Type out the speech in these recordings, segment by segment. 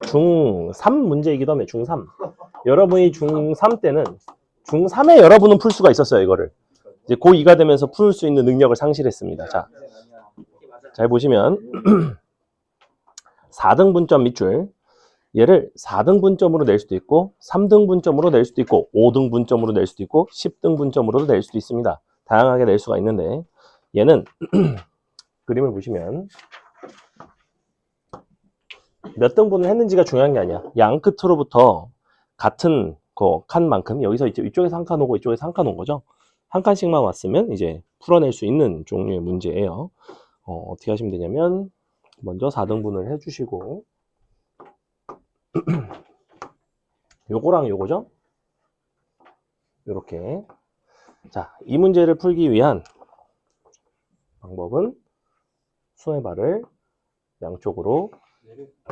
중3 문제이기도 합니다. 중3. 여러분이 중3 때는 중3에 여러분은 풀 수가 있었어요. 이거를. 이제 고2가 되면서 풀 수 있는 능력을 상실했습니다. 자, 잘 보시면 4등분점 밑줄. 얘를 4등분점으로 낼 수도 있고 3등분점으로 낼 수도 있고 5등분점으로 낼 수도 있고 10등분점으로도 낼 수도 있습니다. 다양하게 낼 수가 있는데 얘는 그림을 보시면 몇 등분을 했는지가 중요한 게 아니야. 양 끝으로부터 같은 그 칸만큼 여기서 이제 이쪽에서 한 칸 오고 이쪽에서 한 칸 온 거죠. 한 칸씩만 왔으면 이제 풀어낼 수 있는 종류의 문제예요. 어떻게 하시면 되냐면 먼저 4등분을 해주시고 요거랑 요거죠. 요렇게. 자, 이 문제를 풀기 위한 방법은 수뇌발을 양쪽으로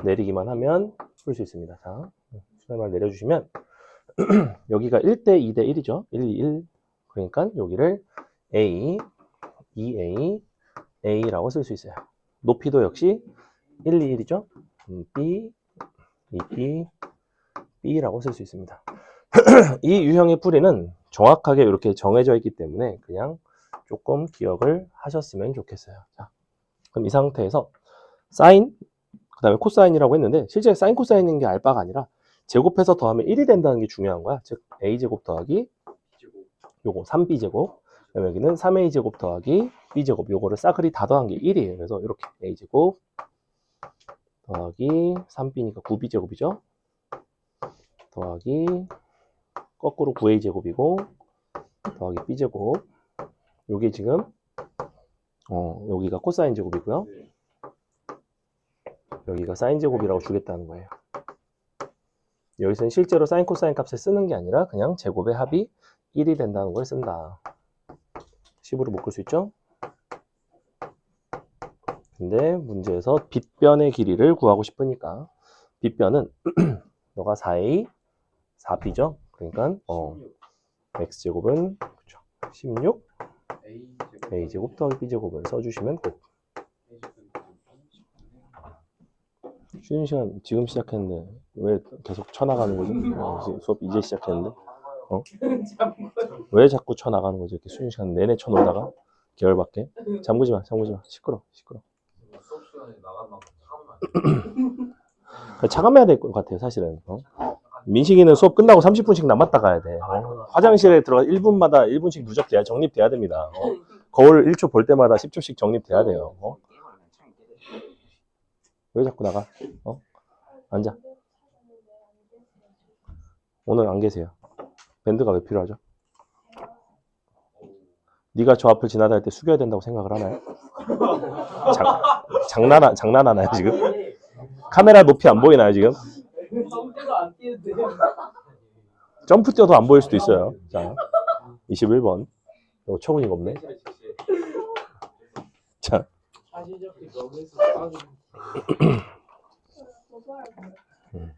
내리기만 하면 풀 수 있습니다. 자, 수뇌발 내려주시면 여기가 1대 2대 1이죠. 1, 2, 1. 그러니까 여기를 A, 2A, A라고 쓸 수 있어요. 높이도 역시 1, 2, 1이죠. B, 2B, B라고 쓸 수 있습니다. 이 유형의 풀이는 정확하게 이렇게 정해져 있기 때문에 그냥 조금 기억을 하셨으면 좋겠어요. 자, 그럼 이 상태에서 사인, 그 다음에 코사인이라고 했는데 실제 사인 코사인인 게 알바가 아니라 제곱해서 더하면 1이 된다는 게 중요한 거야. 즉 A제곱 더하기 요거 3B제곱, 그 다음에 여기는 3A제곱 더하기 B제곱, 요거를 싸그리 다 더한 게 1이에요. 그래서 이렇게 A제곱 더하기 3B니까 9B제곱이죠. 더하기 거꾸로 9A제곱이고 더하기 B제곱, 요게 지금 여기가 코사인 제곱이고요. 여기가 사인 제곱이라고 주겠다는 거예요. 여기서는 실제로 사인 코사인 값을 쓰는 게 아니라 그냥 제곱의 합이 1이 된다는 걸 쓴다. 10으로 묶을 수 있죠? 근데 문제에서 빗변의 길이를 구하고 싶으니까 빗변은 너가 4a, 4b죠? 그러니까 x제곱은 16 a제곱 더하기 b제곱을 써주시면 끝. 쉬는 시간 지금 시작했는데 왜 계속 쳐나가는 거지? 수업 이제 시작했는데 왜 자꾸 쳐나가는 거지? 이렇게 쉬는 시간 내내 쳐놓다가 계열밖에 잠그지 마 시끄러. 수업 시간에 나가는 만큼 차감해야 될 것 같아요 사실은. 민식이는 수업 끝나고 30분씩 남았다 가야 돼. 화장실에 들어가 1분마다 1분씩 누적돼야 정립돼야 됩니다. 거울 1초 볼 때마다 10초씩 정립돼야 돼요. 왜 자꾸 나가? 앉아. 오늘 안 계세요. 밴드가 왜 필요하죠? 네가 저 앞을 지나다닐 때 숙여야 된다고 생각을 하나요? 장난하나요 지금? 카메라 높이 안 보이나요 지금? 점프 뛰어도 안 보일 수도 있어요. 자, 21번. 이거 초분이가 없네. 자.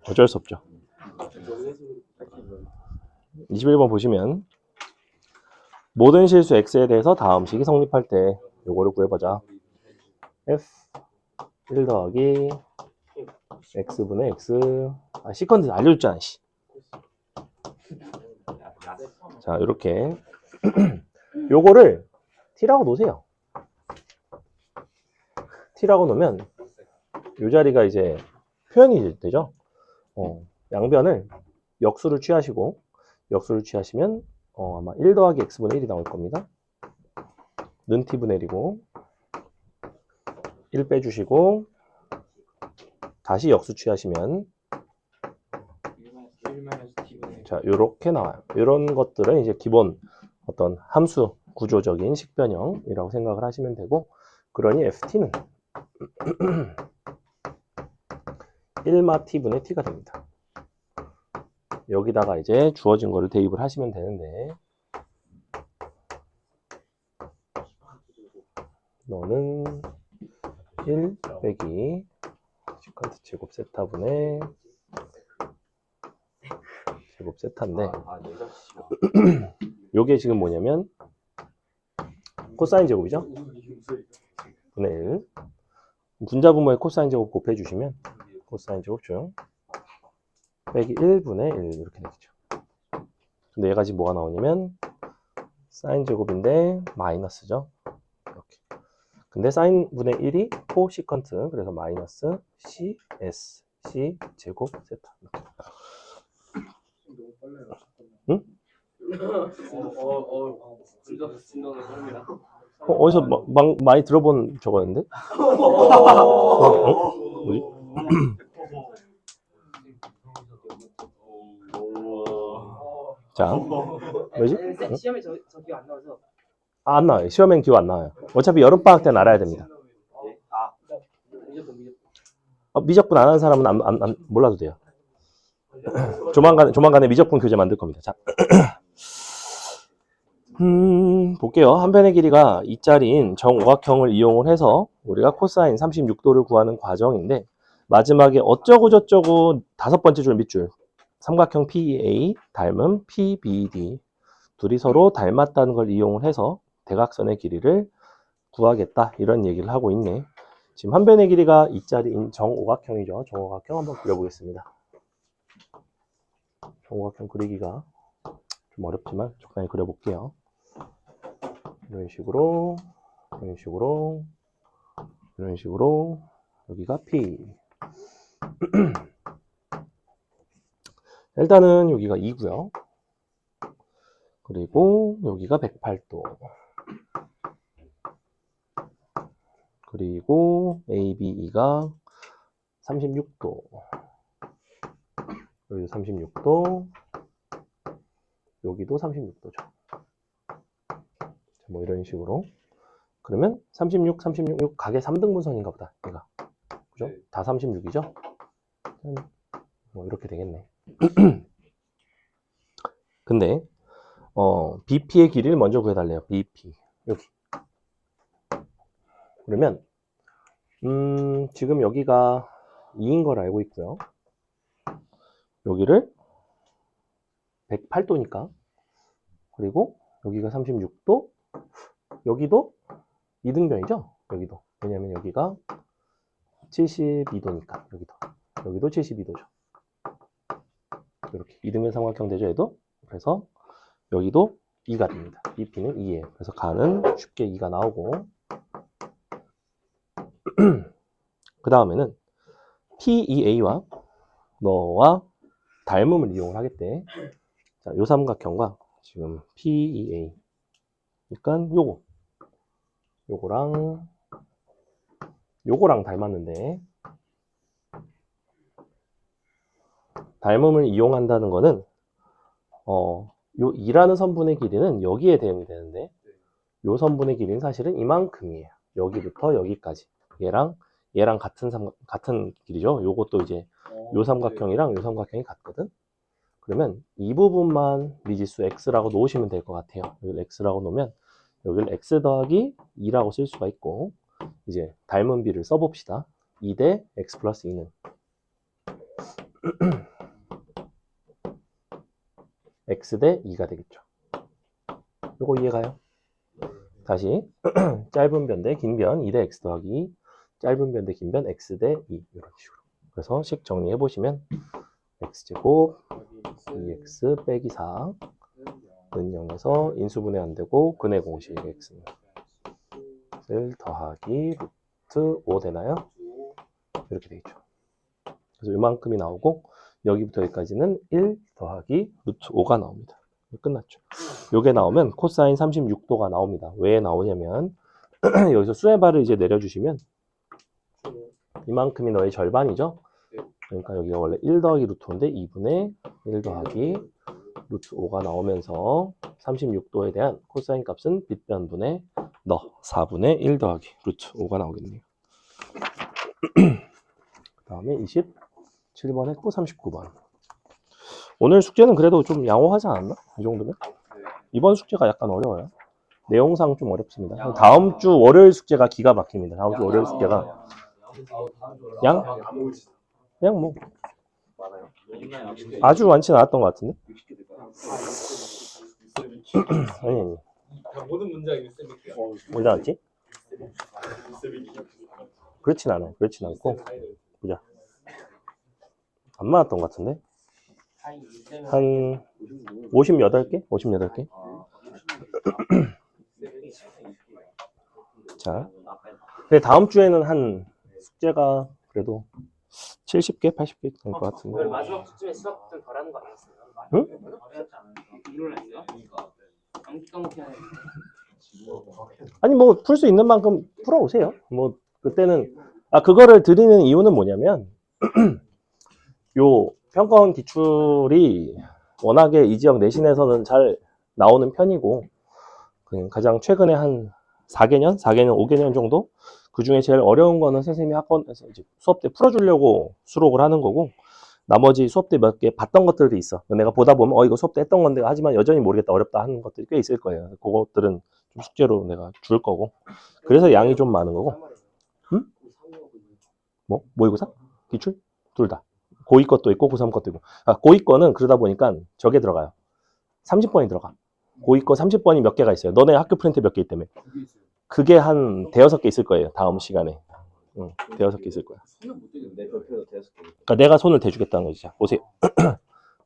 어쩔 수 없죠. 21번 보시면 모든 실수 x에 대해서 다음식이 성립할 때 요거를 구해보자. f 1 더하기 x분의 x. 시컨드 알려줬잖아. 씨. 자, 이렇게 요거를 t라고 놓으세요. t라고 놓으면 요 자리가 이제 표현이 되죠. 양변을 역수를 취하시고 역수를 취하시면 아마 1 더하기 x분의 1이 나올 겁니다. 는 t분의 1이고 1 빼주시고 다시 역수 취하시면 자, 요렇게 나와요. 이런 것들은 이제 기본 어떤 함수 구조적인 식변형이라고 생각을 하시면 되고, 그러니 ft는 1마 t분의 t가 됩니다. 여기다가 이제 주어진 거를 대입을 하시면 되는데, 너는 1 빼기 시컨트 제곱 세타분의 제곱 세타인데, 요게 지금 뭐냐면 코사인 제곱이죠? 분의 1. 분자분모의 코사인 제곱 곱해주시면 코사인 제곱 중 빼기 1분의 1 이렇게 되겠죠. 근데 얘가 지금 뭐가 나오냐면 사인 제곱인데 마이너스죠. 이렇게. 근데 사인분의 1이 코시컨트, 그래서 마이너스 CS C 제곱 세타. 이렇게. 너무 빨라요. 응? 진동을 빠릅니다. 어디서 많이 들어본 저거였는데? 뭐지? 자, 뭐지? 응? 시험에 저 기억 안 나와서. 안 나와요. 시험엔 기호 안 나와요. 어차피 여름방학 때는 알아야 됩니다. 미적분 안 하는 사람은 안 몰라도 돼요. 조만간에 미적분 교재 만들 겁니다. 자, 볼게요. 한 변의 길이가 2짜리인 정오각형을 이용을 해서 우리가 코사인 36도를 구하는 과정인데, 마지막에 어쩌고 저쩌고 다섯 번째 줄 밑줄 삼각형 PEA 닮은 PBD 둘이 서로 닮았다는 걸 이용을 해서 대각선의 길이를 구하겠다, 이런 얘기를 하고 있네. 지금 한 변의 길이가 2짜리인 정오각형이죠. 정오각형 한번 그려보겠습니다. 정오각형 그리기가 좀 어렵지만 적당히 그려볼게요. 이런 식으로, 이런 식으로, 이런 식으로. 여기가 P. 일단은 여기가 2고요. 그리고 여기가 108도. 그리고 ABE가 36도. 여기도 36도. 여기도 36도죠. 뭐 이런 식으로. 그러면 36, 36, 각의 3등분선인가 보다. 얘가. 그죠? 다 36이죠? 뭐 이렇게 되겠네. 근데 BP의 길이를 먼저 구해달래요. BP. 여기. 그러면 지금 여기가 2인 걸 알고 있고요. 여기를 108도니까. 그리고 여기가 36도. 여기도 2등변이죠? 여기도. 왜냐면 여기가 72도니까. 여기도 72도죠. 이렇게 2등변 삼각형 되죠, 얘도? 그래서 여기도 2가 됩니다. BP는 2예요. 그래서 가는 쉽게 2가 나오고, 그 다음에는 PEA와 너와 닮음을 이용을 하겠대. 자, 요 삼각형과 지금 PEA. 그러니까 요거랑 닮았는데, 닮음을 이용한다는 거는 요 2라는 선분의 길이는 여기에 대응이 되는데, 요 선분의 길이는 사실은 이만큼이에요. 여기부터 여기까지. 얘랑 같은 길이죠. 요것도 이제 요 삼각형이랑 요 삼각형이 같거든. 그러면 이 부분만 미지수 x라고 놓으시면 될 것 같아요. 여기를 x라고 놓으면 여기를 x 더하기 2라고 쓸 수가 있고, 이제 닮은 비를 써봅시다. 2 대 x 플러스 2는 x 대 2가 되겠죠. 요거 이해가요? 다시 짧은 변 대 긴 변 2 대 x 더하기 2, 짧은 변 대 긴 변 x 대 2, 이런 식으로. 그래서 식 정리해 보시면 x제곱 2x 빼기 4는 0에서 인수분해 안 되고 근의 공식 x를 더하기 루트 5 되나요? 이렇게 되겠죠. 그래서 이만큼이 나오고, 여기부터 여기까지는 1 더하기 루트 5가 나옵니다. 끝났죠. 요게 나오면 코사인 36도가 나옵니다. 왜 나오냐면 여기서 수의 발을 이제 내려주시면 이만큼이 너의 절반이죠. 그러니까 여기가 원래 1 더하기 루트 5인데 2분의 1 더하기 루트 5가 나오면서 36도에 대한 코사인 값은 빗변분의 너 4분의 1 더하기 루트 5가 나오겠네요. 그 다음에 27번 했고 39번. 오늘 숙제는 그래도 좀 양호하지 않았나? 이 정도면? 이번 숙제가 약간 어려워요. 내용상 좀 어렵습니다. 다음 주 월요일 숙제가 기가 막힙니다. 다음 주 월요일 숙제가 그냥 뭐 아주 많진 않았던 것 같은데? 아니 모든 문제가 있습니까? 언제 나왔지? 그렇진 않아요. 그렇진 않고 보자. 안 맞았던 것 같은데? 한 58개? 58개? 자, 근데 다음 주에는 한 숙제가 그래도 70개, 80개 될 것 같은데. 마지막 주쯤에 수업 좀 덜하는 거 아니었어요? 응? 일요일 아닌가? 암기 까먹기 하는 아니 뭐 풀 수 있는 만큼 풀어오세요. 뭐 그때는 그거를 드리는 이유는 뭐냐면 요 평가원 기출이 워낙에 이 지역 내신에서는 잘 나오는 편이고 가장 최근에 한 4개년, 5개년 정도 그 중에 제일 어려운 거는 선생님이 학원에서 이제 수업 때 풀어주려고 수록을 하는 거고 나머지 수업 때 몇 개 봤던 것들이 있어. 내가 보다 보면 이거 수업 때 했던 건데 하지만 여전히 모르겠다 어렵다 하는 것들이 꽤 있을 거예요. 그것들은 좀 숙제로 내가 줄 거고 그래서 양이 좀 많은 거고. 응? 뭐? 모의고사? 기출? 둘 다. 고2 것도 있고 고3 것도 있고. 고2 거는 그러다 보니까 저게 들어가요. 30번이 들어가. 고2 거 30번이 몇 개가 있어요. 너네 학교 프린트 몇 개 있다며. 그게 한 대여섯 개 있을 거예요. 다음 시간에. 응, 대여섯 개 있을 거야. 그러니까 내가 손을 대주겠다는 거지. 자, 보세요.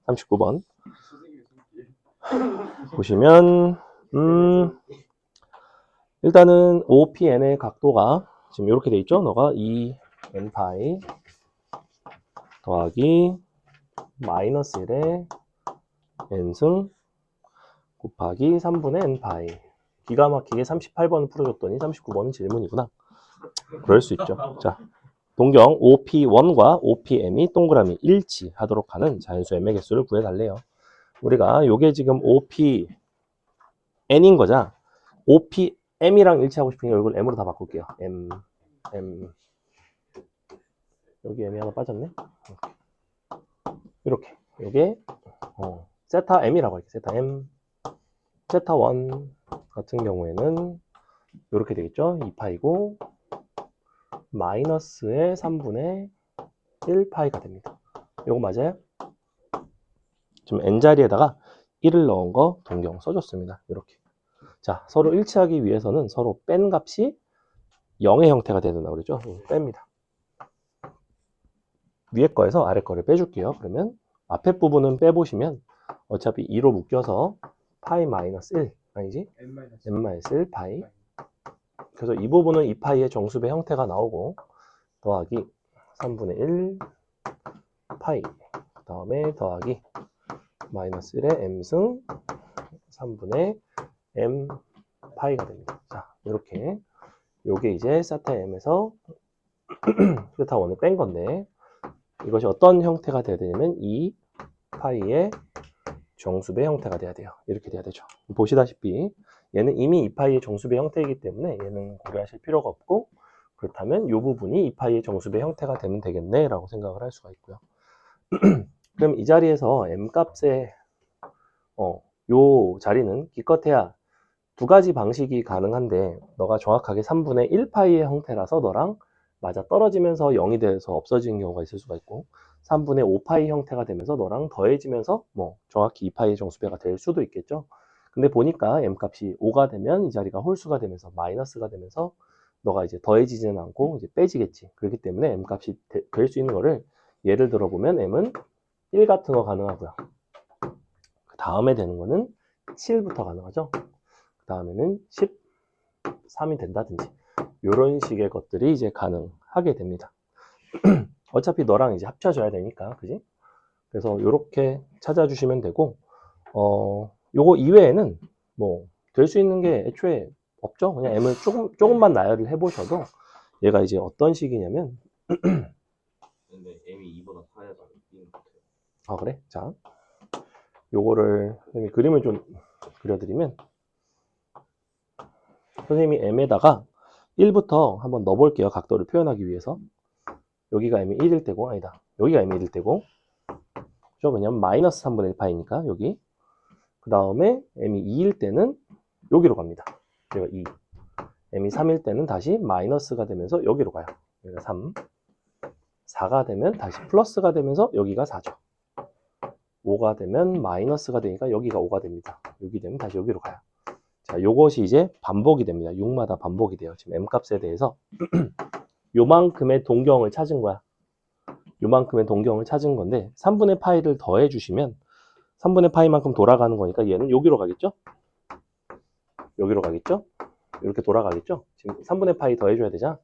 39번. 보시면 일단은 OPN의 각도가 지금 이렇게 돼 있죠. 너가 2n파이 더하기 마이너스 1의 n승 곱하기 3분의 n파이. 기가 막히게 38번을 풀어줬더니 39번은 질문이구나. 그럴 수 있죠. 자, 동경 OP1과 OPM이 동그라미 일치하도록 하는 자연수 M의 개수를 구해달래요. 우리가 요게 지금 OPN인 거자. OPM이랑 일치하고 싶으니까 이걸 M으로 다 바꿀게요. M. 여기 M이 하나 빠졌네. 이렇게. 요게 세타 M이라고 할게요. 세타 M. 세타 1 같은 경우에는 이렇게 되겠죠. 2파이고 마이너스의 3분의 1파이가 됩니다. 요거 맞아요? 지금 n자리에다가 1을 넣은 거 동경 써줬습니다. 이렇게. 자, 서로 일치하기 위해서는 서로 뺀 값이 0의 형태가 되는다고 그러죠. 뺍니다. 위에 거에서 아래 거를 빼줄게요. 그러면 앞에 부분은 빼보시면 어차피 2로 묶여서 파이 마이너스 1 아니지? n-1 파이. 그래서 이 부분은 2파이의 정수배 형태가 나오고 더하기 3분의 1 파이 그 다음에 더하기 마이너스 1의 m승 3분의 m 파이가 됩니다. 자, 이렇게 요게 이제 세타 m에서 세타 1을 뺀 건데 이것이 어떤 형태가 돼야 되냐면 2 파이의 정수배 형태가 돼야 돼요. 이렇게 돼야 되죠. 보시다시피 얘는 이미 2파이의 정수배 형태이기 때문에 얘는 고려하실 필요가 없고 그렇다면 이 부분이 2파이의 정수배 형태가 되면 되겠네 라고 생각을 할 수가 있고요. 그럼 이 자리에서 m값의 요 자리는 기껏해야 두 가지 방식이 가능한데 너가 정확하게 3분의 1파이의 형태라서 너랑 맞아 떨어지면서 0이 돼서 없어지는 경우가 있을 수가 있고 3분의 5파이 형태가 되면서 너랑 더해지면서 뭐 정확히 2파이의 정수배가 될 수도 있겠죠. 근데 보니까 m값이 5가 되면 이 자리가 홀수가 되면서 마이너스가 되면서 너가 이제 더해지지는 않고 이제 빼지겠지. 그렇기 때문에 m값이 될 수 있는 거를 예를 들어 보면 m은 1 같은 거 가능하고요. 그 다음에 되는 거는 7부터 가능하죠. 그 다음에는 13이 된다든지 이런 식의 것들이 이제 가능하게 됩니다. 어차피 너랑 이제 합쳐져야 되니까, 그지? 그래서 이렇게 찾아주시면 되고, 요거 이외에는 뭐 될 수 있는 게 애초에 없죠. 그냥 m을 조금만 나열을 해보셔도 얘가 이제 어떤 식이냐면, 근데 M이 2보다 커야 되는 것 같아요. 아 그래? 자, 요거를 선생님이 그림을 좀 그려드리면, 선생님이 m에다가 1부터 한번 넣어볼게요. 각도를 표현하기 위해서. 여기가 m이 1일 때고, 아니다. 여기가 m이 1일 때고, 그죠? 왜냐면 마이너스 3분의 1파이니까, 여기. 그 다음에 m이 2일 때는 여기로 갑니다. 여기가 2. m이 3일 때는 다시 마이너스가 되면서 여기로 가요. 여기가 3. 4가 되면 다시 플러스가 되면서 여기가 4죠. 5가 되면 마이너스가 되니까 여기가 5가 됩니다. 여기 되면 다시 여기로 가요. 자, 요것이 이제 반복이 됩니다. 6마다 반복이 돼요. 지금 m값에 대해서 요만큼의 동경을 찾은 거야. 요만큼의 동경을 찾은 건데 3분의 파이를 더해 주시면 3분의 파이만큼 돌아가는 거니까 얘는 여기로 가겠죠? 여기로 가겠죠? 이렇게 돌아가겠죠? 지금 3분의 파이 더해줘야 되잖아.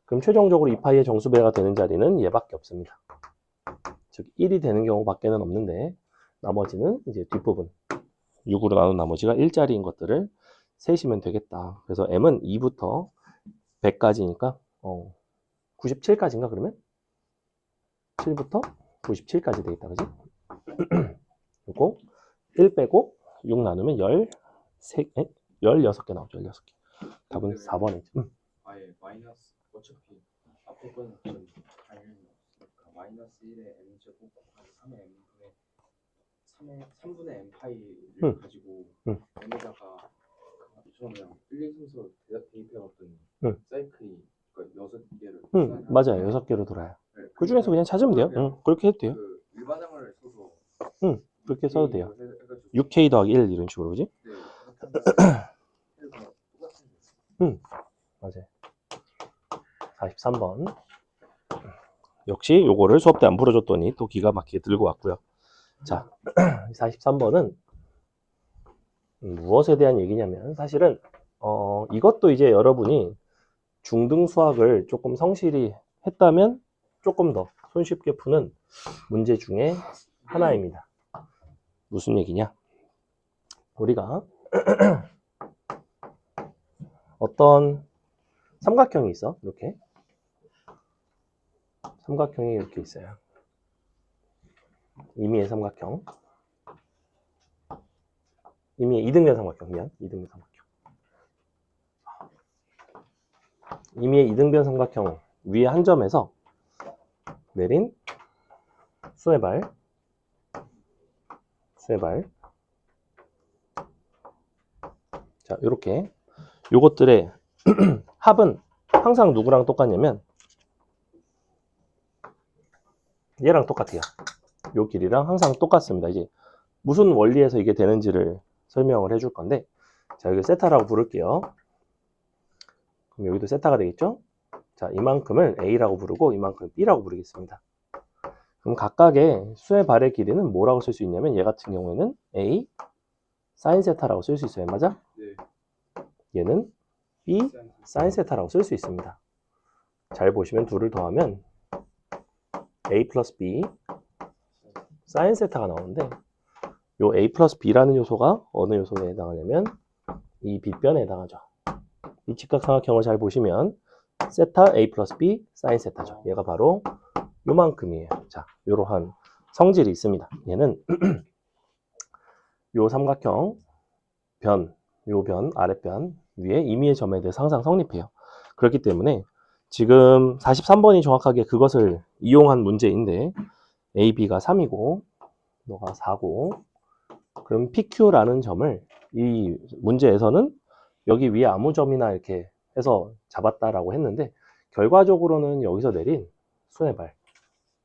그럼 최종적으로 이 파이의 정수배가 되는 자리는 얘밖에 없습니다. 즉 1이 되는 경우밖에는 없는데 나머지는 이제 뒷부분 6으로 나눈 나머지가 1짜리인 것들을 세시면 되겠다. 그래서 m은 2부터 100까지니까 97까지인가 그러면? 7부터 97까지 되겠다. 그지? 요거 1 빼고 6 나누면 16개 나오죠. 16개. 답은 4번에 있죠. 아예 마이너스 어차피 앞에 거는 좀 당연히 없으니까 마이너스 1의 m 제곱 곱하기 3의 m 분의 3분의 m 파이를 가지고 m에다가 처음에 그냥 1, 2, 3서 대입해봤더니 사이클이 그러니까 6개를 맞아요. 6개로 돌아요. 그 중에서 그냥 찾으면 돼요. 그렇게 해도 돼요. 그 일반항을 써서 그렇게 써도 돼요. 해가지고 6k 더하기 1 이런 식으로 그지? 네, 그렇게 하면 똑같은 맞아요. 43번. 역시 요거를 수업 때 안 풀어줬더니 또 기가 막히게 들고 왔고요. 자, 43번은 무엇에 대한 얘기냐면 사실은 이것도 이제 여러분이 중등 수학을 조금 성실히 했다면 조금 더 손쉽게 푸는 문제 중에 하나입니다. 무슨 얘기냐? 우리가 어떤 삼각형이 있어. 이렇게 삼각형이 이렇게 있어요. 임의의 삼각형. 임의의 이등변 삼각형. 미안. 이등변 삼각형. 임의의 이등변 삼각형 위에 한 점에서 내린 수의 발. 자, 요렇게 요것들의 합은 항상 누구랑 똑같냐면 얘랑 똑같아요. 요 길이랑 항상 똑같습니다. 이제 무슨 원리에서 이게 되는지를 설명을 해줄 건데, 자, 여기 세타라고 부를게요. 그럼 여기도 세타가 되겠죠? 자, 이만큼을 A라고 부르고 이만큼을 B라고 부르겠습니다. 그럼 각각의 수의 발의 길이는 뭐라고 쓸 수 있냐면 얘 같은 경우에는 A 사인 세타라고 쓸 수 있어요. 맞아? 네. 얘는 B 사인 세타라고 쓸 수 있습니다. 잘 보시면 둘을 더하면 A 플러스 B 사인 세타가 나오는데 요 A 플러스 B라는 요소가 어느 요소에 해당하냐면 이 빗변에 해당하죠. 이 직각삼각형을 잘 보시면 세타 A 플러스 B 사인 세타죠. 얘가 바로 요만큼이에요. 자, 요러한 성질이 있습니다. 얘는 요 삼각형 요 변, 아랫변 위에 임의의 점에 대해서 항상 성립해요. 그렇기 때문에 지금 43번이 정확하게 그것을 이용한 문제인데 A, B가 3이고 너가 4고 그럼 PQ라는 점을 이 문제에서는 여기 위에 아무 점이나 이렇게 해서 잡았다라고 했는데 결과적으로는 여기서 내린 수의 발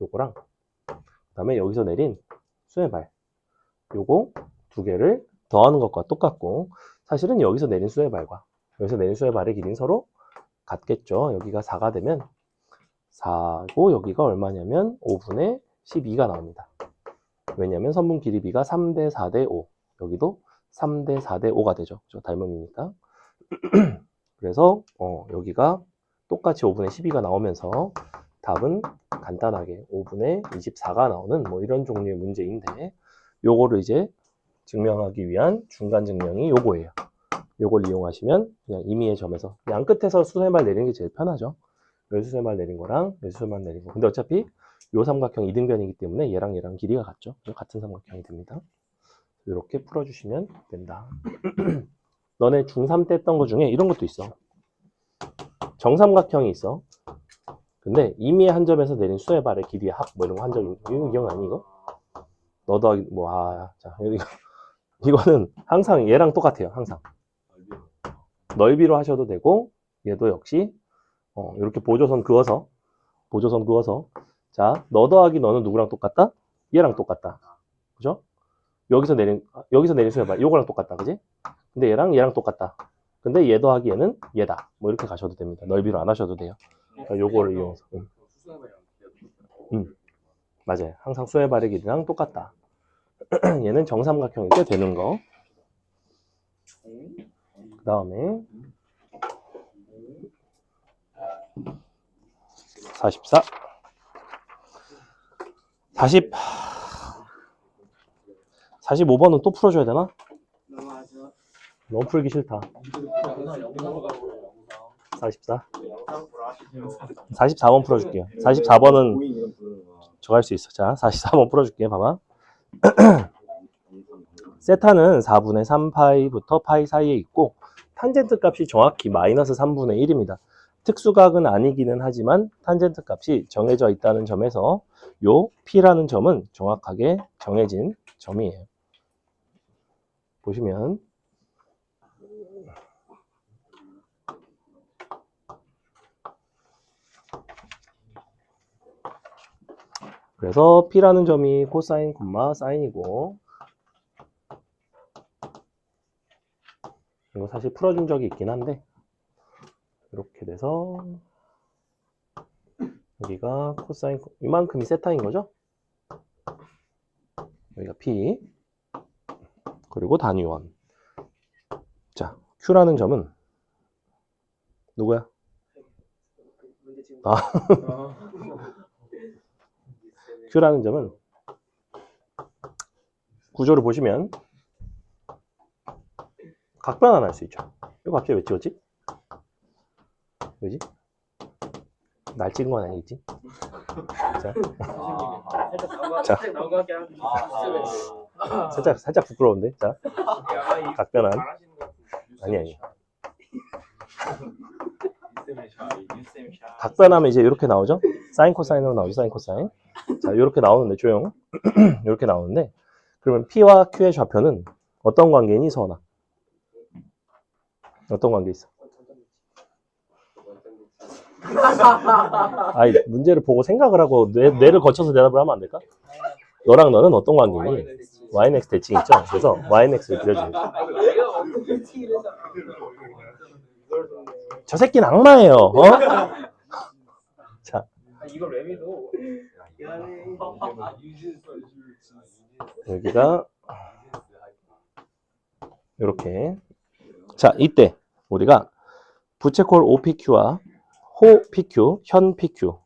요거랑 그 다음에 여기서 내린 수의 발 요거 두 개를 더하는 것과 똑같고 사실은 여기서 내린 수의 발과 여기서 내린 수의 발의 길이는 서로 같겠죠. 여기가 4가 되면 4고 여기가 얼마냐면 5분의 12가 나옵니다. 왜냐면 선분 길이 B가 3대 4대 5 여기도 3대 4대 5가 되죠. 닮음이니까. 그래서 여기가 똑같이 5분의 12가 나오면서 답은 간단하게 5분의 24가 나오는 뭐 이런 종류의 문제인데 요거를 이제 증명하기 위한 중간 증명이 요거예요. 요걸 이용하시면 그냥 임의의 점에서 양 끝에서 수세말 내리는 게 제일 편하죠. 여기 수세말 내린 거랑 여기 수세말 내린 거. 근데 어차피 요 삼각형 이등변이기 때문에 얘랑 길이가 같죠. 같은 삼각형이 됩니다. 이렇게 풀어주시면 된다. 너네 중3 때 했던 거 중에 이런 것도 있어. 정삼각형이 있어. 근데 임의의 한 점에서 내린 수의 발의 길이의 합, 뭐 이런 거 한 점, 이거 기억나니, 이거? 너 더하기, 자, 이거는 항상 얘랑 똑같아요, 항상. 넓이로 하셔도 되고, 얘도 역시, 이렇게 보조선 그어서, 자, 너 더하기 너는 누구랑 똑같다? 얘랑 똑같다. 그죠? 여기서 내린 수의 발, 요거랑 똑같다, 그지? 근데 얘랑 똑같다. 근데 얘 더하기 얘는 얘다. 뭐 이렇게 가셔도 됩니다. 넓이로 안 하셔도 돼요. 요거를 이용해서. 맞아요. 항상 수의 발의 길이랑 똑같다. 얘는 정삼각형일 때 되는 거. 그 다음에 44 45번은 또 풀어줘야 되나? 넘어가죠. 너무 풀기 싫다. 44 44번 풀어줄게요. 44번은 저 할 수 있어. 자, 44번 풀어줄게요. 봐봐. 세타는 4분의 3파이부터 파이 사이에 있고 탄젠트 값이 정확히 마이너스 3분의 1입니다. 특수각은 아니기는 하지만 탄젠트 값이 정해져 있다는 점에서 요 P라는 점은 정확하게 정해진 점이에요. 보시면 그래서 P라는 점이 코사인, 사인이고 이거 사실 풀어준 적이 있긴 한데 이렇게 돼서 여기가 코사인 이만큼이 세타인 거죠? 여기가 P 그리고 단위원. 자, Q라는 점은 누구야? 문제 지금 아. Q라는 점은 구조를 보시면 각변환할 수 있죠. 이거 갑자기 왜 찍었지? 왜지? 날 찍은 건 아니겠지? 자, 자. 살짝 넘어가게 하는 살짝 부끄러운데. 자, 각변환. 아니. 각변하면 이제 이렇게 나오죠? 사인 코사인으로 나오죠. 사인 코사인. 자, 이렇게 나오는데 조용. 이렇게 나오는데 그러면 P와 Q의 좌표는 어떤 관계니 서원아? 어떤 관계 있어? 아니, 문제를 보고 생각을 하고 뇌를 거쳐서 대답을 하면 안 될까? 너랑 너는 어떤 관계니? YNX 대칭 있죠? 그래서 YNX를 그려줘요. 저 새끼는 악마예요. 어? 자, 이걸 왜 믿어? 여기가 이렇게. 자, 이때 우리가 부채꼴 OPQ와 호 PQ, 현 PQ,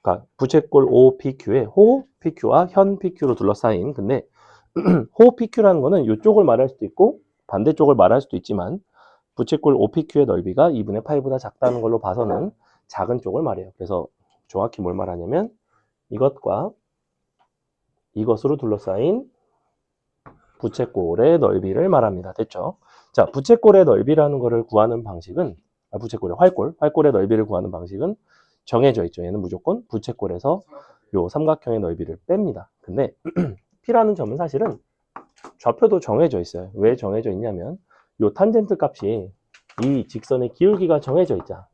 그러니까 부채꼴 OPQ에 호 PQ와 현 PQ로 둘러싸인. 근데 호 PQ라는 거는 이쪽을 말할 수도 있고 반대쪽을 말할 수도 있지만 부채꼴 OPQ의 넓이가 2분의 파이보다 작다는 걸로 봐서는 작은 쪽을 말해요. 그래서 정확히 뭘 말하냐면 이것과 이것으로 둘러싸인 부채꼴의 넓이를 말합니다. 됐죠? 자, 부채꼴의 넓이라는 거를 구하는 방식은 부채꼴의 활꼴의 넓이를 구하는 방식은 정해져 있죠. 얘는 무조건 부채꼴에서 요 삼각형의 넓이를 뺍니다. 근데 P라는 점은 사실은 좌표도 정해져 있어요. 왜 정해져 있냐면 요 탄젠트 값이 이 직선의 기울기가 정해져 있잖아.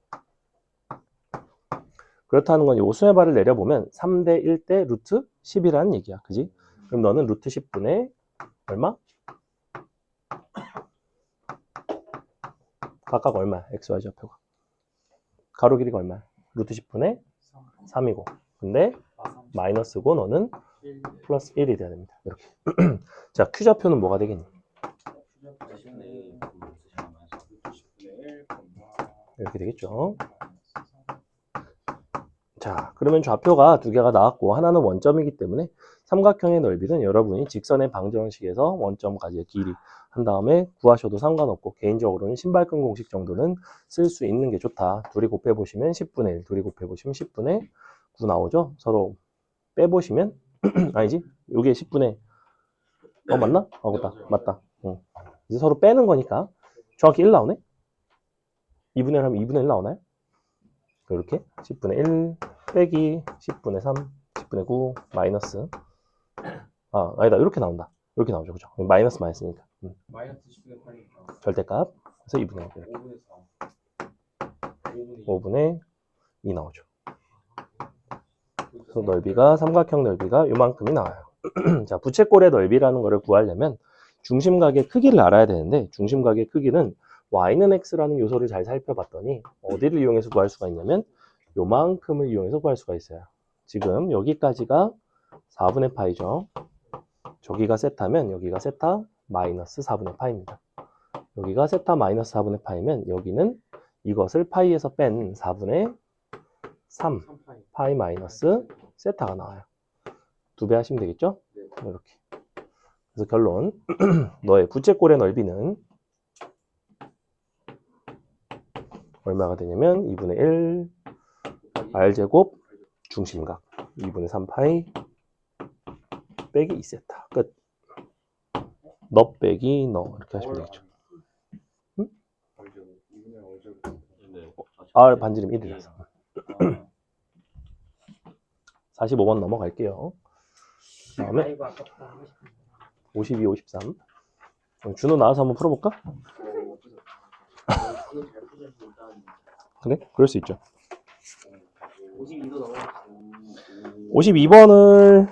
그렇다는 건 요 수의 발을 내려보면 3대 1대 루트 10이라는 얘기야. 그지? 그럼 너는 루트 10분의 얼마? 각각 얼마야? XY 좌표가. 가로 길이가 얼마야? 루트 10분의 3이고. 근데 마이너스고 너는 플러스 1이 돼야 됩니다. 이렇게. 자, Q 좌표는 뭐가 되겠니? 이렇게 되겠죠. 자, 그러면 좌표가 두 개가 나왔고 하나는 원점이기 때문에 삼각형의 넓이는 여러분이 직선의 방정식에서 원점까지의 길이 한 다음에 구하셔도 상관없고 개인적으로는 신발끈 공식 정도는 쓸 수 있는 게 좋다. 둘이 곱해보시면 10분의 1, 둘이 곱해보시면 10분의 9 나오죠. 서로 빼보시면 아니지? 요게 10분의 맞나? 맞다. 이제 서로 빼는 거니까 정확히 1 나오네? 2분의 1 하면 2분의 1 나오나요? 이렇게 10분의 1 빼기 10분의 3, 10분의 9 마이너스 아니다. 이렇게 나온다. 이렇게 나오죠. 그죠? 마이너스 마이너스니까. 마이너스 10분의 8이니까 절대값. 그래서 2분의 1 이렇게. 5분의 4 5분의 2 나오죠. 그래서 넓이가 삼각형 넓이가 요만큼이 나와요. 자, 부채꼴의 넓이라는 거를 구하려면 중심각의 크기를 알아야 되는데 중심각의 크기는 y는 x라는 요소를 잘 살펴봤더니 어디를 이용해서 구할 수가 있냐면 요만큼을 이용해서 구할 수가 있어요. 지금 여기까지가 4분의 파이죠. 저기가 세타면 여기가 세타 마이너스 4분의 파이입니다. 여기가 세타 마이너스 4분의 파이면 여기는 이것을 파이에서 뺀 4분의 3 3파이. 파이 마이너스 세타가 나와요. 2배 하시면 되겠죠? 네. 이렇게. 그래서 결론 너의 부채꼴의 넓이는 얼마가 되냐면 2분의 1 r제곱 중심각 2분의 3파이 빼기 2세타 끝. 너 빼기 너 이렇게 하시면 되겠죠. 응? 근데 r 반지름 1이라서 45번 넘어갈게요. 다음에 아이고 아깝다. 52, 53 준호 나와서 한번 풀어볼까? 그래? 그럴 수 있죠. 52도 넘어갔어. 52번을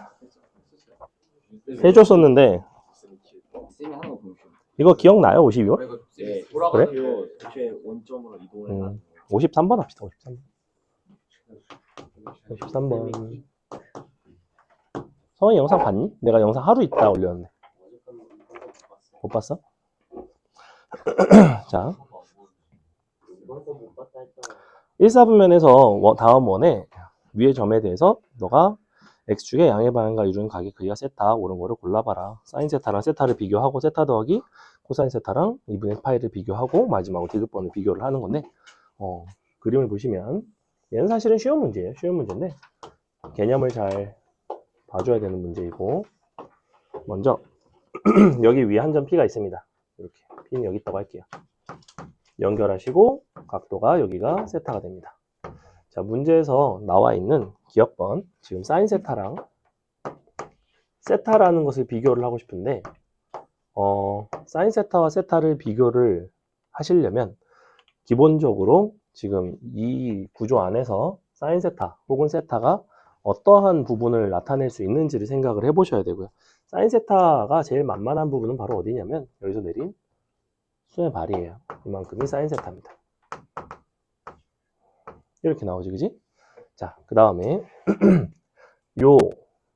해줬었는데 쌤이 하는 거 보여주면 이거 기억나요? 52번? 이거 쌤이 돌아가는 그래? 거 대체 원점으로 이동을 53번 합시다. 53번. 성원이 영상 봤니? 내가 영상 하루 있다 올렸는데 못 봤어? 자, 1사분면에서 다음 원에 위의 점에 대해서 너가 x축의 양의 방향과 이루는 각의 크기가 세타 옳은 거를 골라봐라. 사인 세타랑 세타를 비교하고 세타 더하기 코사인 세타랑 2분의 파이를 비교하고 마지막으로 디귿번을 비교를 하는 건데 그림을 보시면 얘는 사실은 쉬운 문제예요. 쉬운 문제인데 개념을 잘 봐줘야 되는 문제이고 먼저 여기 위에 한 점 P가 있습니다. 이렇게 P는 여기 있다고 할게요. 연결하시고 각도가 여기가 세타가 됩니다. 자, 문제에서 나와 있는 기억번 지금 사인 세타랑 세타라는 것을 비교를 하고 싶은데 사인 세타와 세타를 비교를 하시려면 기본적으로 지금 이 구조 안에서 사인 세타 혹은 세타가 어떠한 부분을 나타낼 수 있는지를 생각을 해보셔야 되고요. 사인 세타가 제일 만만한 부분은 바로 어디냐면 여기서 내린 수의 발이에요. 이만큼이 사인 세타입니다. 이렇게 나오지, 그지? 자, 그 다음에 요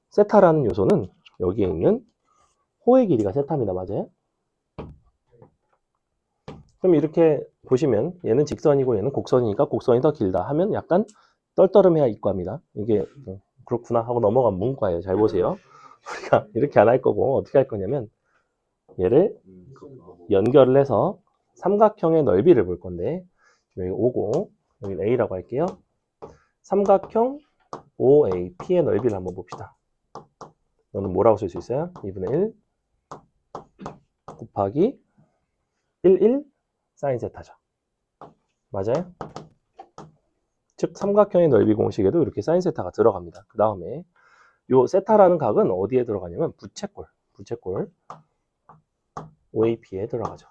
세타라는 요소는 여기에 있는 호의 길이가 세타입니다. 맞아요? 그럼 이렇게 보시면 얘는 직선이고 얘는 곡선이니까 곡선이 더 길다 하면 약간 떨떠름해야 이과입니다. 이게 그렇구나 하고 넘어간 문과예요. 잘 보세요. 우리가 이렇게 안 할 거고 어떻게 할 거냐면 얘를 연결을 해서 삼각형의 넓이를 볼 건데 여기 O고 여기 A라고 할게요. 삼각형 OAP의 넓이를 한번 봅시다. 너는 뭐라고 쓸 수 있어요? 2분의 1 곱하기 1 사인 세타죠. 맞아요? 즉 삼각형의 넓이 공식에도 이렇게 사인 세타가 들어갑니다. 그 다음에 요 세타라는 각은 어디에 들어가냐면 부채꼴 OAP에 들어가죠.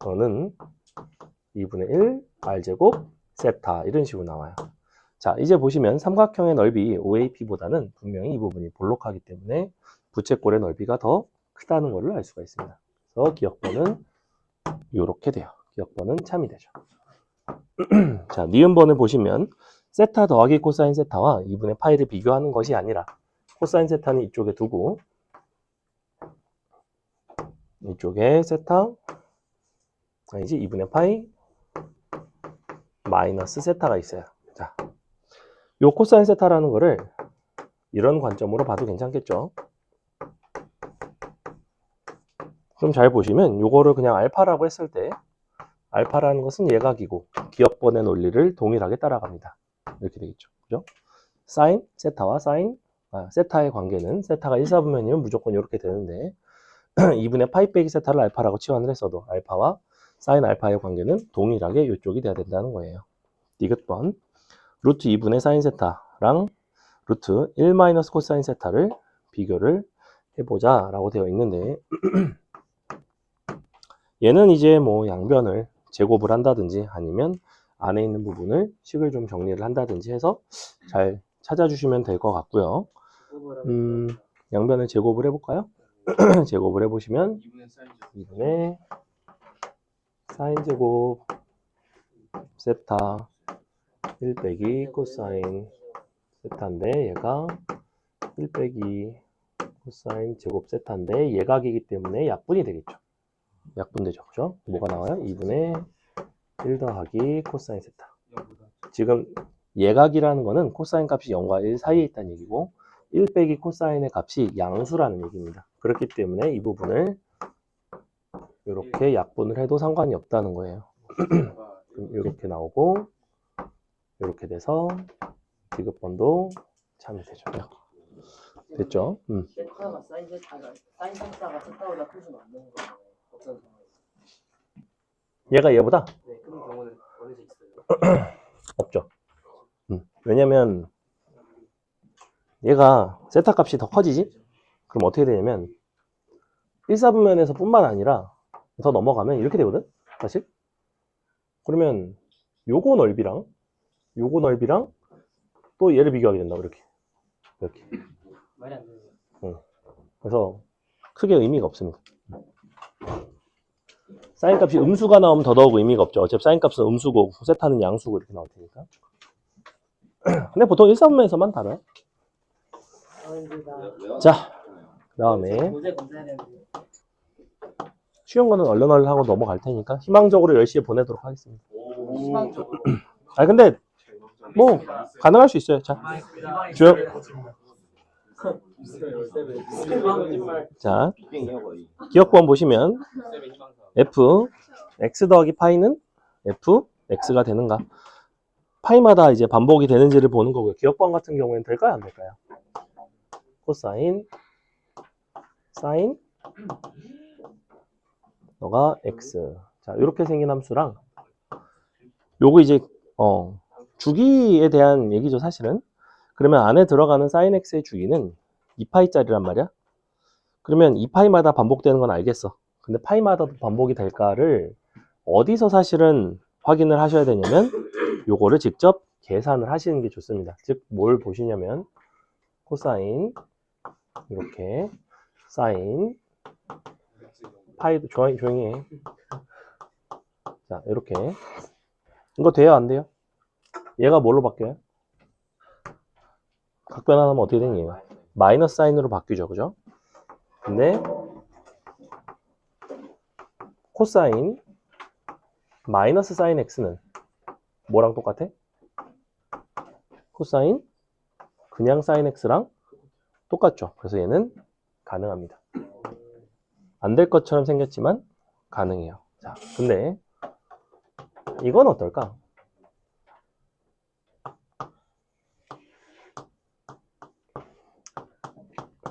저는 2분의 1 r제곱 세타 이런 식으로 나와요. 자, 이제 보시면 삼각형의 넓이 OAP보다는 분명히 이 부분이 볼록하기 때문에 부채꼴의 넓이가 더 크다는 것을 알 수가 있습니다. 그래서 기억번은 이렇게 돼요. 기억번은 참이 되죠. 자, 니은번을 보시면 세타 더하기 코사인 세타와 2분의 파이를 비교하는 것이 아니라 코사인 세타는 이쪽에 두고 이쪽에 세타 아니지 2분의 파이 마이너스 세타가 있어요. 자, 요 코사인 세타라는 거를 이런 관점으로 봐도 괜찮겠죠? 그럼 잘 보시면 요거를 그냥 알파라고 했을 때 알파라는 것은 예각이고 기억번의 논리를 동일하게 따라갑니다. 이렇게 되겠죠. 그죠? 사인 세타와 세타의 관계는 세타가 1사분면이면 무조건 이렇게 되는데 2분의 파이 빼기 세타를 알파라고 치환을 했어도 알파와 사인 알파의 관계는 동일하게 이쪽이 돼야 된다는 거예요. 디귿번 루트 2분의 사인 세타랑 루트 1 마이너스 코사인 세타를 비교를 해보자 라고 되어 있는데 얘는 이제 뭐 양변을 제곱을 한다든지 아니면 안에 있는 부분을 식을 좀 정리를 한다든지 해서 잘 찾아주시면 될 것 같고요. 양변을 제곱을 해볼까요? 제곱을 해보시면 2분의 사인 제곱 세타 1 빼기 코사인 세타인데 얘가 1 빼기 코사인 제곱 세타인데 예각이기 때문에 약분이 되겠죠. 약분되죠. 그죠? 뭐가 나와요? 2분의 1 더하기 코사인 세타. 지금 예각이라는 거는 코사인 값이 0과 1 사이에 있다는 얘기고 1 빼기 코사인의 값이 양수라는 얘기입니다. 그렇기 때문에 이 부분을 이렇게 약분을 해도 상관이 없다는 거예요. 그럼 이렇게 나오고 이렇게 돼서 디귿번도 참이 되죠. 됐죠? 세타가 사인 세타가 세타보다 크지는 않는 거예요. 어떤 상황에서? 얘가 얘보다 네, 그런 경우는 어느 새 있어요? 없죠. 왜냐면 얘가 세타 값이 더 커지지? 그럼 어떻게 되냐면 1사분면에서 뿐만 아니라 더 넘어가면 이렇게 되거든? 사실? 그러면 요거 넓이랑 또 얘를 비교하게 된다고 이렇게 말이 안 되는 그래서 크게 의미가 없습니다. 사인 값이 음수가 나오면 더더욱 의미가 없죠. 어차피 사인 값은 음수고 세타는 양수고 이렇게 나올 테니까. 근데 보통 1사분면에서만 다뤄요. 거예요. 자, 그 다음에 모델 검사해야 되는데. 쉬운 거는 얼른 하고 넘어갈 테니까 희망적으로 10시에 보내도록 하겠습니다. 희망적으로. 아 근데 뭐 가능할 수 있어요. 자, 주영. 자, 빅뱅이요 거의. 기억번 보시면 f x 더하기 파이는 f x가 되는가? 파이마다 이제 반복이 되는지를 보는 거고요. 기억번 같은 경우에는 될까요, 안 될까요? 코사인, 사인, 너가 x. 자, 이렇게 생긴 함수랑 요거 이제 주기에 대한 얘기죠, 사실은. 그러면 안에 들어가는 sin x의 주기는 2파이짜리란 말이야. 그러면 2파이마다 반복되는 건 알겠어. 근데 파이마다도 반복이 될까를 어디서 사실은 확인을 하셔야 되냐면 요거를 직접 계산을 하시는 게 좋습니다. 즉 뭘 보시냐면 코사인 이렇게 사인 파이도 조용히 해. 자, 이렇게 이거 돼요, 안 돼요? 얘가 뭘로 바뀌어요? 각변환하면 어떻게 되는 얘예요? 마이너스 사인으로 바뀌죠, 그죠? 근데 코사인 마이너스 사인 x는 뭐랑 똑같아? 코사인 그냥 사인 x랑 똑같죠. 그래서 얘는 가능합니다. 안 될 것처럼 생겼지만 가능해요. 자, 근데 이건 어떨까?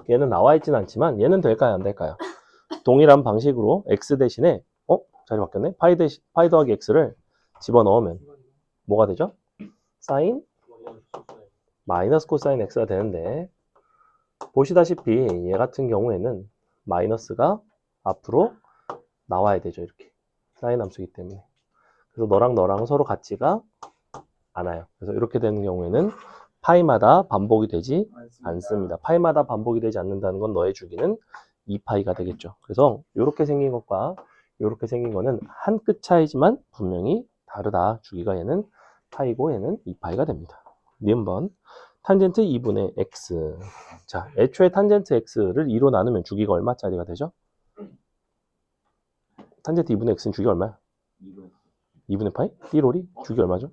얘는 나와 있진 않지만 얘는 될까요, 안 될까요? 동일한 방식으로 x 대신에 자리 바뀌었네. 파이 더하기 x를 집어넣으면 뭐가 되죠? 사인 마이너스 코사인 x가 되는데 보시다시피 얘 같은 경우에는 마이너스가 앞으로 나와야 되죠. 이렇게 사인 함수이기 때문에. 그래서 너랑 너랑 서로 같지가 않아요. 그래서 이렇게 되는 경우에는 파이마다 반복이 되지 않습니다. 파이마다 반복이 되지 않는다는 건 너의 주기는 2파이가 되겠죠. 그래서 이렇게 생긴 것과 이렇게 생긴 거는 한 끗 차이지만 분명히 다르다. 주기가 얘는 파이고 얘는 2파이가 됩니다. 니은번 탄젠트 2분의 x. 자, 애초에 탄젠트 x를 2로 나누면 주기가 얼마짜리가 되죠? 탄젠트 2분의 x는 주기 얼마야? 2분의 파이? 1홀이? 주기 얼마죠?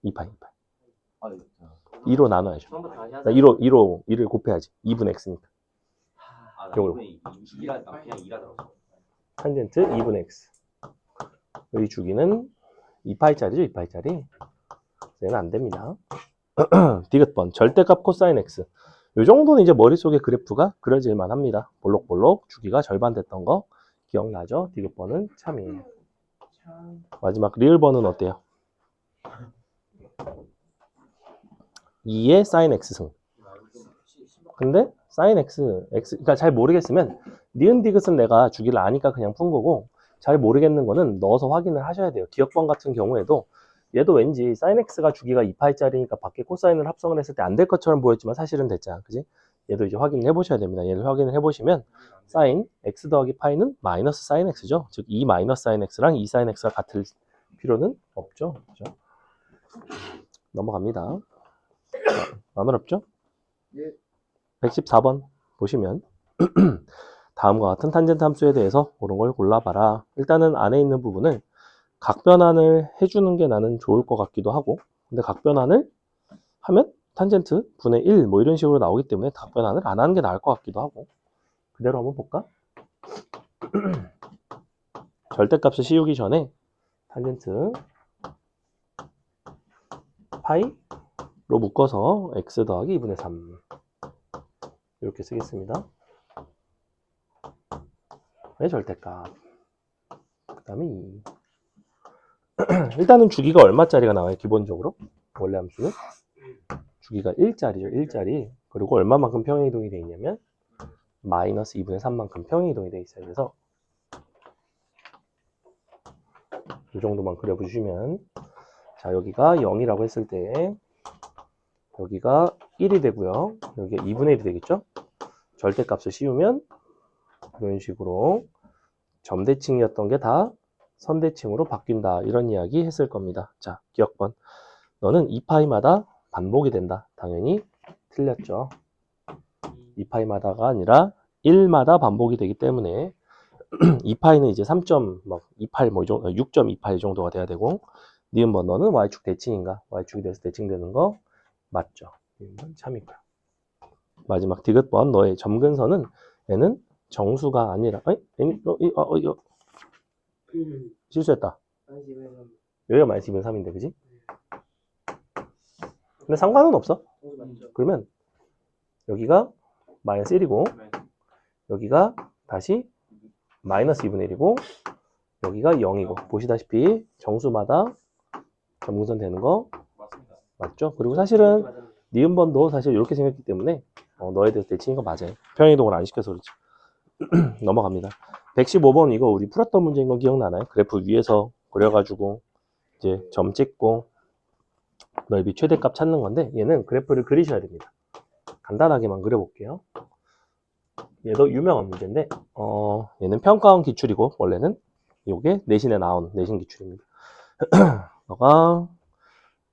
2파이. 2로 나눠야죠. 처음부터 다시 하자. 2를 곱해야지. 2분의 x니까. 아, 나 요거. 이번에 그냥 2가 들었어. 탄젠트 2분의 x. 여기 주기는 2파이짜리죠, 2파이짜리. 얘는 안 됩니다. 디귿번 절대값 코사인 x. 이 정도는 이제 머릿속에 그래프가 그려질만 합니다. 볼록볼록 주기가 절반 됐던 거 기억나죠? 디귿번은 참이에요. 마지막 리을번은 어때요? 2의 사인 x승. 근데 사인 x, 그러니까 잘 모르겠으면 니은 디귿은 내가 주기를 아니까 그냥 푼 거고 잘 모르겠는 거는 넣어서 확인을 하셔야 돼요. 기억번 같은 경우에도 얘도 왠지 sin x가 주기가 2파이짜리니까 밖에 코사인을 합성을 했을 때 안 될 것처럼 보였지만 사실은 됐잖아. 그지? 얘도 이제 확인을 해보셔야 됩니다. 얘를 확인을 해보시면 sin x 더하기 파이는 마이너스 sin x죠. 즉 2 마이너스 sin x랑 2 sin x가 같을 필요는 없죠. 그죠? 넘어갑니다. 안 어렵죠? 예. 114번 보시면 다음과 같은 탄젠트 함수에 대해서 옳은 걸 골라봐라. 일단은 안에 있는 부분을 각변환을 해주는 게 나는 좋을 것 같기도 하고, 근데 각변환을 하면 탄젠트 분의 1 뭐 이런 식으로 나오기 때문에 각변환을 안 하는 게 나을 것 같기도 하고. 그대로 한번 볼까? 절대값을 씌우기 전에 탄젠트 파이로 묶어서 x 더하기 2분의 3 이렇게 쓰겠습니다. 의 절대값. 그 다음에 2. 일단은 주기가 얼마짜리가 나와요, 기본적으로? 원래 함수는? 주기가 1짜리죠, 1짜리. 그리고 얼마만큼 평행이동이 되어 있냐면, 마이너스 2분의 3만큼 평행이동이 되어 있어요. 그래서, 이 정도만 그려주시면, 자, 여기가 0이라고 했을 때, 여기가 1이 되고요. 여기가 2분의 1이 되겠죠? 절대값을 씌우면, 이런 식으로, 점대칭이었던 게 다 선대칭으로 바뀐다. 이런 이야기 했을 겁니다. 자, 기억번. 너는 2파이마다 반복이 된다. 당연히 틀렸죠. 2파이마다가 아니라 1마다 반복이 되기 때문에 2파이는 이제 3.28 뭐 6.28 정도가 돼야 되고, 니은번 너는 y축 대칭인가? y축이 돼서 대칭되는 거 맞죠? 니은번 참이고요. 마지막 디귿번 너의 점근선은 얘는 정수가 아니라 실수했다. 여기가 마이너스 2분의 3인데 그지? 근데 상관은 없어. 그러면 여기가 마이너스 1이고 여기가 다시 마이너스 2분의 1이고 여기가 0이고 보시다시피 정수마다 점근선 되는 거 맞습니다. 맞죠? 그리고 사실은 니은번도 사실 이렇게 생겼기 때문에 너에 대해서 대칭인 거 맞아요. 평행이동을 안 시켜서 그렇지. 넘어갑니다. 115번 이거 우리 풀었던 문제인 거 기억나나요? 그래프 위에서 그려가지고 이제 점 찍고 넓이 최대값 찾는 건데 얘는 그래프를 그리셔야 됩니다. 간단하게만 그려볼게요. 얘도 유명한 문제인데 얘는 평가원 기출이고 원래는 이게 내신에 나온 내신 기출입니다. 너가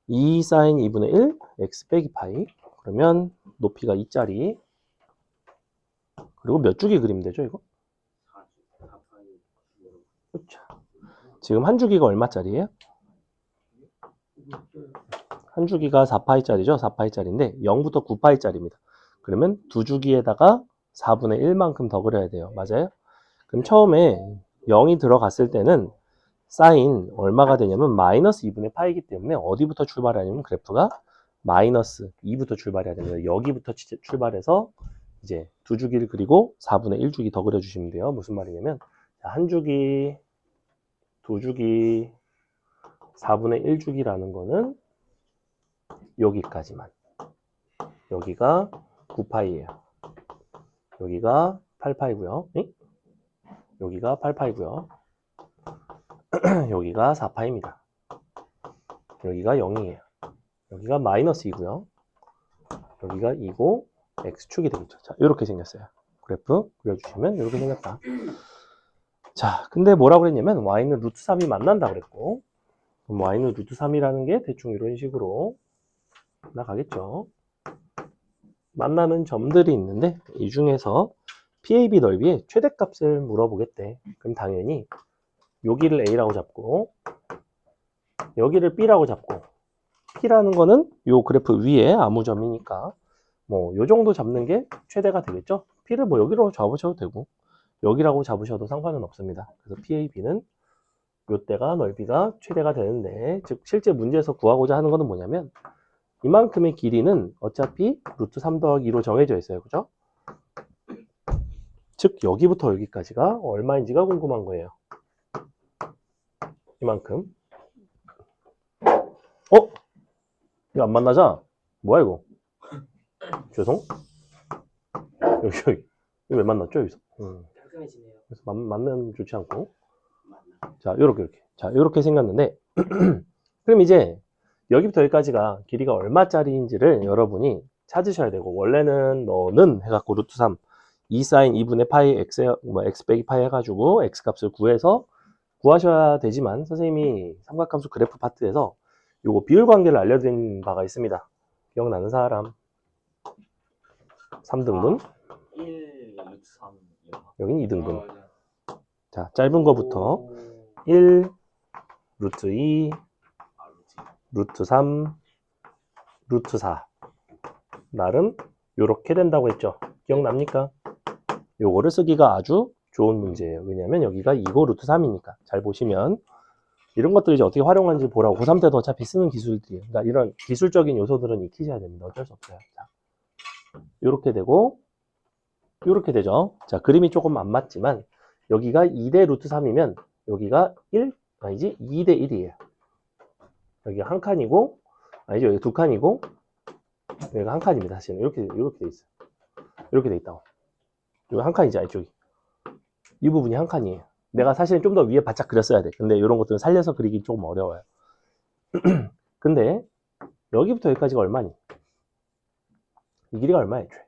2 사인 2분의 1 x 빼기 파이 그러면 높이가 2짜리 그리고 몇 주기 그리면 되죠 이거? 그렇죠. 지금 한 주기가 얼마짜리예요? 한 주기가 4파이짜리죠. 4파이짜리인데 0부터 9파이짜리입니다. 그러면 두 주기에다가 4분의 1만큼 더 그려야 돼요. 맞아요? 그럼 처음에 0이 들어갔을 때는 사인 얼마가 되냐면 마이너스 2분의 파이기 때문에 어디부터 출발하냐면 그래프가 마이너스 2부터 출발해야 됩니다. 여기부터 출발해서 이제 두 주기를 그리고 4분의 1주기 더 그려주시면 돼요. 무슨 말이냐면 한 주기, 두 주기, 4분의 1주기라는 거는 여기까지만. 여기가 9파이예요. 여기가 8파이고요. 여기가 8파이고요. 여기가 4파입니다. 여기가 0이에요. 여기가 마이너스 2고요. 여기가 2고 x축이 되겠죠. 자, 이렇게 생겼어요. 그래프 그려주시면 이렇게 생겼다. 자, 근데 뭐라고 그랬냐면 y는 루트 3이 만난다 그랬고 그럼 y는 루트 3이라는 게 대충 이런 식으로 나가겠죠. 만나는 점들이 있는데 이 중에서 PAB 넓이의 최대값을 물어보겠대. 그럼 당연히 여기를 A라고 잡고 여기를 B라고 잡고 P라는 거는 요 그래프 위에 아무 점이니까 뭐 요 정도 잡는 게 최대가 되겠죠. P를 뭐 여기로 잡으셔도 되고 여기라고 잡으셔도 상관은 없습니다. 그래서 PAB는 요때가 넓이가 최대가 되는데 즉 실제 문제에서 구하고자 하는 거는 뭐냐면 이만큼의 길이는 어차피 루트 3 더하기 2로 정해져 있어요. 그죠? 즉 여기부터 여기까지가 얼마인지가 궁금한 거예요. 이만큼. 이거 안 만나자? 뭐야 이거? 죄송? 여기 이거 왜 만났죠 여기서? 깔끔해지네요. 그래서 맞는 좋지 않고 자 요렇게 자 요렇게 생겼는데 그럼 이제 여기부터 여기까지가 길이가 얼마짜리인지를 여러분이 찾으셔야 되고 원래는 너는 해갖고 루트 3 2 사인 2분의 파이 x 빼기 파이 해가지고 x 값을 구해서 구하셔야 되지만 선생님이 삼각함수 그래프 파트에서 요거 비율 관계를 알려드린 바가 있습니다. 기억나는 사람? 3등분? 1 루트 3이요. 여긴 2등분. 맞아. 자, 짧은 거부터 1, 루트 2, 아, 루트 2. 루트 3, 루트 4. 나름 요렇게 된다고 했죠. 기억납니까? 요거를 쓰기가 아주 좋은 문제예요. 왜냐면 여기가 2고 루트 3이니까. 잘 보시면 이런 것들을 이제 어떻게 활용하는지 보라고. 고3 때도 어차피 쓰는 기술들이에요. 그러니까 이런 기술적인 요소들은 익히셔야 됩니다. 어쩔 수 없어요. 자, 요렇게 되고 요렇게 되죠. 자, 그림이 조금 안 맞지만 여기가 2대 루트 3이면 여기가 1, 아니지 2대 1이에요. 여기가 한 칸이고, 아니죠, 여기 두 칸이고, 여기가 한 칸입니다. 사실은 이렇게 돼 있어요. 이렇게 돼 있다고. 여기 한 칸이죠, 이쪽이. 이 부분이 한 칸이에요. 내가 사실은 좀 더 위에 바짝 그렸어야 돼. 근데 이런 것들은 살려서 그리기 조금 어려워요. 근데 여기부터 여기까지가 얼마니? 이 길이가 얼마야, 애초에?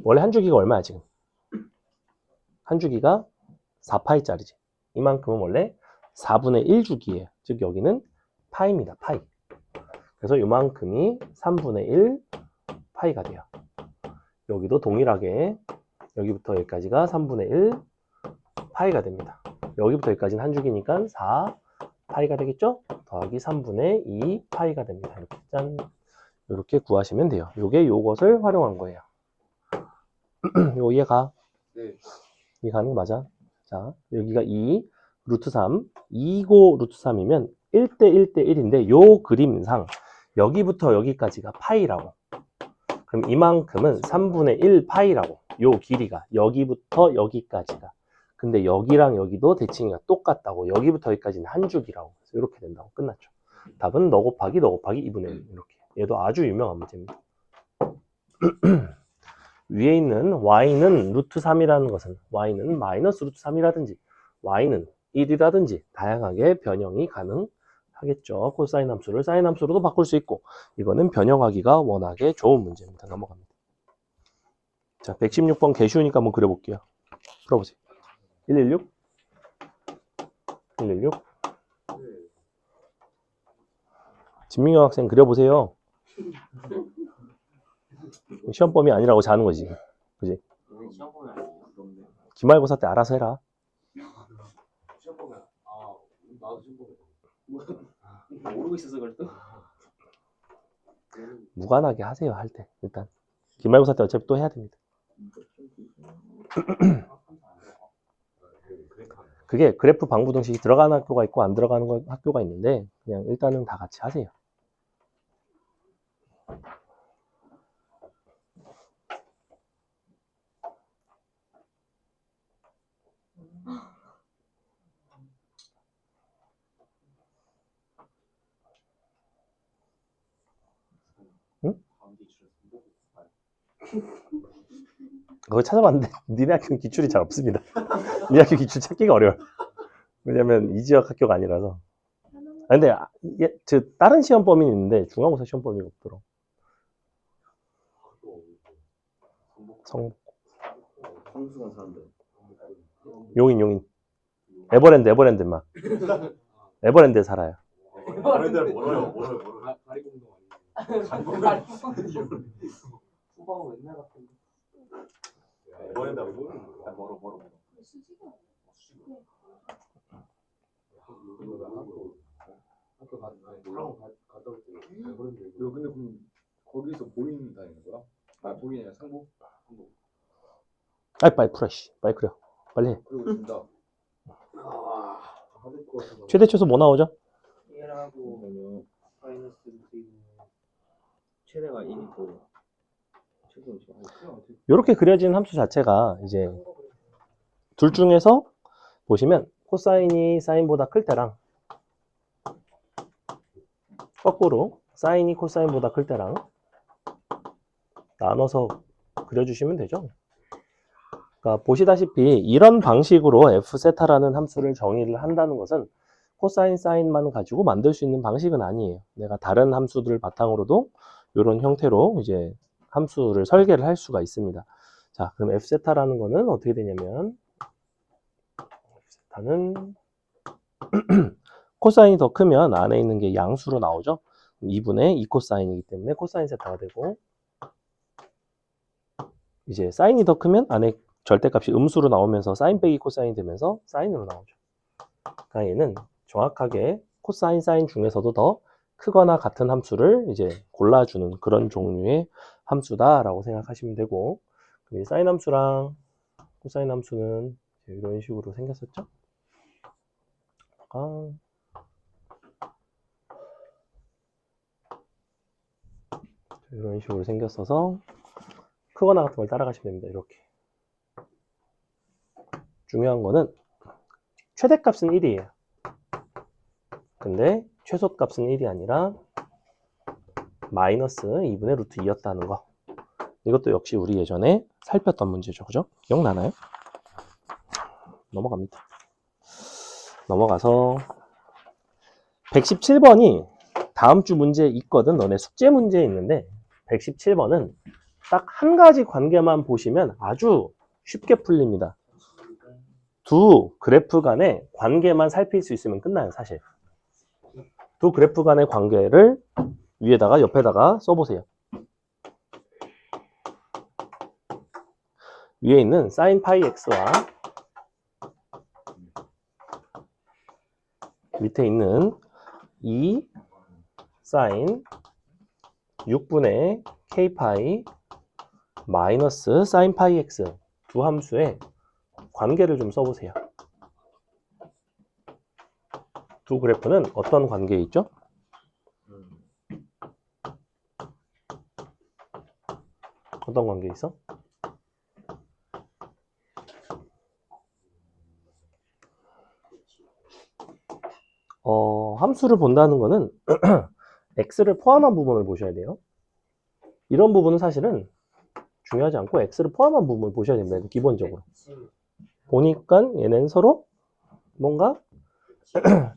원래 한 주기가 얼마야, 지금? 한 주기가 4파이짜리지. 이만큼은 원래 4분의 1주기예요. 즉 여기는 파이입니다. 파이. 그래서 이만큼이 3분의 1 파이가 돼요. 여기도 동일하게 여기부터 여기까지가 3분의 1 파이가 됩니다. 여기부터 여기까지는 한 주기니까 4 파이가 되겠죠? 더하기 3분의 2 파이가 됩니다. 이렇게 짠. 이렇게 구하시면 돼요. 요게 요것을 활용한 거예요. 요 이해가? 네. 이해 가는 거 맞아? 자, 여기가 2, 루트 3, 2고 루트 3이면 1대 1대 1인데 요 그림상 여기부터 여기까지가 파이라고. 그럼 이만큼은 3분의 1 파이라고. 요 길이가 여기부터 여기까지가. 근데 여기랑 여기도 대칭이가 똑같다고. 여기부터 여기까지는 한 주기라고. 그래서 이렇게 된다고. 끝났죠. 답은 너 곱하기 2분의 1 이렇게. 얘도 아주 유명한 문제입니다. 위에 있는 y는 루트 3이라는 것은 y는 마이너스 루트 3이라든지 y는 1이라든지 다양하게 변형이 가능하겠죠. 코사인 함수를 사인 함수로도 바꿀 수 있고 이거는 변형하기가 워낙에 좋은 문제입니다. 넘어갑니다. 자, 116번 개 쉬우니까 한번 그려볼게요. 풀어보세요. 116 116 진민경 학생 그려보세요. 시험 범위 아니라고 자는 거지. 그지? 오늘 시험 보면 아니에요? 그런데. 기말고사 때 알아서 해라. 시험 보면 나도 시험 보면 모르고 있어서 그랬어? 무관하게 하세요. 할 때 일단 기말고사 때 어차피 또 해야 됩니다. 그게 그래프 방부등식이 들어가는 학교가 있고 안 들어가는 학교가 있는데 그냥 일단은 다 같이 하세요. 응? 그거 찾아봤는데 니네 학교는 기출이 잘 없습니다. 니네 학교 기출 찾기가 어려워요. 왜냐면 이 지역 학교가 아니라서. 근데 다른 시험 범위는 있는데 중간고사 시험 범위가 없더라. 성수관 사람들. 용인 에버랜드 막 에버랜드에 살아요. 어른들 멀어요. 가리공동 아니에요? 후방 맨날 같은데. 멀다 멀어. 학교 갔다 올 때. 너 근데 그럼 거기서 모임 다니는 거야? 아 모임이 아니라 상복? 빨리 프레쉬 빨리 그려. 빨리 해. 그리고 준다. 최대 최소 뭐 나오죠? 1하고 마이너스 루트 최대가 1이고 최소 이렇게 그려진 함수 자체가 이제 둘 중에서 보시면 코사인이 사인보다 클 때랑 거꾸로 사인이 코사인보다 클 때랑 나눠서 그려주시면 되죠. 그러니까 보시다시피 이런 방식으로 f세타라는 함수를 정의를 한다는 것은 코사인, 사인만 가지고 만들 수 있는 방식은 아니에요. 내가 다른 함수들을 바탕으로도 이런 형태로 이제 함수를 설계를 할 수가 있습니다. 자, 그럼 f세타라는 거는 어떻게 되냐면 f세타는 코사인이 더 크면 안에 있는 게 양수로 나오죠. 2분의 2코사인이기 때문에 코사인 세타가 되고, 이제 사인이 더 크면 안에 절대값이 음수로 나오면서 사인 빼기 코사인이 되면서 사인으로 나오죠. 그러니까 얘는 정확하게 코사인, 사인 중에서도 더 크거나 같은 함수를 이제 골라주는 그런 종류의 함수다라고 생각하시면 되고, 이 사인 함수랑 코사인 함수는 이런 식으로 생겼었죠. 이런 식으로 생겼어서 크거나 같은 걸 따라가시면 됩니다. 이렇게. 중요한 거는 최대값은 1이에요. 근데 최소값은 1이 아니라 마이너스 2분의 루트 2였다는 거. 이것도 역시 우리 예전에 살폈던 문제죠. 그죠? 기억나나요? 넘어갑니다. 넘어가서 117번이 다음 주 문제에 있거든. 너네 숙제 문제에 있는데 117번은 딱 한 가지 관계만 보시면 아주 쉽게 풀립니다. 두 그래프 간의 관계만 살필 수 있으면 끝나요, 사실. 두 그래프 간의 관계를 위에다가 옆에다가 써보세요. 위에 있는 sin 파이 x와 밑에 있는 2 sin 6분의 k 파이 마이너스 sin 파이 x 두 함수의 관계를 좀 써보세요. 두 그래프는 어떤 관계에 있죠? 어떤 관계에 있어? 함수를 본다는 거는 x를 포함한 부분을 보셔야 돼요. 이런 부분은 사실은 중요하지 않고 x를 포함한 부분을 보셔야 됩니다. 기본적으로. 보니까 얘네는 서로 뭔가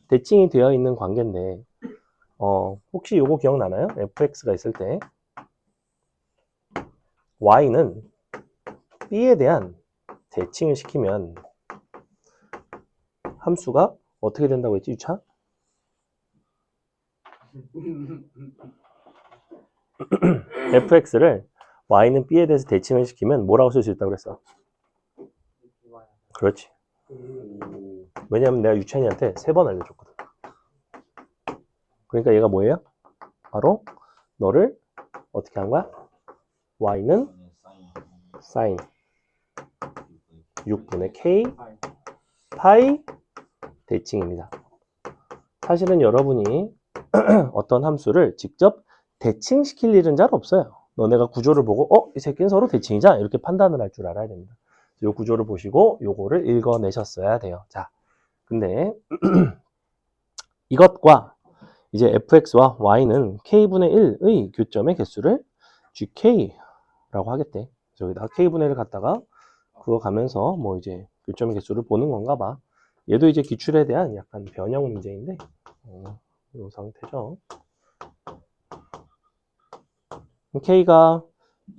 대칭이 되어 있는 관계인데 혹시 요거 기억나나요? fx가 있을 때 y는 b에 대한 대칭을 시키면 함수가 어떻게 된다고 했지, 유차? fx를 y는 b에 대해서 대칭을 시키면 뭐라고 쓸 수 있다고 그랬어? 그렇지. 왜냐면 내가 유찬이한테 3번 알려줬거든. 그러니까 얘가 뭐예요? 바로 너를 어떻게 한 거야? y는 sin 6분의 k 파이 대칭입니다. 사실은 여러분이 어떤 함수를 직접 대칭시킬 일은 잘 없어요. 너네가 구조를 보고 이 새끼는 서로 대칭이자 이렇게 판단을 할 줄 알아야 됩니다. 이 구조를 보시고 요거를 읽어내셨어야 돼요. 자, 근데 이것과 이제 fx와 y는 k분의 1의 교점의 개수를 gk라고 하겠대. 여기다가 k분의 1을 갖다가 그거 가면서 뭐 이제 교점의 개수를 보는 건가 봐. 얘도 이제 기출에 대한 약간 변형 문제인데 이 상태죠. k가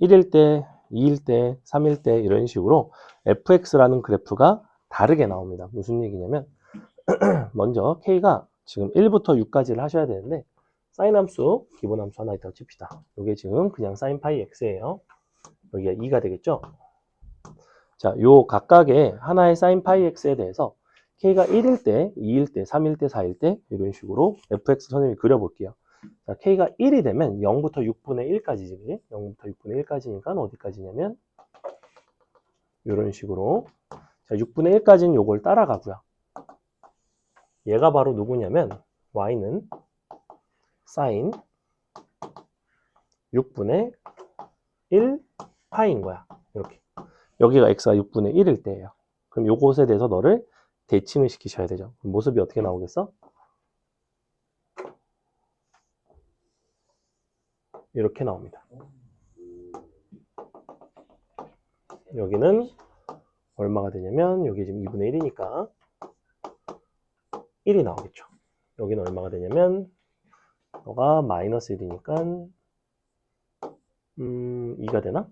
1일 때, 2일 때, 3일 때 이런 식으로 fx라는 그래프가 다르게 나옵니다. 무슨 얘기냐면 먼저 k가 지금 1부터 6까지를 하셔야 되는데 사인 함수, 기본 함수 하나 있다고 칩시다. 이게 지금 그냥 사인 파이 x예요. 여기가 2가 되겠죠? 자, 요 각각의 하나의 사인 파이 x에 대해서 k가 1일 때, 2일 때, 3일 때, 4일 때 이런 식으로 fx 선생님이 그려볼게요. 자, k가 1이 되면 0부터 6분의 1까지지, 그지? 0부터 6분의 1까지니까 어디까지냐면 이런 식으로. 자, 6분의 1까지는 요걸 따라가고요. 얘가 바로 누구냐면 y는 sin 6분의 1 파이인 거야. 이렇게. 여기가 x가 6분의 1일 때예요. 그럼 요것에 대해서 너를 대칭을 시키셔야 되죠. 그럼 모습이 어떻게 나오겠어? 이렇게 나옵니다. 여기는 얼마가 되냐면 여기 지금 2분의 1이니까 1이 나오겠죠. 여기는 얼마가 되냐면 너가 마이너스 1이니까 2가 되나?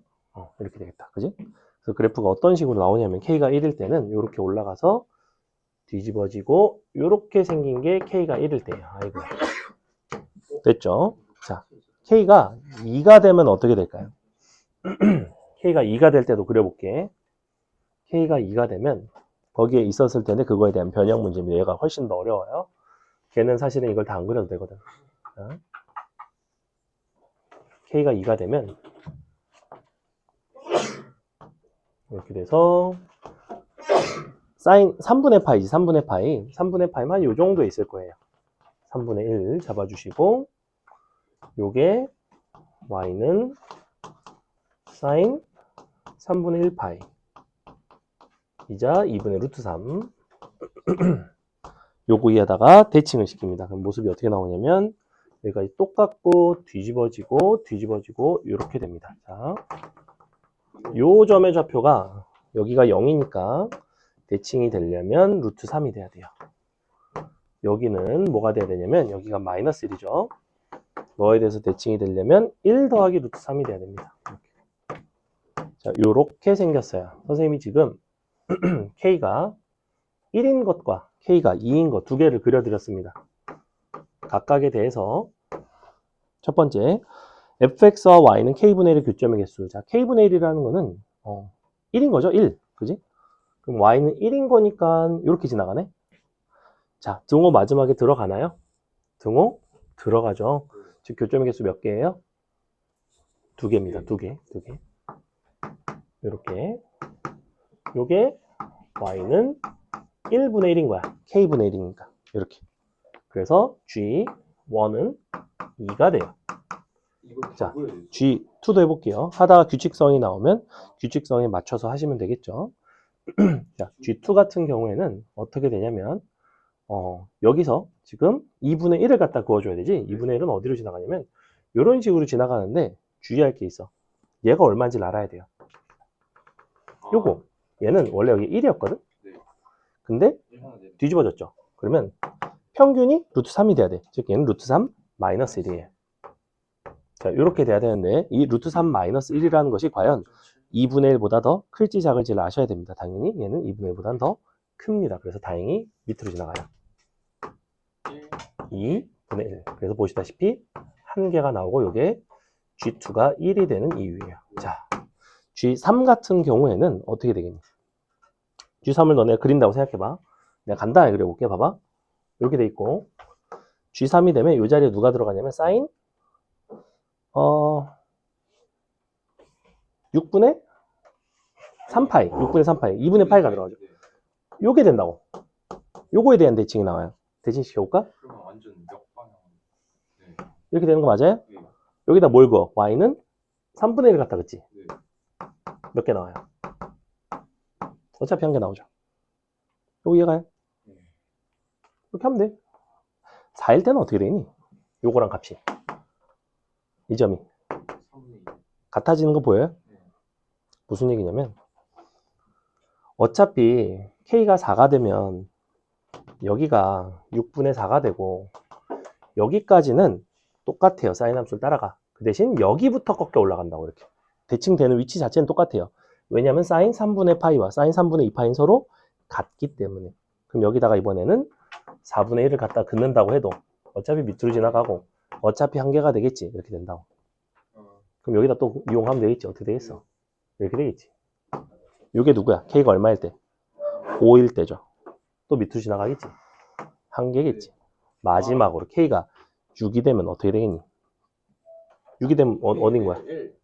이렇게 되겠다. 그지? 그래서 그래프가 어떤 식으로 나오냐면 k가 1일 때는 이렇게 올라가서 뒤집어지고 이렇게 생긴 게 k가 1일 때예요. 아이고. 됐죠? K가 2가 되면 어떻게 될까요? K가 2가 될 때도 그려볼게. K가 2가 되면 거기에 있었을 텐데 그거에 대한 변형 문제입니다. 얘가 훨씬 더 어려워요. 걔는 사실은 이걸 다 안 그려도 되거든. 자, K가 2가 되면 이렇게 돼서 사인 3분의 파이지. 3분의 파이. 3분의 파이만 요 정도 있을 거예요. 3분의 1 잡아주시고 요게 y는 사인 3분의 1 파이 이자 2분의 루트 3 요거 위에다가 대칭을 시킵니다. 그럼 모습이 어떻게 나오냐면 여기까지 똑같고 뒤집어지고 뒤집어지고 이렇게 됩니다. 자, 요 점의 좌표가 여기가 0이니까 대칭이 되려면 루트 3이 돼야 돼요. 여기는 뭐가 돼야 되냐면 여기가 마이너스 1이죠. 뭐에 대해서 대칭이 되려면 1 더하기 루트 3이 돼야 됩니다. 이렇게. 자, 요렇게 생겼어요. 선생님이 지금 K가 1인 것과 K가 2인 것 두 개를 그려드렸습니다. 각각에 대해서 첫 번째 fx와 y는 k분의 1의 교점의 개수. 자, k분의 1이라는 거는 1인 거죠. 1. 그지? 그럼 y는 1인 거니까 이렇게 지나가네. 자, 등호 마지막에 들어가나요? 등호 들어가죠. 즉 교점의 개수 몇 개예요? 2개입니다. 2개. 이렇게. 요게 y는 1분의 1인 거야. k분의 1이니까. 이렇게. 그래서 G1은 2가 돼요. 자, G2도 해볼게요. 하다가 규칙성이 나오면 규칙성에 맞춰서 하시면 되겠죠. 자, G2 같은 경우에는 어떻게 되냐면 여기서 지금 2분의 1을 갖다 그어줘야 되지. 2분의 1은 어디로 지나가냐면 이런 식으로 지나가는데 주의할 게 있어. 얘가 얼마인지 알아야 돼요. 요거 얘는 원래 여기 1이었거든. 근데 뒤집어졌죠. 그러면 평균이 루트 3이 돼야 돼. 즉 얘는 루트 3 마이너스 1이에요. 자, 이렇게 돼야 되는데 이 루트 3 마이너스 1이라는 것이 과연 2분의 1보다 더 클지 작을지를 아셔야 됩니다. 당연히 얘는 2분의 1보다는 더 큽니다. 그래서 다행히 밑으로 지나가요. 2분의 1. 그래서 보시다시피 한 개가 나오고 이게 G2가 1이 되는 이유예요. 자, G3 같은 경우에는 어떻게 되겠니? G3을 너네가 그린다고 생각해봐. 내가 간단하게 그려볼게. 봐봐. 이렇게 돼 있고 G3이 되면 이 자리에 누가 들어가냐면 사인 6분의 3파이 6분의 3파이 2분의 파이가 들어가죠. 요게 된다고. 요거에 대한 대칭이 나와요. 대칭 시켜볼까? 그러면 완전 역방향. 네. 이렇게 되는 거 맞아요? 네. 여기다 뭘 그어? y는 3분의 1 갖다 그치? 네. 몇 개 나와요? 어차피 한 개 나오죠. 요거 이해가요? 네. 이렇게 하면 돼. 4일 때는 어떻게 되니? 요거랑 값이 이 점이 3분의 2. 같아지는 거 보여요? 네. 무슨 얘기냐면 어차피 K가 4가 되면 여기가 6분의 4가 되고 여기까지는 똑같아요. 사인 함수를 따라가. 그 대신 여기부터 꺾여 올라간다고 이렇게. 대칭되는 위치 자체는 똑같아요. 왜냐하면 사인 3분의 파이와 사인 3분의 2파이는 서로 같기 때문에. 그럼 여기다가 이번에는 4분의 1을 갖다 긋는다고 해도 어차피 밑으로 지나가고 어차피 한 개가 되겠지. 이렇게 된다고. 그럼 여기다 또 이용하면 되겠지. 어떻게 되겠어? 이렇게 되겠지. 이게 누구야? K가 얼마일 때? 5일 때죠. 또 밑으로 지나가겠지. 한 개겠지. 마지막으로 K가 6이 되면 어떻게 되겠니? 6이 되면 어딘 거야? 1.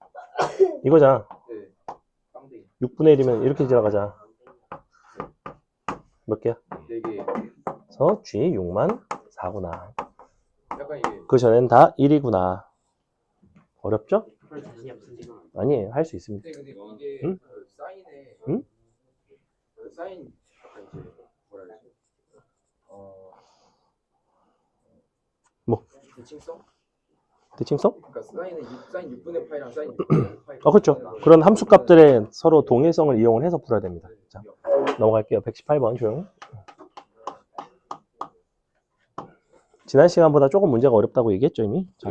이거잖아. 네. 쌍둥이. 6분의 1이면 이렇게 지나가잖아. 몇 개야? 4개. 그래서 G 6만 4구나. 약간 이게 그 전엔 다 1이구나. 어렵죠? 그걸 자신이 없으니까. 아니에요. 할 수 있습니다. 근데 이게 응? 그 사인에 응? 그 사인 약간 이제 뭐라 해야 되지? 뭐? 대칭성? 대칭성? 그러니까 사인 6분의 파이랑 사인 6분의 파이. 그렇죠. 그런 함수값들의 서로 동일성을 이용을 해서 풀어야 됩니다. 자, 넘어갈게요. 118번 조용. 지난 시간보다 조금 문제가 어렵다고 얘기했죠, 이미. 자,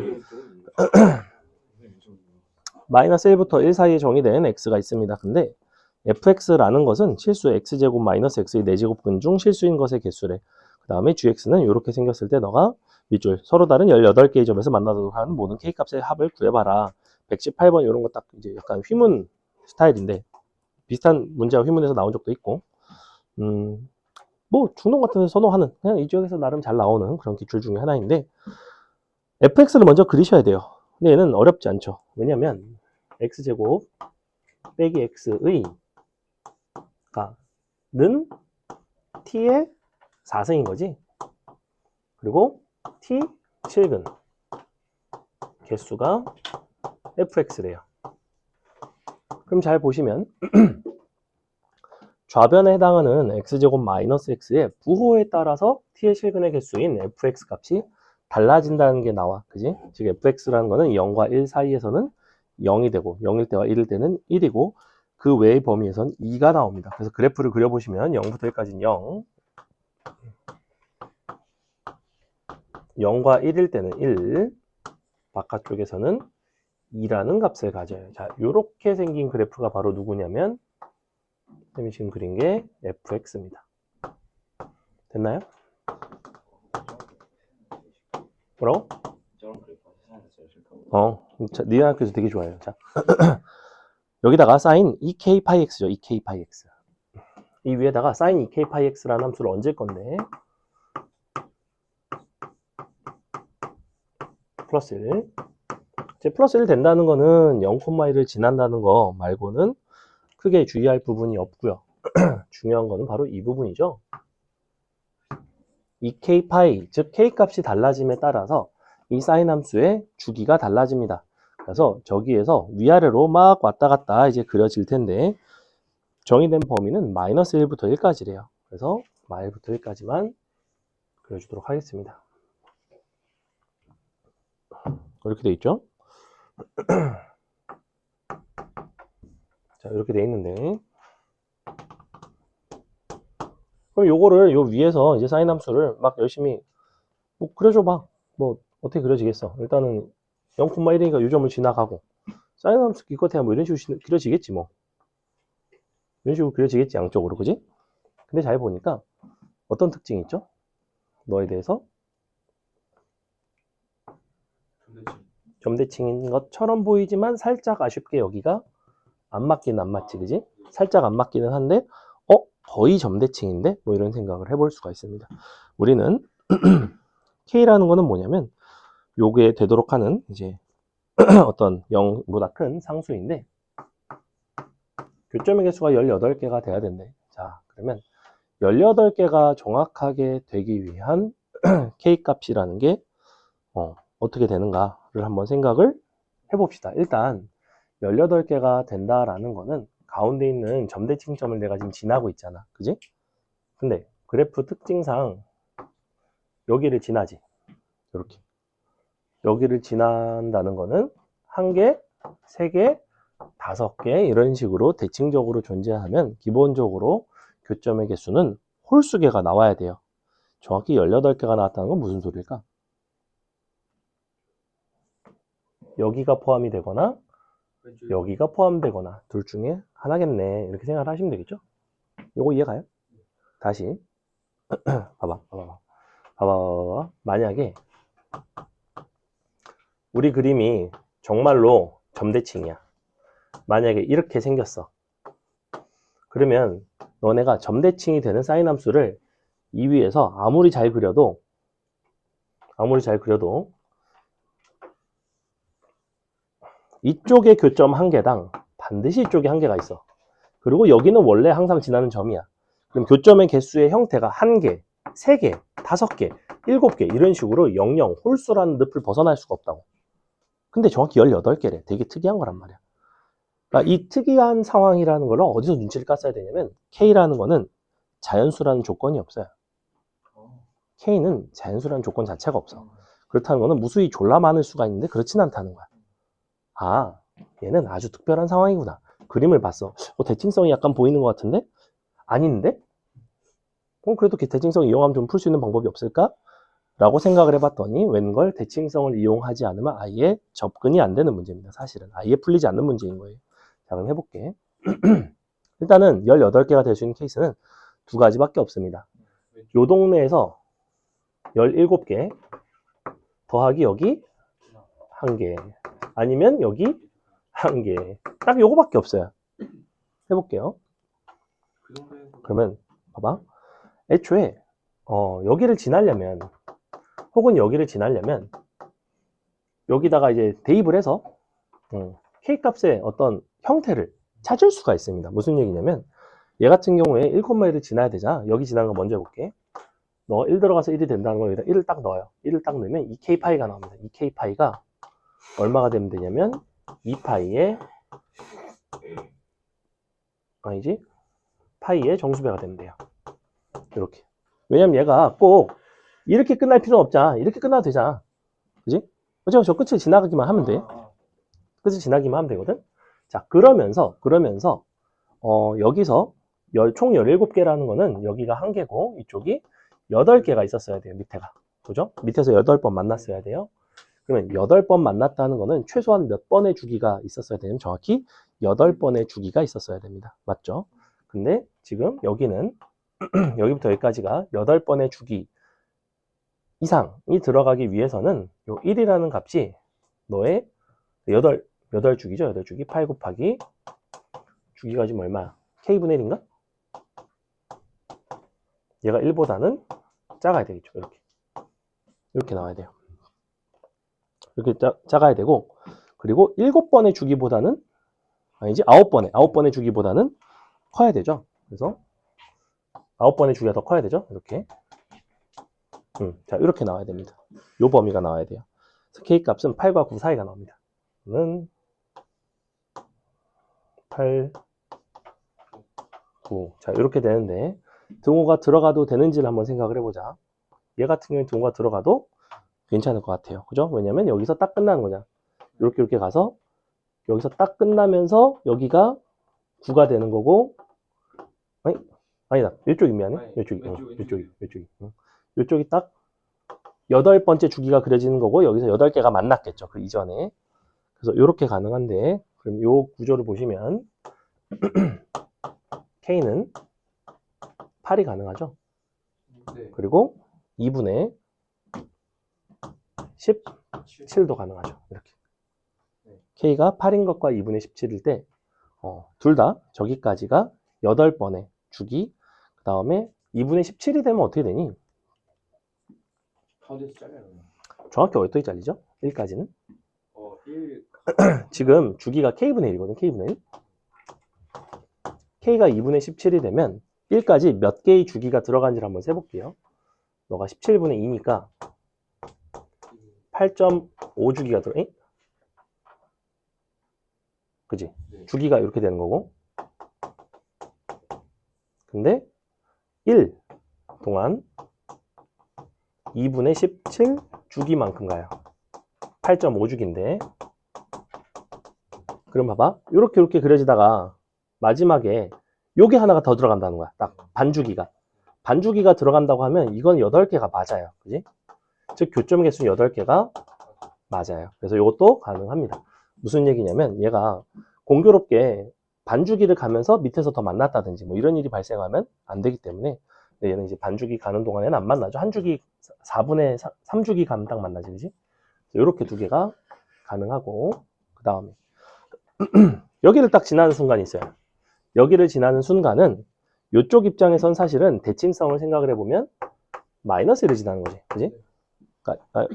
마이너스 1부터 1 사이에 정의된 x가 있습니다. 근데 fx라는 것은 실수 x제곱 마이너스 x의 4제곱근 중 실수인 것의 개수래. 그 다음에 gx는 이렇게 생겼을 때 너가 밑줄 서로 다른 18개의 점에서 만나도록 하는 모든 k값의 합을 구해봐라. 118번 이런 거 딱 이제 약간 휘문 스타일인데 비슷한 문제가 휘문에서 나온 적도 있고 뭐 중동 같은 데서 선호하는 그냥 이 지역에서 나름 잘 나오는 그런 기출 중에 하나인데 fx를 먼저 그리셔야 돼요. 근데 얘는 어렵지 않죠. 왜냐면 x제곱 빼기 x의 는 t의 4승인 거지. 그리고 t 실근 개수가 fx래요. 그럼 잘 보시면 좌변에 해당하는 x제곱 마이너스 x의 부호에 따라서 t의 실근의 개수인 fx 값이 달라진다는 게 나와. 그지? 즉 fx라는 거는 0과 1 사이에서는 0이 되고 0일 때와 1일 때는 1이고 그 외의 범위에선 2가 나옵니다. 그래서 그래프를 그려보시면 0부터 1까지는 0, 0과 1일 때는 1, 바깥쪽에서는 2라는 값을 가져요. 자, 요렇게 생긴 그래프가 바로 누구냐면 쌤이 지금 그린 게 fx입니다. 됐나요? 뭐라고? 저런 그래프가 세상에서 제일 싫다고. 자, 니네 학교에서 되게 좋아해요. 자, 여기다가 sin 2k 파이 x죠. 2k 파이 x. 이 위에다가 sin 2k 파이 x라는 함수를 얹을 건데 플러스 1. 이제 플러스 1 된다는 거는 0,1을 지난다는 거 말고는 크게 주의할 부분이 없고요. 중요한 거는 바로 이 부분이죠. 2k 파이, 즉 k 값이 달라짐에 따라서 이 사인 함수의 주기가 달라집니다. 그래서 저기에서 위아래로 막 왔다 갔다 이제 그려질 텐데 정의된 범위는 마이너스 1부터 1까지래요. 그래서 마일부터 1까지만 그려주도록 하겠습니다. 이렇게 돼 있죠? 자, 이렇게 돼 있는데 그럼 요거를 요 위에서 이제 사인 함수를 막 열심히 뭐 그려줘봐. 뭐 어떻게 그려지겠어? 일단은 0,1이니까 요 점을 지나가고 사인 함수 기껏해야 뭐 이런 식으로 그려지겠지 뭐. 이런 식으로 그려지겠지 양쪽으로, 그지? 근데 잘 보니까 어떤 특징이 있죠? 너에 대해서 점대칭인 것처럼 보이지만 살짝 아쉽게 여기가 안 맞긴 안 맞지, 그지? 살짝 안 맞기는 한데 거의 점대칭인데? 뭐 이런 생각을 해볼 수가 있습니다. 우리는 K라는 거는 뭐냐면 요게 되도록 하는 이제 어떤 0보다 큰 상수인데 교점의 개수가 18개가 돼야 된대. 자, 그러면 18개가 정확하게 되기 위한 K 값이라는 게 어떻게 되는가를 한번 생각을 해봅시다. 일단 18개가 된다라는 거는 가운데 있는 점대칭점을 내가 지금 지나고 있잖아. 그지? 근데 그래프 특징상 여기를 지나지. 이렇게. 여기를 지난다는 거는 1개, 3개, 5개 이런 식으로 대칭적으로 존재하면 기본적으로 교점의 개수는 홀수개가 나와야 돼요. 정확히 18개가 나왔다는 건 무슨 소리일까? 여기가 포함이 되거나 여기가 포함되거나 둘 중에 하나겠네. 이렇게 생각을 하시면 되겠죠? 요거 이해가요? 다시 봐봐. 만약에 우리 그림이 정말로 점대칭이야. 만약에 이렇게 생겼어. 그러면 너네가 점대칭이 되는 사인 함수를 이 위에서 아무리 잘 그려도 이쪽의 교점 1개당 반드시 이쪽에 1개가 있어. 그리고 여기는 원래 항상 지나는 점이야. 그럼 교점의 개수의 형태가 1개, 3개, 5개, 7개 이런 식으로 00 홀수라는 늪을 벗어날 수가 없다고. 근데 정확히 18개래. 되게 특이한 거란 말이야. 그러니까 이 특이한 상황이라는 걸 어디서 눈치를 깠어야 되냐면 K라는 거는 자연수라는 조건이 없어요. K는 자연수라는 조건 자체가 없어. 그렇다는 거는 무수히 졸라 많을 수가 있는데 그렇진 않다는 거야. 아, 얘는 아주 특별한 상황이구나. 그림을 봤어. 대칭성이 약간 보이는 것 같은데? 아닌데? 그래도 대칭성 이용하면 좀 풀 수 있는 방법이 없을까? 라고 생각을 해봤더니 웬걸 대칭성을 이용하지 않으면 아예 접근이 안 되는 문제입니다. 사실은 아예 풀리지 않는 문제인 거예요. 자, 그럼 해볼게. 일단은 18개가 될 수 있는 케이스는 두 가지밖에 없습니다. 요 동네에서 17개 더하기 여기 1개 아니면 여기 1개. 딱 요거밖에 없어요. 해볼게요. 그 정도에서 그러면 봐봐. 애초에 여기를 지나려면 혹은 여기를 지나려면 여기다가 이제 대입을 해서 K 값의 어떤 형태를 찾을 수가 있습니다. 무슨 얘기냐면 얘 같은 경우에 1,1을 지나야 되잖아. 여기 지나는 거 먼저 해볼게. 너 1 들어가서 1이 된다는 거 여기다 1을 딱 넣어요. 1을 딱 넣으면 2K파이가 나옵니다. 2K파이가 얼마가 되면 되냐면 2파이의 아니지? 파이의 정수배가 되면 돼요. 이렇게. 왜냐면 얘가 꼭 이렇게 끝날 필요는 없잖아. 이렇게 끝나도 되잖아. 그지? 어차피 저 끝을 지나가기만 하면 돼. 끝을 지나기만 하면 되거든. 자, 그러면서 여기서 총 17개라는 거는 여기가 1개고 이쪽이 8개가 있었어야 돼요. 밑에가. 그죠? 밑에서 8번 만났어야 돼요. 그러면 8번 만났다는 거는 최소한 몇 번의 주기가 있었어야 되냐면 정확히 8번의 주기가 있었어야 됩니다. 맞죠? 근데 지금 여기는 여기부터 여기까지가 8번의 주기 이상이 들어가기 위해서는 요 1이라는 값이 너의 8주기죠. 8주기 8 곱하기 주기가 지금 얼마야? K분의 1인가? 얘가 1보다는 작아야 되겠죠. 이렇게 나와야 돼요. 이렇게 작아야 되고, 그리고 7번의 주기보다는 아니지 9번의 주기보다는 커야 되죠. 그래서 9번의 주기가 더 커야 되죠. 이렇게. 자, 이렇게 나와야 됩니다. 요 범위가 나와야 돼요. 그래서 K 값은 8과 9 사이가 나옵니다. 는 8, 9. 자, 이렇게 되는데 등호가 들어가도 되는지를 한번 생각을 해보자. 얘 같은 경우에 등호가 들어가도 괜찮을 것 같아요. 그죠? 왜냐면 여기서 딱 끝나는 거냐. 이렇게 가서 여기서 딱 끝나면서 여기가 9가 되는 거고, 아니다. 이쪽이 미안해. 이쪽이. 이쪽이 딱 8번째 주기가 그려지는 거고, 여기서 8개가 만났겠죠. 그 이전에. 그래서 이렇게 가능한데, 그럼 요 구조를 보시면, K는 8이 가능하죠. 네. 그리고 2분의 17도 가능하죠. 이렇게. K가 8인 것과 2분의 17일 때, 둘 다 저기까지가 8번의 주기, 그 다음에 2분의 17이 되면 어떻게 되니? 가운데서 잘라요. 정확히 어떻게 잘리죠? 1까지는? 1 지금 주기가 K분의 1이거든, K분의 1. K가 2분의 17이 되면 1까지 몇 개의 주기가 들어간지를 한번 세볼게요. 너가 17분의 2니까 8.5주기가 들어, 그지? 네. 주기가 이렇게 되는 거고. 근데 1 동안 2분의 17 주기만큼 가요. 8.5주기인데. 그럼 봐봐. 이렇게 그려지다가 마지막에 요게 하나가 더 들어간다는 거야. 딱 반주기가. 반주기가 들어간다고 하면 이건 8개가 맞아요. 그지? 즉 교점 개수는 8개가 맞아요. 그래서 이것도 가능합니다. 무슨 얘기냐면 얘가 공교롭게 반주기를 가면서 밑에서 더 만났다든지 뭐 이런 일이 발생하면 안 되기 때문에 얘는 이제 반주기 가는 동안에는 안 만나죠. 한 주기 4분의 3주기 가면 딱 만나지, 그지? 이렇게 두 개가 가능하고, 그 다음에 여기를 딱 지나는 순간이 있어요. 여기를 지나는 순간은 이쪽 입장에선 사실은 대칭성을 생각을 해보면 마이너스 1을 지나는 거지, 그지? 그러니까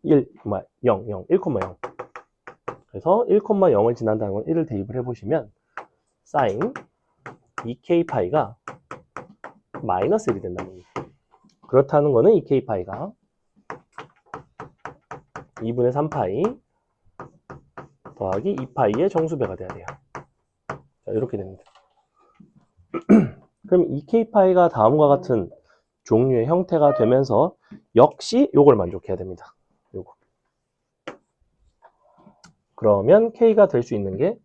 1, 0. 그래서 1,0을 지난다는 건 1을 대입을 해보시면 사인 2k파이가 마이너스 1이 된다는 거예요. 그렇다는 거는 2k파이가 2분의 3파이 더하기 2파이의 정수배가 돼야 돼요. 자, 이렇게 됩니다. 그럼 2k파이가 다음과 같은 종류의 형태가 되면서 역시 요걸 만족해야 됩니다. 요거. 그러면 K가 될 수 있는 게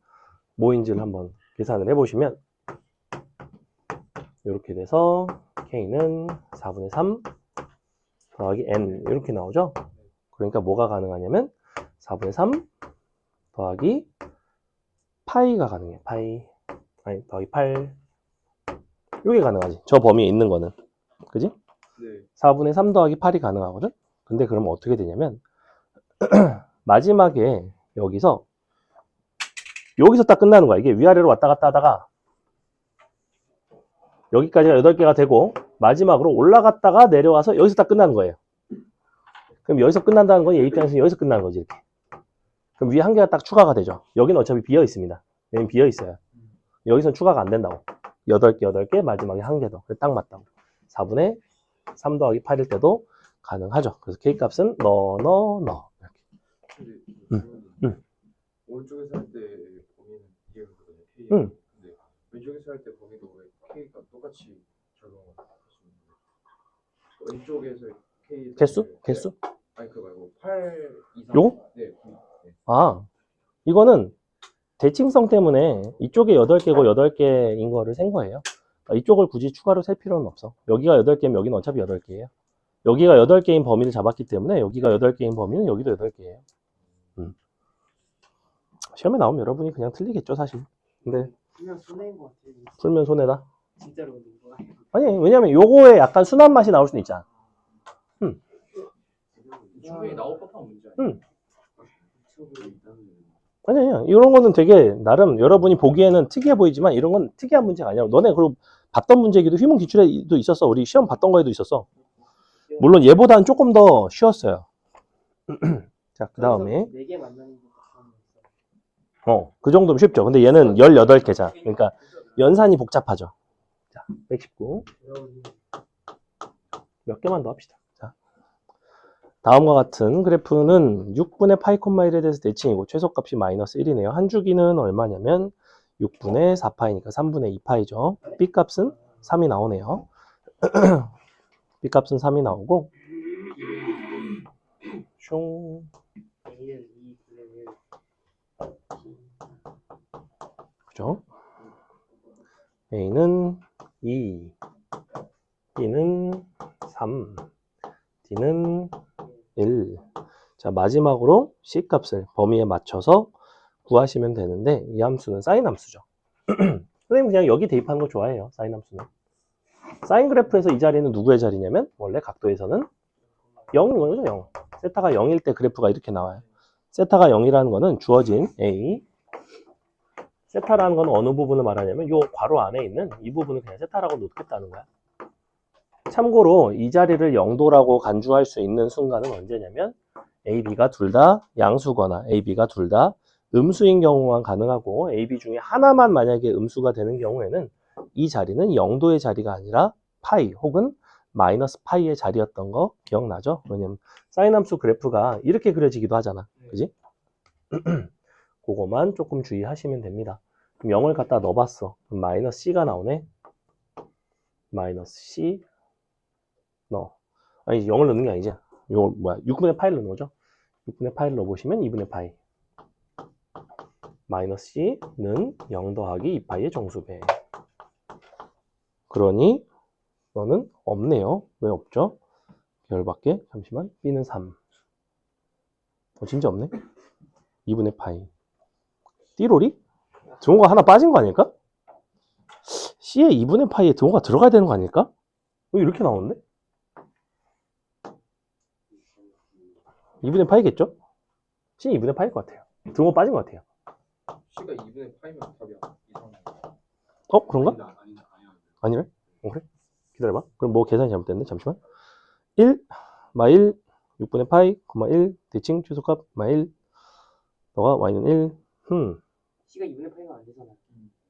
뭐인지를 한번 계산을 해보시면 이렇게 돼서 K는 4분의 3 더하기 N 이렇게 나오죠. 그러니까 뭐가 가능하냐면 4분의 3 더하기 파이가 가능해요. 파이 아니 더하기 8 이게 가능하지. 저 범위에 있는 거는. 그지? 네. 4분의 3 더하기 8이 가능하거든? 근데 그러면 어떻게 되냐면, 마지막에 여기서 딱 끝나는 거야. 이게 위아래로 왔다 갔다 하다가 여기까지가 8개가 되고 마지막으로 올라갔다가 내려와서 여기서 딱 끝나는 거예요. 그럼 여기서 끝난다는 건 얘 입장에서는 여기서 끝나는 거지, 이렇게. 그럼 위에 한 개가 딱 추가가 되죠. 여기는 어차피 비어 있습니다. 여기는 비어 있어요. 여기선 추가가 안 된다고. 8개, 마지막에 한 개 더. 그래, 딱 맞다고. 4분의 3 더하기 8일 때도 가능하죠. 그래서 K 값은 넣어. 근데 응. 오른쪽에서 할 때 범위는 이게 거든요. K. 응. 근데 왼쪽에서 할 때 범위도 왜 K가 똑같이 적용을 하시는 거예요? 왼쪽에서 K 개수? 아니 그거 말고 8 이상. 요거? 네. 아, 이거는 대칭성 때문에 이쪽에 8개고 8개인 거를 센 거예요. 이쪽을 굳이 추가로 셀 필요는 없어. 여기가 8개면 여기는 어차피 8개예요. 여기가 8개인 범위를 잡았기 때문에 여기가 8개인 범위는 여기도 8개예요. 시험에 나오면 여러분이 그냥 틀리겠죠, 사실. 근데 그냥 손해인 것 같아요. 풀면 손해다. 진짜로 근데 이거 아니, 왜냐면 요거에 약간 순한 맛이 나올 수는 있잖아. 충분히 나올 법한 문제 응. 아니에요? 아니, 이런 거는 되게 나름 여러분이 보기에는 특이해 보이지만 이런 건 특이한 문제가 아니야. 너네 그리고 봤던 문제기도 휘문 기출에도 있었어. 우리 시험 봤던 거에도 있었어. 물론 얘보다는 조금 더 쉬웠어요. 자, 그 다음에 4개 만나는 거 같아요. 그 정도면 쉽죠. 근데 얘는 18개잖아. 그러니까 연산이 복잡하죠. 자, 119. 몇 개만 더 합시다. 자, 다음과 같은 그래프는 6분의 파이 콤마 1에 대해서 대칭이고 최소값이 마이너스 1이네요. 한 주기는 얼마냐면 6분의 4파이니까 3분의 2파이죠. B값은 3이 나오네요. B값은 3이 나오고 슝. A는 2, B는 1. 그죠? A는 2, B는 3, D는 1. 자, 마지막으로 C 값을 범위에 맞춰서 구하시면 되는데 이 함수는 사인 함수죠. 선생님 그냥 여기 대입하는 거 좋아해요. 사인 함수는. 사인 그래프에서 이 자리는 누구의 자리냐면 원래 각도에서는 0인 거죠. 0. 세타가 0일 때 그래프가 이렇게 나와요. 세타가 0이라는 거는 주어진 A. 세타라는 건 어느 부분을 말하냐면 이 괄호 안에 있는 이 부분을 그냥 세타라고 놓겠다는 거야. 참고로 이 자리를 0도라고 간주할 수 있는 순간은 언제냐면 A, B가 둘 다 양수거나 A, B가 둘 다 음수인 경우만 가능하고 A, B 중에 하나만 만약에 음수가 되는 경우에는 이 자리는 0도의 자리가 아니라 파이 혹은 마이너스 파이의 자리였던 거 기억나죠? 왜냐면 사인 함수 그래프가 이렇게 그려지기도 하잖아. 그지? 그거만 조금 주의하시면 됩니다. 그럼 0을 갖다 넣어봤어. 그럼 마이너스 C가 나오네. 마이너스 C 넣어. 아니 0을 넣는 게 아니지. 이거 뭐야? 6분의 파이를 넣는 거죠. 6분의 파이를 넣어보시면 2분의 파이. 마이너스 C는 0 더하기 2파이의 정수배. 그러니 너는 없네요. 왜 없죠? 열받게. 잠시만. B는 3. 진짜 없네. 2분의 파이. 띠로리? 등호가 하나 빠진 거 아닐까? C에 2분의 파이에 등호가 들어가야 되는 거 아닐까? 왜 이렇게 나오는데? 2분의 파이겠죠? C는 2분의 파이일 것 같아요. 등호 빠진 것 같아요. C가 2분의 파이면 답이 이상해. 그런가? 아니래? 그래? 기다려봐. 그럼 뭐 계산이 잘못됐네. 잠시만. 1, 마 1, 6분의 파이, 1, 대칭 최소값, 마 1, 너가 y는 1, C가 2분의 파이가 안 되잖아요.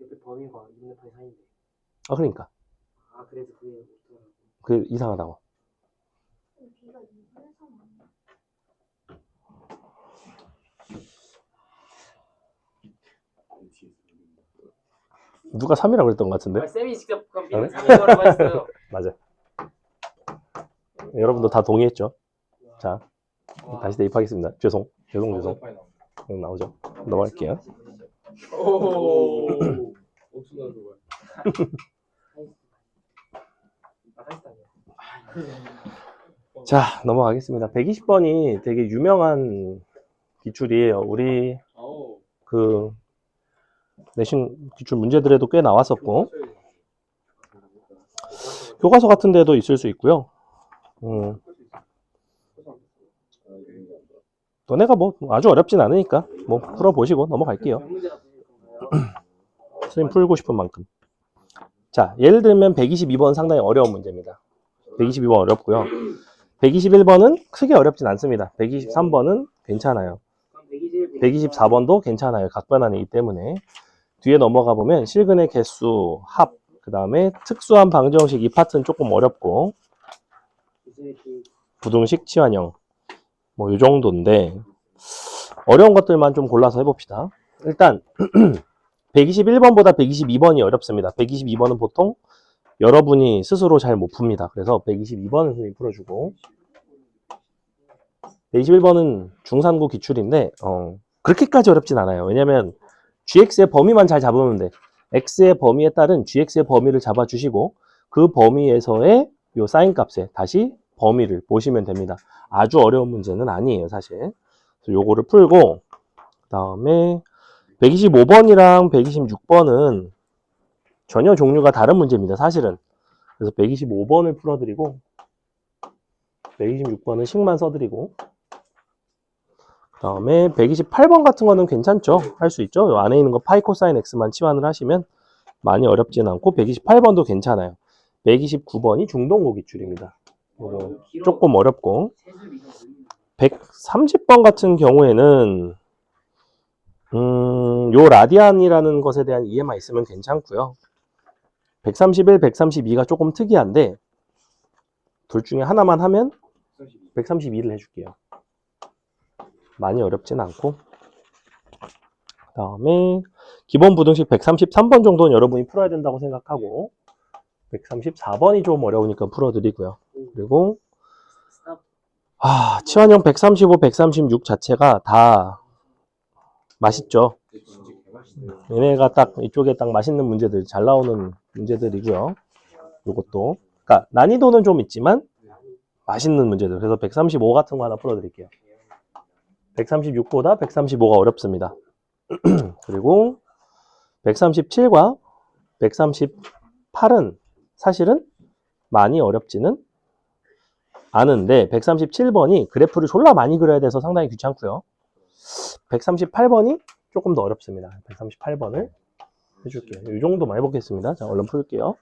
옆에 범위가 2분의 파이 사이인데. 그러니까. 아, 그래서 그게 어떡하라고. 그 이상하다고. B가 2분의 3 아니야? 누가 3이라고 그랬던 것 같은데? 쌤이 직접 그럼 그래? B는 3이라고 했어요. 맞아. 여러분도 다 동의했죠? 자, 와. 다시 대입하겠습니다. 죄송. 4분의 파이 나온다. 나오죠. 넘어갈게요. 오. 옥수수 그거. 자, 넘어가겠습니다. 120번이 되게 유명한 기출이에요. 우리 아우. 그 내신 기출 문제들에도 꽤 나왔었고 교과서 같은 데도 있을 수 있고요. 너네가 뭐 아주 어렵진 않으니까 뭐 풀어보시고 넘어갈게요. 몇 문제나 풀릴 건가요? 선생님 풀고 싶은 만큼. 자, 예를 들면 122번 상당히 어려운 문제입니다. 122번 어렵고요. 121번은 크게 어렵진 않습니다. 123번은 괜찮아요. 그럼 121, 124번도 괜찮아요. 각변환이기 때문에. 뒤에 넘어가 보면 실근의 개수, 합, 그 다음에 특수한 방정식 이 파트는 조금 어렵고 부등식 치환형 뭐 이 정도인데 어려운 것들만 좀 골라서 해봅시다. 일단 121번보다 122번이 어렵습니다. 122번은 보통 여러분이 스스로 잘 못 풉니다. 그래서 122번은 선생님이 풀어주고 121번은 중산고 기출인데 그렇게까지 어렵진 않아요. 왜냐면 gx의 범위만 잘 잡으면 돼. x의 범위에 따른 gx의 범위를 잡아주시고 그 범위에서의 요 사인 값에 다시 범위를 보시면 됩니다. 아주 어려운 문제는 아니에요, 사실. 그래서 요거를 풀고 그 다음에 125번이랑 126번은 전혀 종류가 다른 문제입니다, 사실은. 그래서 125번을 풀어드리고 126번은 식만 써드리고 그 다음에 128번 같은 거는 괜찮죠? 할 수 있죠? 요 안에 있는 거 파이 코사인 x만 치환을 하시면 많이 어렵진 않고 128번도 괜찮아요. 129번이 중동고 기출입니다. 요거 조금 어렵고 130번 같은 경우에는 요 라디안이라는 것에 대한 이해만 있으면 괜찮고요. 131, 132가 조금 특이한데 둘 중에 하나만 하면 132를 해줄게요. 많이 어렵진 않고 그 다음에 기본 부등식 133번 정도는 여러분이 풀어야 된다고 생각하고 134번이 좀 어려우니까 풀어드리고요. 그리고 치환형 135, 136 자체가 다 맛있죠. 얘네가 딱 이쪽에 딱 맛있는 문제들 잘 나오는 문제들이고요. 요것도 그러니까 난이도는 좀 있지만 맛있는 문제들. 그래서 135 같은 거 하나 풀어드릴게요. 136보다 135가 어렵습니다. 그리고 137과 138은 사실은 많이 어렵지는 않은데 137번이 그래프를 졸라 많이 그려야 돼서 상당히 귀찮고요. 138번이 조금 더 어렵습니다. 138번을 해줄게요. 이 정도만 해보겠습니다. 자, 얼른 풀게요.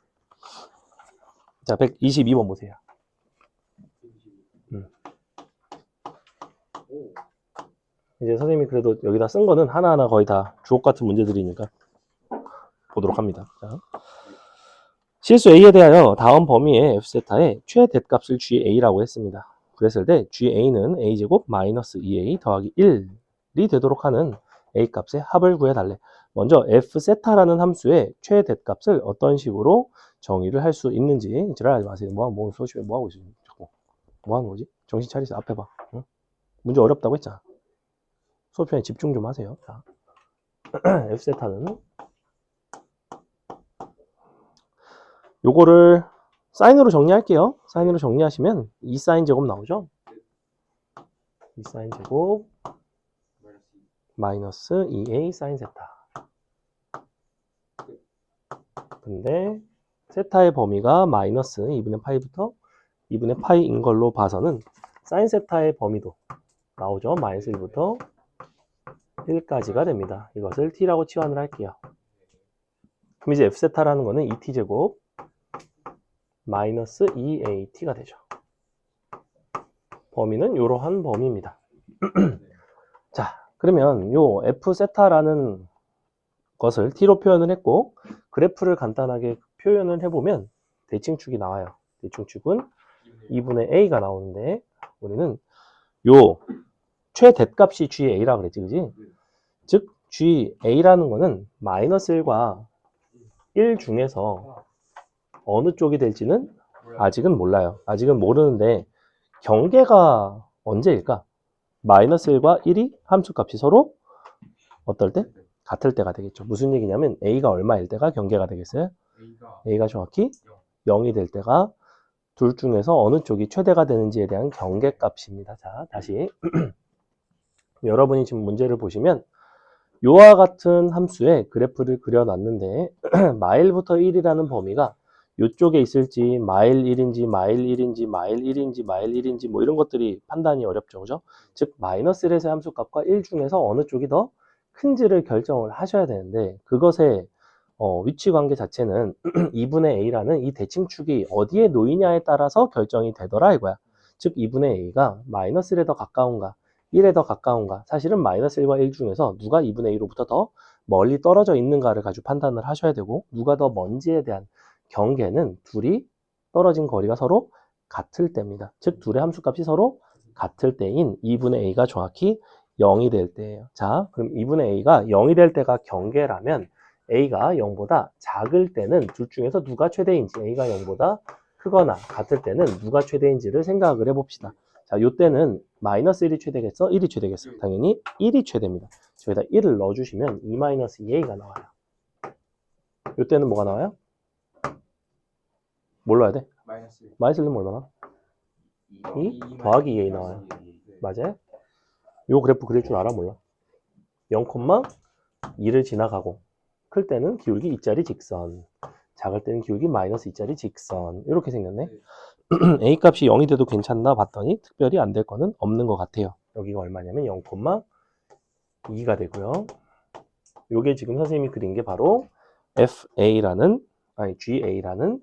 자, 122번 보세요. 이제 선생님이 그래도 여기다 쓴 거는 하나하나 거의 다 주옥 같은 문제들이니까 보도록 합니다. 자. 실수 A에 대하여 다음 범위의 F세타의 최대값을 GA라고 했습니다. 그랬을 때 GA는 A제곱 마이너스 2A 더하기 1이 되도록 하는 A 값의 합을 구해달래. 먼저 F세타라는 함수의 최대값을 어떤 식으로 정의를 할 수 있는지 지랄하지 마세요. 뭐 소식에 뭐 하고 있어요? 자꾸 뭐 하는 거지? 정신 차리세요. 앞에 봐. 응? 문제 어렵다고 했잖아. 수업 시간에 집중 좀 하세요. 자, F세타는 요거를 사인으로 정리할게요. 사인으로 정리하시면 2사인 제곱 나오죠? 2사인 제곱 마이너스 2a 사인 세타. 근데 세타의 범위가 마이너스 2분의 파이부터 2분의 파이인 걸로 봐서는 사인 세타의 범위도 나오죠? 마이너스 1부터 1까지가 됩니다. 이것을 t라고 치환을 할게요. 그럼 이제 f세타라는 거는 2t제곱 마이너스 2at가 되죠. 범위는 이러한 범위입니다. 자, 그러면 요 f세타라는 것을 t로 표현을 했고 그래프를 간단하게 표현을 해보면 대칭축이 나와요. 대칭축은 2분의 a가 나오는데 우리는 요 최대값이 GA라 그랬지, 그지? 즉 GA라는 거는 마이너스 1과 1 중에서 어느 쪽이 될지는 아직은 몰라요. 아직은 모르는데 경계가 언제일까? 마이너스 1과 1이 함수값이 서로 어떨 때? 같을 때가 되겠죠. 무슨 얘기냐면 A가 얼마일 때가 경계가 되겠어요? A가 정확히 0이 될 때가 둘 중에서 어느 쪽이 최대가 되는지에 대한 경계값입니다. 자, 다시 여러분이 지금 문제를 보시면 요와 같은 함수의 그래프를 그려놨는데 마일부터 1이라는 범위가 이쪽에 있을지 마일 1인지 마일 1인지 마일 1인지 마일 1인지 뭐 이런 것들이 판단이 어렵죠. 그죠? 즉 마이너스 1에서의 함수값과 1 중에서 어느 쪽이 더 큰지를 결정을 하셔야 되는데 그것의 위치 관계 자체는 2분의 a라는 이 대칭축이 어디에 놓이냐에 따라서 결정이 되더라 이거야. 즉 2분의 a가 마이너스 1에 더 가까운가 1에 더 가까운가 사실은 마이너스 1과 1 중에서 누가 2분의 a로부터 더 멀리 떨어져 있는가를 가지고 판단을 하셔야 되고 누가 더 먼지에 대한 경계는 둘이 떨어진 거리가 서로 같을 때입니다. 즉 둘의 함수값이 서로 같을 때인 2분의 a가 정확히 0이 될 때예요. 자, 그럼 2분의 a가 0이 될 때가 경계라면 a가 0보다 작을 때는 둘 중에서 누가 최대인지 a가 0보다 크거나 같을 때는 누가 최대인지를 생각을 해봅시다. 자, 요때는 마이너스 1이 최대겠어? 1이 최대겠어? 당연히 1이 최대입니다. 저기다 1을 넣어주시면 2 마이너스 2a가 나와요. 요때는 뭐가 나와요? 뭘 넣어야 돼? 마이너스 1. 마이너스 1은 뭐 얼마나? 2 더하기 2a 나와요. 네. 맞아요? 요 그래프 그릴 줄 알아? 몰라? 0,2를 지나가고 클 때는 기울기 2짜리 직선 작을 때는 기울기 마이너스 2짜리 직선 이렇게 생겼네. a 값이 0이 돼도 괜찮나 봤더니 특별히 안 될 거는 없는 것 같아요. 여기가 얼마냐면 0,2가 되고요. 요게 지금 선생님이 그린 게 바로 GA라는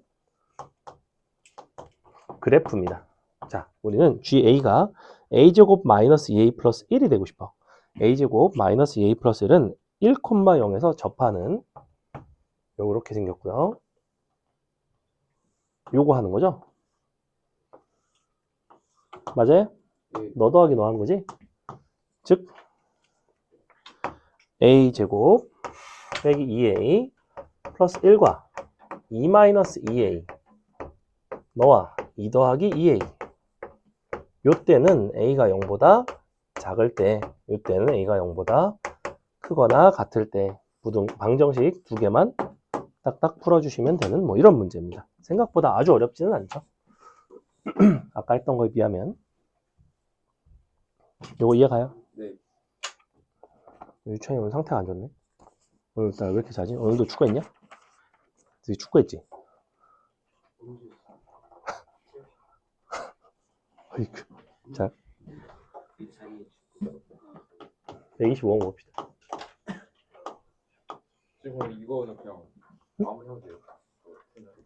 그래프입니다. 자, 우리는 GA가 A제곱 마이너스 2A 플러스 1이 되고 싶어. A제곱 마이너스 2A 플러스 1은 1,0에서 접하는 요렇게 생겼고요. 요거 하는 거죠? 맞아요? 네. 너 더하기 너 하는 거지? 즉 A제곱 빼기 2A 플러스 1과 2 마이너스 2A 너와 2 더하기 2A 요때는 A가 0보다 작을 때 요때는 A가 0보다 크거나 같을 때 방정식 두 개만 딱딱 풀어주시면 되는 뭐 이런 문제입니다. 생각보다 아주 어렵지는 않죠. 아까 했던 거에 비하면 요거 이해가요? 네. 유찬이 오늘 상태가 안 좋네. 오늘따라 왜 이렇게 자지? 오늘도 축구했냐? 되게 축구했지? 어이구. 자, 125원 봅시다. 지금 이거는 그냥 마무리해도 돼요.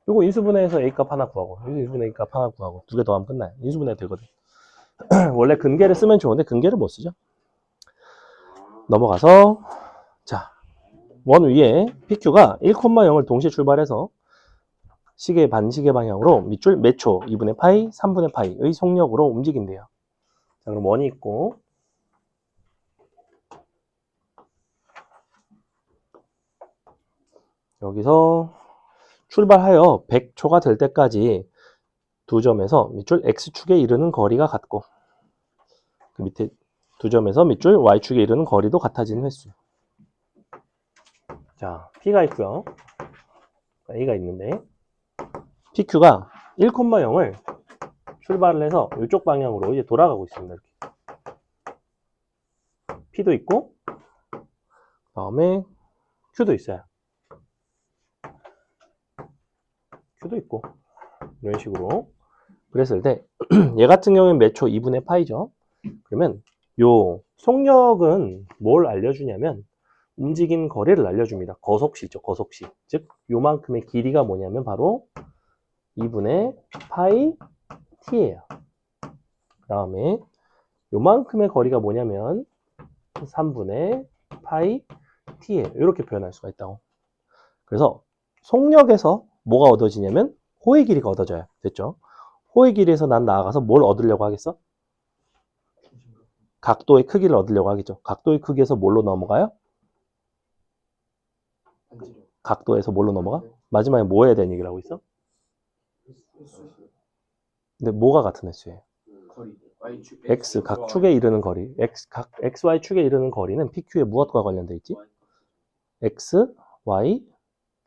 요거 인수분해해서 A값 하나 구하고 여기 인수분해 A값 하나 구하고 두 개 더하면 끝나요. 인수분해 되거든. 원래 근계를 쓰면 좋은데 근계를 못 쓰죠. 넘어가서 자, 원 위에 PQ가 1,0을 동시에 출발해서 시계 반시계 방향으로 밑줄 몇 초, 2분의 파이, 3분의 파이의 속력으로 움직인대요. 자, 그럼 원이 있고 여기서 출발하여 100초가 될 때까지 두 점에서 밑줄 X축에 이르는 거리가 같고 그 밑에 두 점에서 밑줄 Y축에 이르는 거리도 같아지는 횟수. 자, P가 있고요. A가 있는데 PQ가 1,0을 출발을 해서 이쪽 방향으로 이제 돌아가고 있습니다. 이렇게. P도 있고 그다음에 Q도 있어요. Q도 있고 이런 식으로 그랬을 때 얘 같은 경우는 몇 초? 2분의 파이죠. 그러면 요 속력은 뭘 알려주냐면 움직인 거리를 알려줍니다. 거속시죠. 거속시. 즉 요만큼의 길이가 뭐냐면 바로 2분의 파이 t예요. 그 다음에 요만큼의 거리가 뭐냐면 3분의 파이 t예요. 이렇게 표현할 수가 있다고. 그래서 속력에서 뭐가 얻어지냐면 호의 길이가 얻어져요. 됐죠? 호의 길이에서 난 나아가서 뭘 얻으려고 하겠어? 각도의 크기를 얻으려고 하겠죠. 각도의 크기에서 뭘로 넘어가요? 각도에서 뭘로 넘어가? 마지막에 뭐 해야 되는 얘기를 하고 있어? 근데 뭐가 같은 횟수예요? 거리. X 각축에 이르는 거리. XY 축에 이르는 거리는 PQ의 무엇과 관련돼 있지? X, Y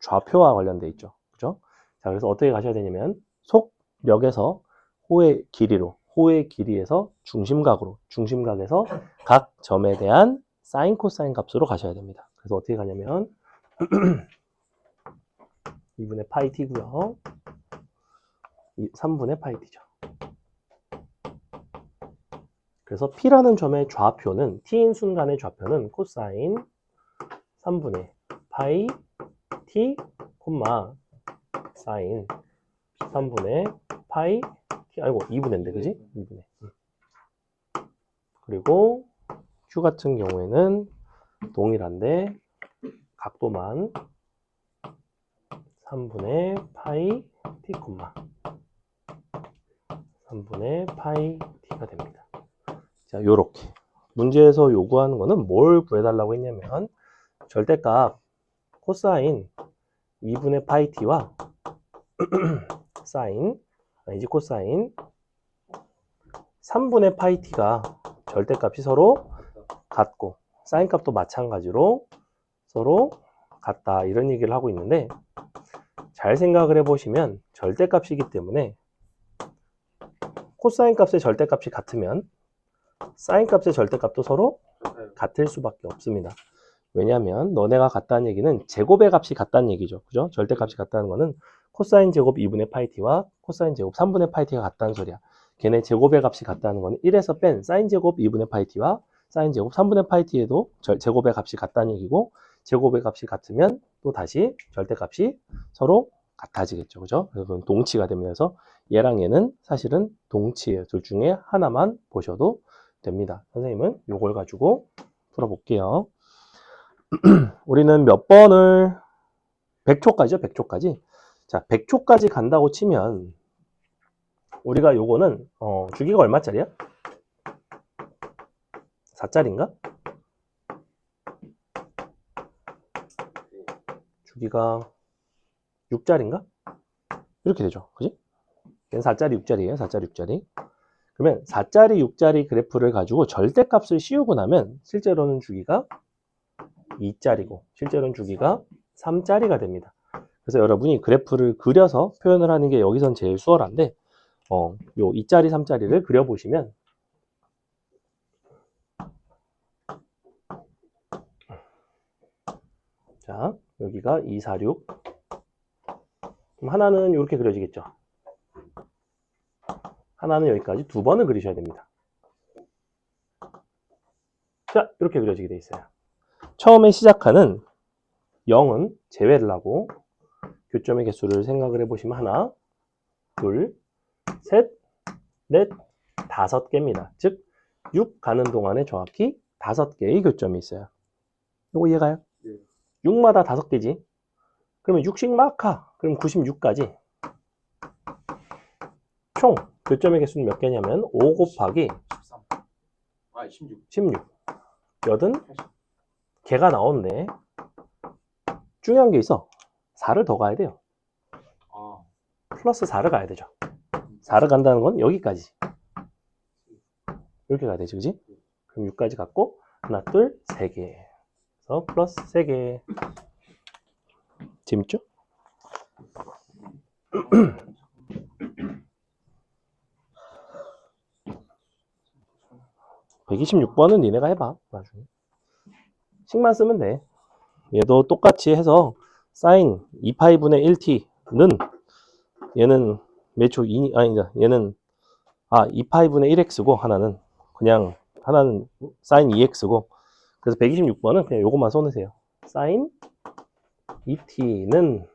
좌표와 관련돼 있죠. 그죠? 자, 그래서 어떻게 가셔야 되냐면 속력에서 호의 길이로 호의 길이에서 중심각으로 중심각에서 각 점에 대한 사인 코사인 값으로 가셔야 됩니다. 그래서 어떻게 가냐면 2분의 파이 t고요. 3분의 파이 t죠. 그래서 P라는 점의 좌표는 T인 순간의 좌표는 코사인 3분의 파이 T, 사인 3분의 파이 T, 아이고 2분의인데 그지? 2분의. 그리고 Q 같은 경우에는 동일한데 각도만 3분의 파이 T, 3분의 파이 T가 됩니다. 자, 요렇게. 문제에서 요구하는 거는 뭘 구해달라고 했냐면 절대값 코사인 2분의 파이 t와 사인, 아니지 코사인 3분의 파이 t가 절대값이 서로 같고 사인 값도 마찬가지로 서로 같다 이런 얘기를 하고 있는데 잘 생각을 해보시면 절대값이기 때문에 코사인 값의 절대값이 같으면 사인 값의 절대값도 서로 같을 수밖에 없습니다. 왜냐하면 너네가 같다는 얘기는 제곱의 값이 같다는 얘기죠. 그죠? 절대값이 같다는 거는 코사인 제곱 2분의 파이 t와 코사인 제곱 3분의 파이 t가 같다는 소리야. 걔네 제곱의 값이 같다는 거는 1에서 뺀 사인 제곱 2분의 파이 t와 사인 제곱 3분의 파이 t에도 제곱의 값이 같다는 얘기고 제곱의 값이 같으면 또 다시 절대값이 서로 같아지겠죠. 그죠? 그래서 그건 동치가 되면서 얘랑 얘는 사실은 동치예요. 둘 중에 하나만 보셔도 됩니다. 선생님은 요걸 가지고 풀어볼게요. 우리는 몇 번을 100초까지요? 100초까지. 자, 100초까지 간다고 치면 우리가 요거는 주기가 얼마짜리야? 4짜리인가? 주기가 6짜리인가? 이렇게 되죠. 그지? 얘는 4짜리, 6짜리예요. 4짜리, 6짜리. 그러면 4짜리, 6짜리 그래프를 가지고 절대값을 씌우고 나면 실제로는 주기가 2짜리고 실제로는 주기가 3짜리가 됩니다. 그래서 여러분이 그래프를 그려서 표현을 하는 게 여기선 제일 수월한데 요 2짜리, 3짜리를 그려보시면 자, 여기가 2, 4, 6 그럼 하나는 이렇게 그려지겠죠. 하나는 여기까지 두 번을 그리셔야 됩니다. 자, 이렇게 그려지게 돼 있어요. 처음에 시작하는 0은 제외를 하고 교점의 개수를 생각을 해보시면 하나, 둘, 셋, 넷, 5개입니다. 즉 6 가는 동안에 정확히 5개의 교점이 있어요. 이거 이해가요? 네. 6마다 5개지. 그러면 6씩 막 가. 그럼 96까지. 총 교점의 개수는 몇 개냐면 5 곱하기 13. 16. 16. 80개가 나오는데 중요한 게 있어. 4를 더 가야 돼요. 아, 플러스 4를 가야 되죠. 4를 간다는 건 여기까지. 이렇게 가야 되지, 그지? 그럼 6까지 갖고 하나, 둘, 3개. 그래서 플러스 3개. 재밌죠? 126번은 니네가 해봐. 나중에. 식만 쓰면 돼. 얘도 똑같이 해서 사인 2파이분의 1t는 얘는 매초 2, 아니다. 얘는 2파이분의 1x고 하나는 그냥 하나는 사인 2x고 그래서 126번은 그냥 요것만 써놓으세요. 사인 2t는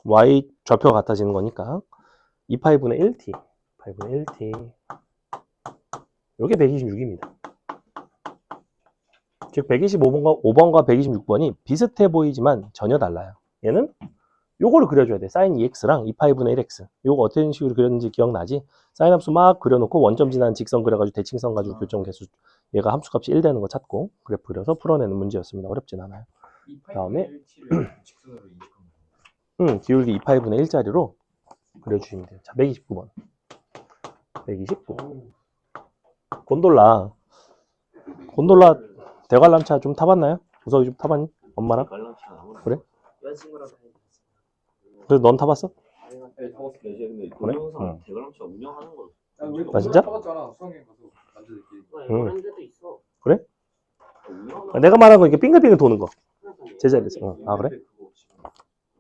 y 좌표가 같아지는 거니까 2파이분의 1t 2파이분의 1t 요게 126입니다. 즉 125번과 126번이 비슷해 보이지만 전혀 달라요. 얘는 요거를 그려줘야 돼. 사인 2x랑 2파이분의 1x. 요거 어떤 식으로 그렸는지 기억나지? 사인 함수 막 그려놓고 원점 지나는 직선 그려가지고 대칭선 가지고 교점 개수 얘가 함수값이 1 되는 거 찾고 그래프 그려서 풀어내는 문제였습니다. 어렵진 않아요. 다음에 직선으로 인식합니다. 기울기 2파이분의 1짜리로 그려주시면 돼요. 자, 129번. 129. 곤돌라 대관람차 좀 타봤나요? 우석이 좀 타봤니? 엄마랑? 관람차 나오는 그래? 여자친구랑 다니는 그래서 넌 타봤어? 네, 타봤어. 네, 근데 그래? 동영상 응. 대관람차 운영하는 걸 우리가 진짜? 타봤잖아. 수학여행 가서 남자들끼리. 그런 데도 있어. 운영하는 내가 말한 거 이렇게 빙글빙글 도는 거. 제자리에서. 아, 그래? 근데 그거 지금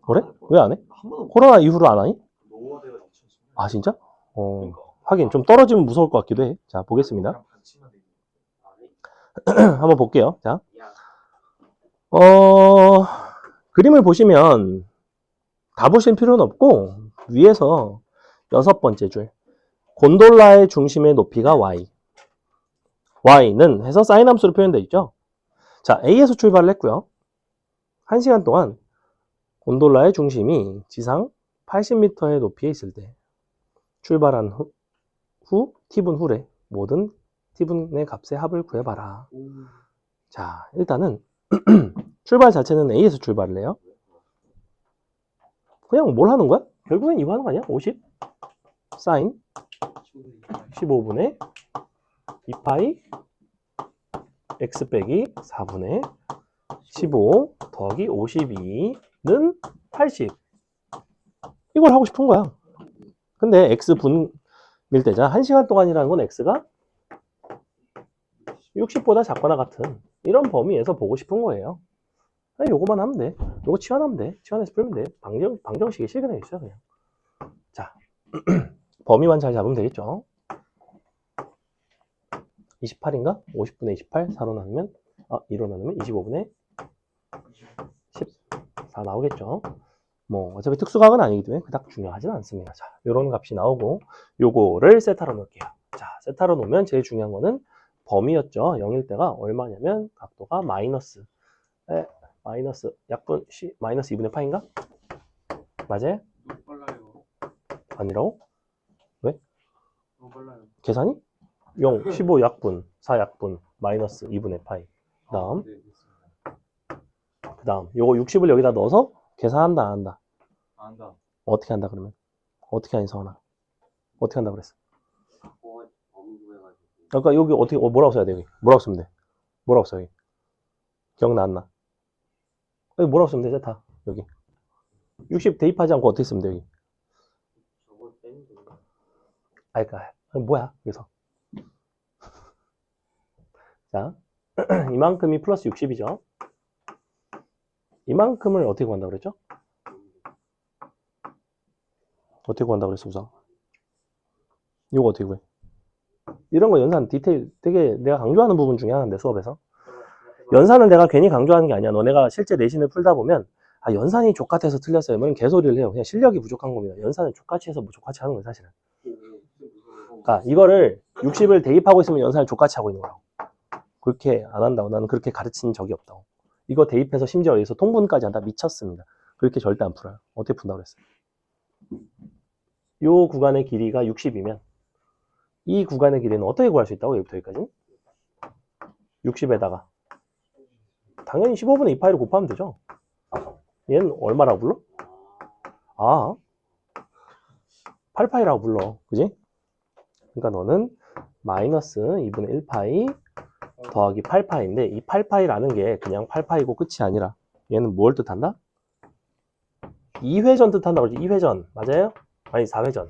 그래? 왜 안 해? 한 번도 코로나 이후로 안 하니? 노후화되어 2010년. 아, 진짜? 그러니까. 하긴 좀 떨어지면 무서울 것 같기도 해. 자, 보겠습니다. 그냥 반칙만 돼 있는 한번 볼게요. 자, 야, 그림을 보시면 다 보실 필요는 없고 위에서 6번째 줄 곤돌라의 중심의 높이가 y. y는 해서 사인 함수로 표현되어 있죠. 자, A에서 출발을 했고요. 1시간 동안 곤돌라의 중심이 지상 80m의 높이에 있을 때 출발한 후 t분 후래 모든 t분의 값의 합을 구해봐라. 자, 일단은 출발 자체는 A에서 출발을 해요. 그냥 뭘 하는 거야? 결국엔 이거 하는 거 아니야? 50 사인 15분의 2파이 x 빼기 4분의 15 더하기 52는 80. 이걸 하고 싶은 거야. 근데 x분일 때자 1시간 동안이라는 건 x가 60보다 작거나 같은 이런 범위에서 보고 싶은 거예요. 아니, 요거만 하면 돼. 요거 치환하면 돼. 치환해서 풀면 돼. 방정식에 실근해 있어요, 그냥. 자, 범위만 잘 잡으면 되겠죠. 28인가? 50분의 28, 4로 나누면, 2로 나누면 25분의 14 나오겠죠. 뭐, 어차피 특수각은 아니기 때문에 그닥 중요하진 않습니다. 자, 요런 값이 나오고, 요거를 세타로 놓을게요. 자, 세타로 놓으면 제일 중요한 거는 범위였죠. 0일 때가 얼마냐면, 각도가 마이너스 약분 마이너스 2분의 파인가? 맞아요? 너무 빨라요. 아니라고? 너무 빨라요. 계산이? 0, 15 약분, 4 약분, 마이너스 2분의 파이. 그다음, 네, 됐습니다. 그다음 요거 60을 여기다 넣어서 계산한다, 안 한다? 안 한다. 어떻게 한다 그러면? 어떻게 하니, 서원아? 어떻게 한다 그랬어? 범위 구해가지고. 그러니까 여기 어떻게 뭐라고 써야 돼, 여기? 뭐라고 쓰면 돼? 뭐라고 써, 여기? 기억나 안 나? 여기 뭐라고 쓰면 돼, 세타? 여기 60 대입하지 않고 어떻게 쓰면 돼, 여기? 저거 빼면 되는 거. 그러니까 뭐야, 그래서 자, 이만큼이 플러스 60이죠. 이만큼을 어떻게 구한다고 그랬죠? 어떻게 구한다고 그랬어, 우선? 이거 어떻게 구해? 이런 거 연산 디테일 되게 내가 강조하는 부분 중에 하나인데, 수업에서. 연산을 내가 괜히 강조하는 게 아니야. 너네가 실제 내신을 풀다 보면, 연산이 족같아서 틀렸어요. 이런 개소리를 해요. 그냥 실력이 부족한 겁니다. 연산을 족같이 해서 뭐 족같이 하는 거예요, 사실은. 그러니까 이거를 60을 대입하고 있으면 연산을 족같이 하고 있는 거라고. 그렇게 안 한다고. 나는 그렇게 가르친 적이 없다고. 이거 대입해서 심지어 여기서 통분까지 한다. 미쳤습니다. 그렇게 절대 안 풀어요. 어떻게 푼다고 그랬어요? 요 구간의 길이가 60이면 이 구간의 길이는 어떻게 구할 수 있다고? 여기부터 여기까지 60에다가 당연히 15분의 2파이를 곱하면 되죠. 얘는 얼마라고 불러? 8파이라고 불러. 그지? 그러니까 너는 마이너스 2분의 1파이 더하기 8파이인데 이 8파이라는 게 그냥 8파이고 끝이 아니라 얘는 뭘 뜻한다? 2회전 뜻한다고 그러지. 2회전 맞아요? 아니 4회전.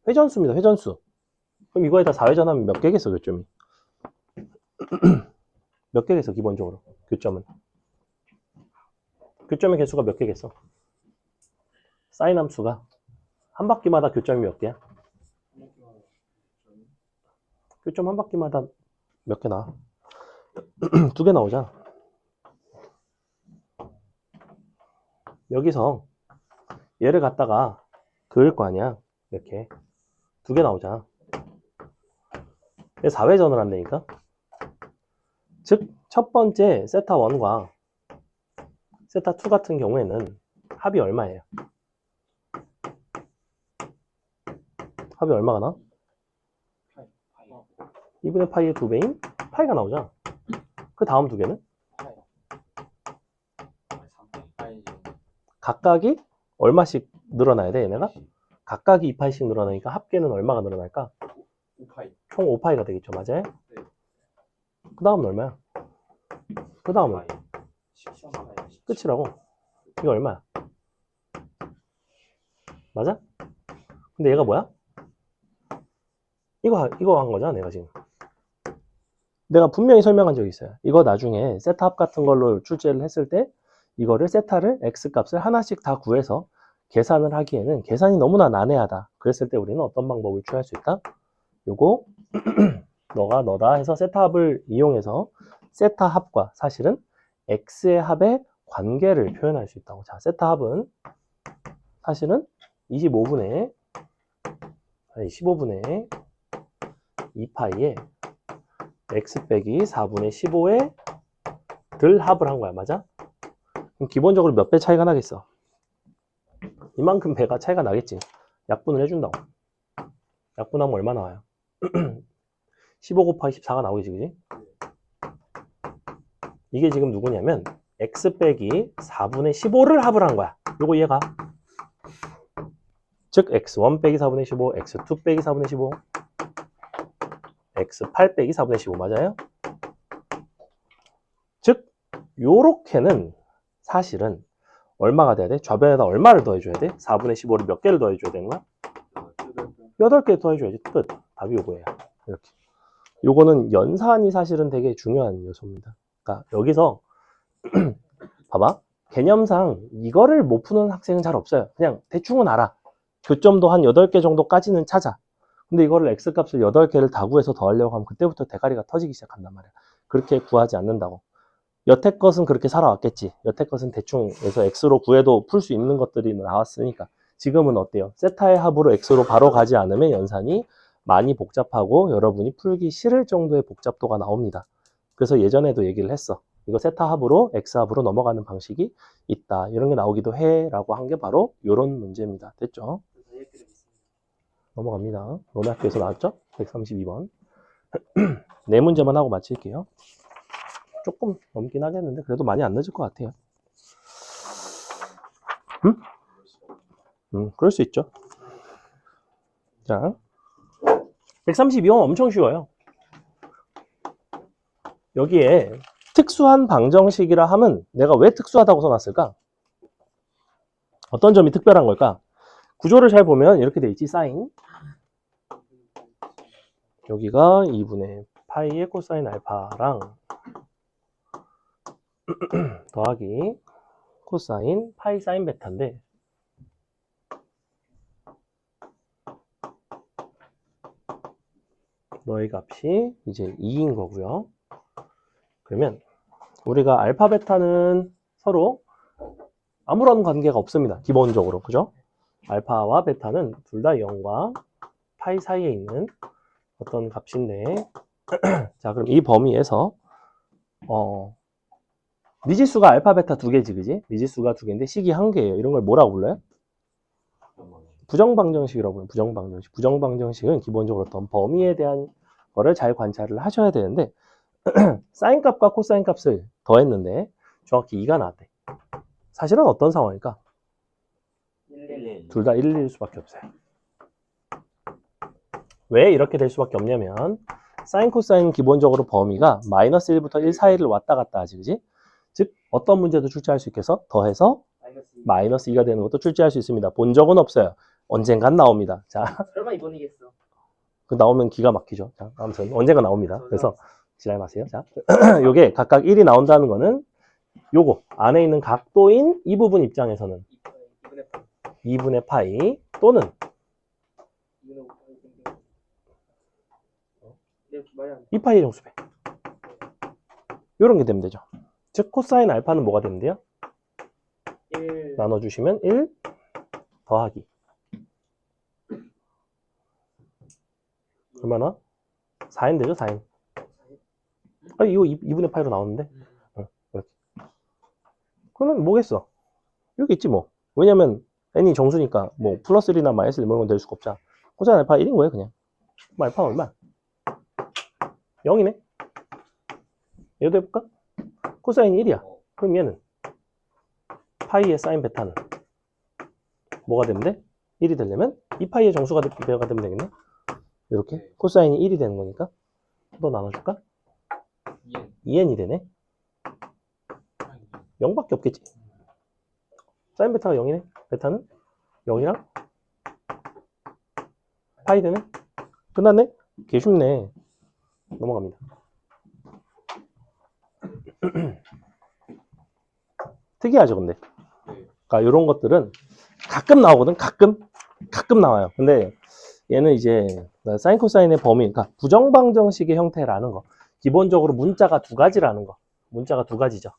회전수입니다. 회전수. 그럼 이거에다 4회전 하면 몇 개겠어, 교점이? 몇 개겠어, 기본적으로? 교점은. 교점의 개수가 몇 개겠어? 사인 함수가 한 바퀴마다 교점이 몇 개야? 교점 한 바퀴마다 몇 개 나와? 2개 나오잖아. 여기서 얘를 갖다가 그을 거 아니야. 이렇게 2개 나오잖아. 4회전을 한다니까. 즉 첫 번째 세타 1과 세타 2 같은 경우에는 합이 얼마예요? 합이 얼마가 나? 2분의 파이의 2배인 파이가 나오잖아. 그 다음 2개는? 각각이 얼마씩 늘어나야 돼, 얘네가? 각각이 2파이씩 늘어나니까 합계는 얼마가 늘어날까? 5파이. 총 5파이가 되겠죠, 맞아요? 그 다음은 얼마야? 그 다음은 끝이라고. 이거 얼마야? 맞아? 근데 얘가 뭐야? 이거 한 거잖아, 내가 지금. 내가 분명히 설명한 적이 있어요. 이거 나중에 세트합 같은 걸로 출제를 했을 때 이거를 세타를 x 값을 하나씩 다 구해서 계산을 하기에는 계산이 너무나 난해하다. 그랬을 때 우리는 어떤 방법을 취할 수 있다? 요거 너가 너다 해서 세타 합을 이용해서 세타 합과 사실은 x의 합의 관계를 표현할 수 있다고. 자, 세타 합은 사실은 15분의 2파이에 x 빼기 4분의 15의 들 합을 한 거야. 맞아? 그럼 기본적으로 몇 배 차이가 나겠어? 이만큼 배가 차이가 나겠지. 약분을 해준다고. 약분하면 얼마 나와요? 15 곱하기 14가 나오겠지, 그지? 이게 지금 누구냐면 x 빼기 4분의 15를 합을 한 거야. 요거 이해가? 즉 x1 빼기 4분의 15, x2 빼기 4분의 15, x8 빼기 4분의 15 맞아요? 즉 요렇게는 사실은 얼마가 돼야 돼? 좌변에다 얼마를 더해줘야 돼? 4분의 15를 몇 개를 더해줘야 되는 거야? 8개 더해줘야지. 끝. 답이 요거예요. 이렇게. 요거는 연산이 사실은 되게 중요한 요소입니다. 그러니까 여기서 봐봐. 개념상 이거를 못 푸는 학생은 잘 없어요. 그냥 대충은 알아. 교점도 한 8개 정도까지는 찾아. 근데 이거를 x값을 8개를 다 구해서 더하려고 하면 그때부터 대가리가 터지기 시작한단 말이야. 그렇게 구하지 않는다고. 여태 것은 그렇게 살아왔겠지. 여태 것은 대충 해서 x로 구해도 풀 수 있는 것들이 나왔으니까. 지금은 어때요? 세타의 합으로 x로 바로 가지 않으면 연산이 많이 복잡하고 여러분이 풀기 싫을 정도의 복잡도가 나옵니다. 그래서 예전에도 얘기를 했어. 이거 세타 합으로 x 합으로 넘어가는 방식이 있다. 이런 게 나오기도 해 라고 한 게 바로 이런 문제입니다. 됐죠? 넘어갑니다. 너네 학교에서 나왔죠? 132번. 네 문제만 하고 마칠게요. 조금 넘긴 하겠는데 그래도 많이 안 늦을 것 같아요. 그럴 수 있죠. 자, 132번 엄청 쉬워요. 여기에 특수한 방정식이라 하면 내가 왜 특수하다고 써놨을까? 어떤 점이 특별한 걸까? 구조를 잘 보면 이렇게 돼 있지. 사인 여기가 2분의 파이의 코사인 알파랑 더하기 코사인 파이 사인 베타인데 너의 값이 이제 2인 거고요. 그러면 우리가 알파 베타는 서로 아무런 관계가 없습니다. 기본적으로. 그죠? 알파와 베타는 둘 다 0과 파이 사이에 있는 어떤 값인데 자, 그럼 이 범위에서 미지수가 알파 베타 두 개지, 그지? 미지수가 두 개인데 식이 한 개예요. 이런 걸 뭐라고 불러요? 부정방정식이라고 불러요. 부정방정식. 부정방정식은 기본적으로 어떤 범위에 대한 거를 잘 관찰을 하셔야 되는데 사인 값과 코사인 값을 더했는데 정확히 2가 나왔대. 사실은 어떤 상황일까? 둘 다 1일 수밖에 없어요. 왜 이렇게 될 수밖에 없냐면 사인 코사인 기본적으로 범위가 마이너스 1부터 1 사이를 왔다 갔다 하지, 그지? 즉 어떤 문제도 출제할 수 있겠어? 더해서 마이너스 2가 되는 것도 출제할 수 있습니다. 본 적은 없어요. 언젠간 나옵니다. 자, 설마 이번이겠어. 그 나오면 기가 막히죠. 자, 아무튼 언젠가 나옵니다. 그래서 지랄 마세요. 자, 요게 각각 1이 나온다는 거는 요거 안에 있는 각도인 이 부분 입장에서는 2분의 파이 또는 2파이의 정수배. 요런 게 되면 되죠. 즉 코사인 알파는 뭐가 되면 돼요? 1 나눠주시면 1 더하기 얼마나? 4인 되죠, 4인. 아, 이거 2분의 파이로 나오는데? 이렇게. 그러면 뭐겠어? 여기 있지 뭐. 왜냐면 n이 정수니까 뭐 플러스 1이나 마이너스 1 이런 건 될 수가 없잖아. 코사인 알파 1인 거예요, 그냥. 그럼 알파는 얼마? 0이네? 얘도 해볼까? 코사인이 1이야. 그럼 얘는 파이의 사인 베타는 뭐가 되면 돼? 1이 되려면 2파이의 정수가 되면 되겠네? 이렇게 코사인이 1이 되는 거니까 또 나눠줄까? 2n이 되네? 0밖에 없겠지. 사인 베타가 0이네? 베타는 0이랑 파이 되네? 끝났네? 개 쉽네. 넘어갑니다. 특이하죠, 근데. 네. 그러니까 이런 것들은 가끔 나오거든. 가끔 나와요. 근데 얘는 이제 사인 코사인의 범위, 그러니까 부정방정식의 형태라는 거. 기본적으로 문자가 두 가지라는 거. 문자가 두 가지죠.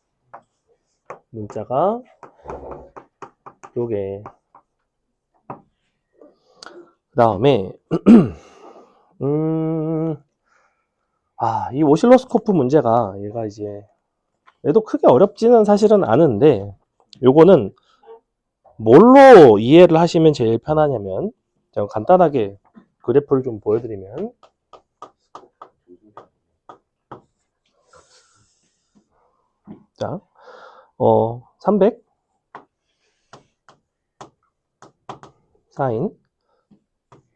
문자가 요게. 그 다음에 이 오실로스코프 문제가 얘가 이제 얘도 크게 어렵지는 사실은 않은데 요거는 뭘로 이해를 하시면 제일 편하냐면 제가 간단하게 그래프를 좀 보여드리면 자, 300 사인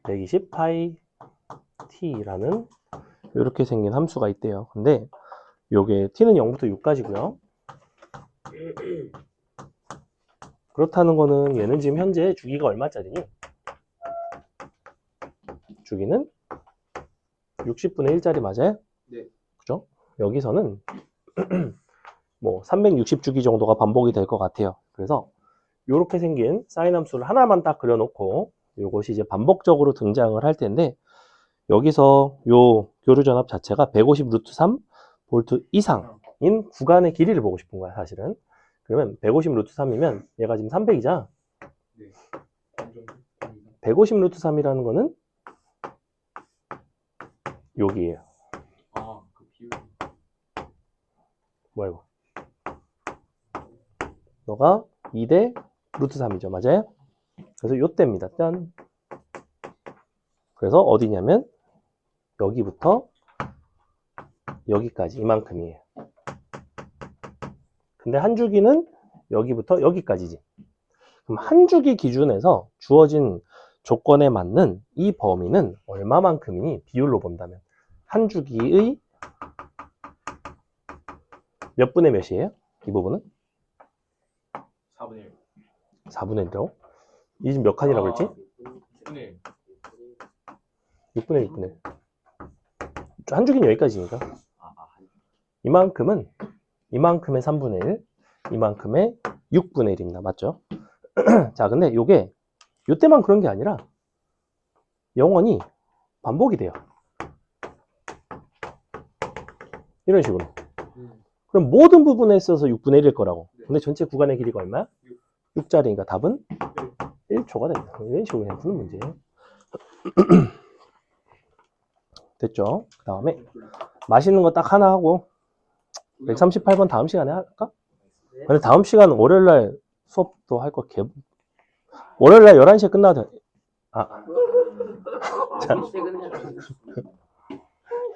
120 파이 t라는 이렇게 생긴 함수가 있대요. 근데 요게 t는 0부터 6까지고요. 그렇다는 거는 얘는 지금 현재 주기가 얼마짜리니? 주기는 60분의 1짜리 맞아요? 네. 그죠? 여기서는 뭐 360주기 정도가 반복이 될 것 같아요. 그래서 이렇게 생긴 사인 함수를 하나만 딱 그려놓고 이것이 이제 반복적으로 등장을 할 텐데 여기서 요 교류전압 자체가 150 루트 3 볼트 이상인 구간의 길이를 보고 싶은 거야, 사실은. 그러면 150 루트 3이면 얘가 지금 300이잖아. 네. 150 루트 3이라는 거는 여기에요. 그 비율. 뭐야 이거? 너가 2대 루트 3이죠. 맞아요? 그래서 요때입니다. 짠. 그래서 어디냐면 여기부터 여기까지 이만큼이에요. 근데 한 주기는 여기부터 여기까지지. 그럼 한 주기 기준에서 주어진 조건에 맞는 이 범위는 얼마만큼이니? 비율로 본다면 한 주기의 몇 분의 몇이에요? 이 부분은? 4분의 1. 4분의 1이라고? 이 지금 몇 칸이라고 그랬지? 6분의 1. 6분의 6분의 1. 한 주기는 여기까지니까. 이만큼은 이만큼의 3분의 1, 이만큼의 6분의 1입니다. 맞죠? 자, 근데 요게 요때만 그런 게 아니라 영원히 반복이 돼요. 이런 식으로. 그럼 모든 부분에 있어서 6분의 1일 거라고. 근데 전체 구간의 길이가 얼마야? 6짜리니까 답은 1초가 됩니다. 이런 식으로 그냥 푸는 문제예요. 됐죠? 그 다음에 맛있는 거 딱 하나 하고 138번 다음 시간에 할까? 근데 다음 시간은 월요일날 수업도 할 거 월요일날 11시에 끝나도 돼.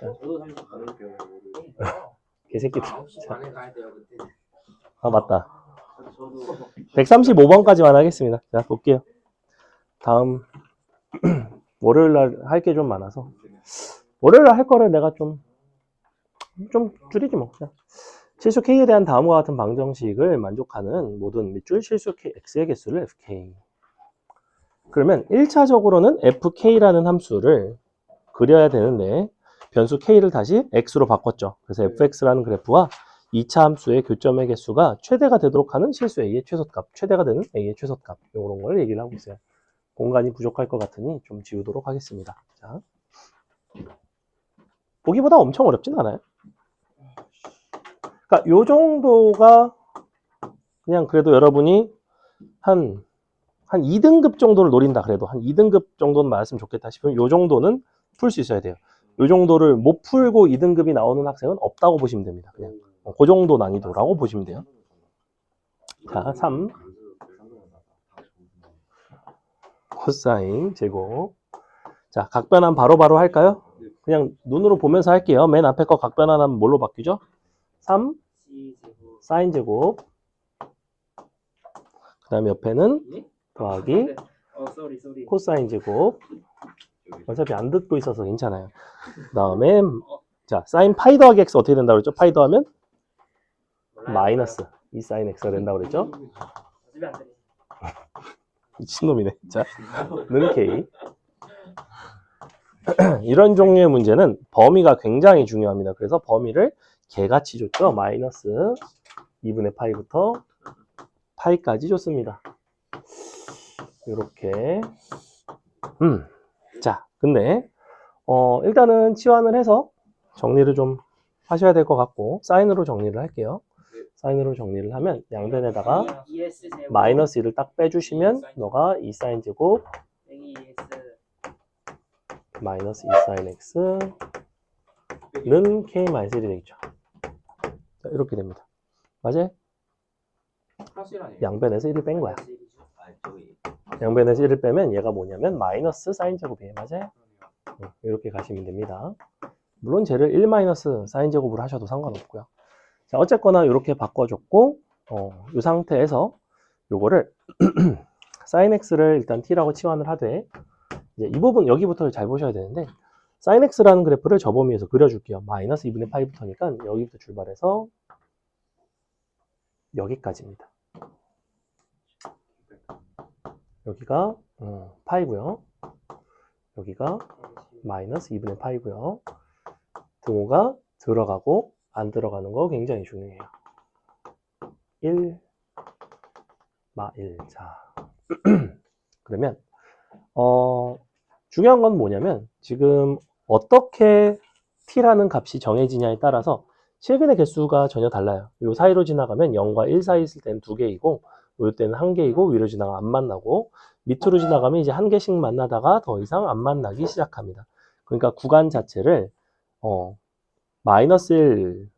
저도 사실 가볼게요. 개새끼들. 9시 반에 가야 돼요 그때. 맞다. 저도 135번까지만 하겠습니다. 자, 볼게요. 다음 월요일날 할 게 좀 많아서 월요일날 할 거를 내가 좀 줄이지 뭐. 그냥. 실수 K에 대한 다음과 같은 방정식을 만족하는 모든 밑줄 실수 X의 개수를 FK. 그러면 1차적으로는 FK라는 함수를 그려야 되는데 변수 K를 다시 X로 바꿨죠. 그래서 FX라는 그래프와 2차 함수의 교점의 개수가 최대가 되도록 하는 실수 A의 최소값, 최대가 되는 A의 최소값 이런 걸 얘기를 하고 있어요. 공간이 부족할 것 같으니 좀 지우도록 하겠습니다. 자, 보기보다 엄청 어렵진 않아요. 그러니까 요 정도가 그냥 그래도 여러분이 한 2등급 정도를 노린다 그래도 한 2등급 정도는 맞았으면 좋겠다 싶으면 요 정도는 풀 수 있어야 돼요. 요 정도를 못 풀고 2등급이 나오는 학생은 없다고 보시면 됩니다. 그냥 그 정도 난이도라고 보시면 돼요. 자, 3 코사인 제곱. 자, 각변환 바로바로 할까요? 그냥 눈으로 보면서 할게요. 맨 앞에 거 각변환하면 뭘로 바뀌죠? 3 사인 제곱. 그 다음에 옆에는 더하기 코사인 제곱. 어차피 안 듣고 있어서 괜찮아요. 그 다음에 자 사인 파이 더하기 x 어떻게 된다고 그랬죠? 파이 더하면 마이너스 2 사인 x가 된다고 그랬죠? 미친놈이네. 자, 는 k. 이런 종류의 문제는 범위가 굉장히 중요합니다. 그래서 범위를 개같이 줬죠. 마이너스 2분의 파이부터 파이까지 줬습니다. 이렇게. 자, 근데 일단은 치환을 해서 정리를 좀 하셔야 될 것 같고, 사인으로 정리를 할게요. 사인으로 정리를 하면 양변에다가 ES 제곱 마이너스 1을 딱 빼주시면 너가 2사인 제곱 빼기 ES 마이너스 2사인 x는 k-1이 되겠죠. 자, 이렇게 됩니다. 맞아요? 플러스 1 아니에요? 양변에서 1을 뺀 거야. 마이너스 1이죠. 아 저기 양변에서 1을 빼면 얘가 뭐냐면 마이너스 사인 제곱이에요. 맞아요? 그러네요. 이렇게 가시면 됩니다. 물론 쟤를 1 마이너스 사인 제곱으로 하셔도 상관없고요. 자, 어쨌거나 이렇게 바꿔줬고, 이 상태에서 요거를 sin x를 일단 t라고 치환을 하되, 이제 이 부분 여기부터 잘 보셔야 되는데, sin x라는 그래프를 저 범위에서 그려줄게요. 마이너스 2분의 파이부터니까 여기부터 출발해서 여기까지입니다. 여기가 파이고요. 여기가 마이너스 2분의 파이고요. 등호가 들어가고 안 들어가는 거 굉장히 중요해요. 1, 마 1. 자, 그러면 중요한 건 뭐냐면 지금 어떻게 t라는 값이 정해지냐에 따라서 실근의 개수가 전혀 달라요. 요 사이로 지나가면 0과 1 사이 있을 때는 2개이고 요 때는 1개이고 위로 지나가면 안 만나고 밑으로 지나가면 이제 1개씩 만나다가 더 이상 안 만나기 시작합니다. 그러니까 구간 자체를 마이너스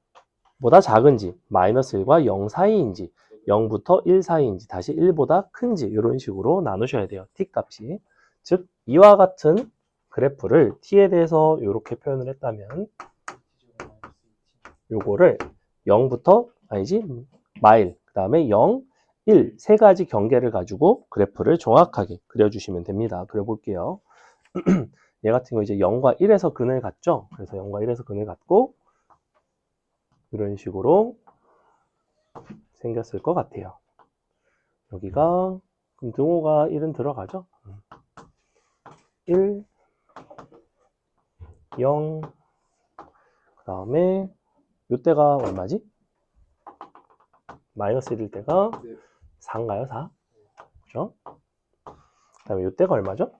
1보다 작은지 마이너스 1과 0 사이인지 0부터 1 사이인지 다시 1보다 큰지 이런 식으로 나누셔야 돼요. t 값이. 즉 이와 같은 그래프를 t에 대해서 이렇게 표현을 했다면 요거를 0부터 아니지 마일 그 다음에 0, 1 세 가지 경계를 가지고 그래프를 정확하게 그려주시면 됩니다. 그려볼게요. 얘 같은 거 이제 0과 1에서 근을 갖죠. 그래서 0과 1에서 근을 갖고 이런 식으로 생겼을 것 같아요. 여기가 그럼 등호가 1은 들어가죠. 1, 0, 그 다음에 요때가 얼마지? 마이너스 1일 때가 4인가요? 4? 그죠? 그 다음에 요때가 얼마죠?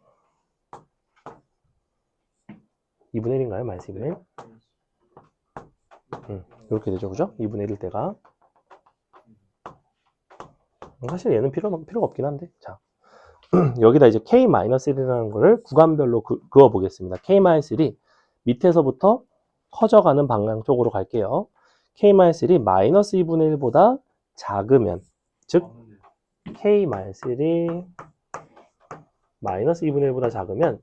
2분의 1인가요? 마이너스 2분의 1? 이렇게 되죠. 그죠? 2분의 1일 때가. 사실 얘는 필요가 없긴 한데. 자, 여기다 이제 k-1이라는 거를 구간별로 그어 보겠습니다. k-1이 밑에서부터 커져가는 방향 쪽으로 갈게요. k-1이 마이너스 2분의 1보다 작으면, 즉 k-1이 마이너스 2분의 1보다 작으면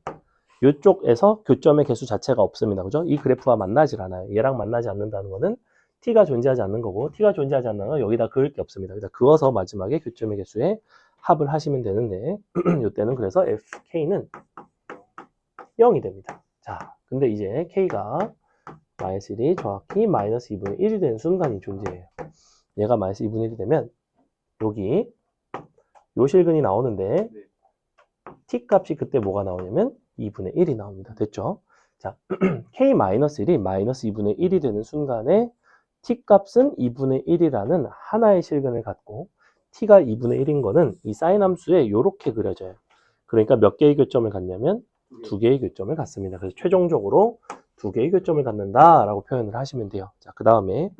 이쪽에서 교점의 개수 자체가 없습니다. 그죠? 이 그래프와 만나질 않아요. 얘랑 만나지 않는다는 거는 t가 존재하지 않는 거고, t가 존재하지 않는 건 여기다 그을 게 없습니다. 여기다 그어서 마지막에 교점의 개수에 합을 하시면 되는데, 이때는 그래서 fk는 0이 됩니다. 자, 근데 이제 k가 마이너스 1이 정확히 마이너스 2분의 1이 되는 순간이 존재해요. 얘가 마이너스 2분의 1이 되면 여기 요 실근이 나오는데 t 값이 그때 뭐가 나오냐면 2분의 1이 나옵니다. 됐죠? 자, k-1이 마이너스 2분의 1이 되는 순간에 t 값은 2분의 1이라는 하나의 실근을 갖고 t가 2분의 1인 거는 이 사인 함수에 이렇게 그려져요. 그러니까 몇 개의 교점을 갖냐면 2개의 교점을 갖습니다. 그래서 최종적으로 2개의 교점을 갖는다라고 표현을 하시면 돼요. 자, 그 다음에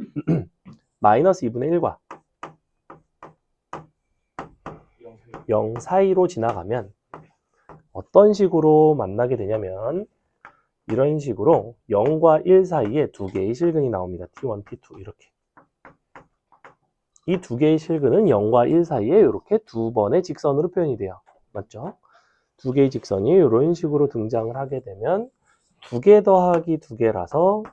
마이너스 2분의 1과 0 사이로 지나가면 어떤 식으로 만나게 되냐면 이런 식으로 0과 1 사이에 2개의 실근이 나옵니다. T1, T2 이렇게. 이 2개의 실근은 0과 1 사이에 이렇게 2번의 직선으로 표현이 돼요. 맞죠? 2개의 직선이 이런 식으로 등장을 하게 되면 2개 더하기 2개라서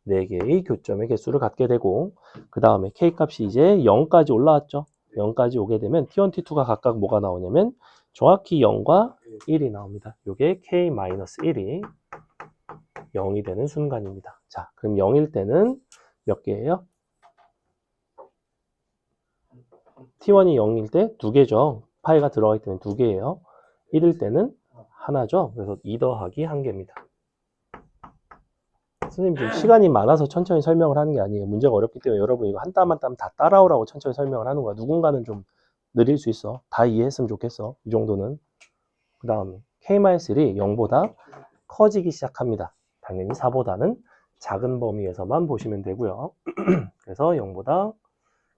4개의 교점의 개수를 갖게 되고, 그 다음에 k 값이 이제 0까지 올라왔죠. 0까지 오게 되면 T1, T2가 각각 뭐가 나오냐면 정확히 0과 1이 나옵니다. 이게 k-1이 0이 되는 순간입니다. 자, 그럼 0일 때는 몇 개예요? T1이 0일 때 2개죠. 파이가 들어가기 때문에 2개예요. 1일 때는 하나죠. 그래서 2 더하기 1개입니다. 선생님 지금 시간이 많아서 천천히 설명을 하는 게 아니에요. 문제가 어렵기 때문에 여러분 이거 한 땀 한 땀 다 따라오라고 천천히 설명을 하는 거야. 누군가는 좀 느릴 수 있어. 다 이해했으면 좋겠어. 이 정도는. 그 다음 K-3이 0보다 커지기 시작합니다. 당연히 4보다는 작은 범위에서만 보시면 되고요. 그래서 0보다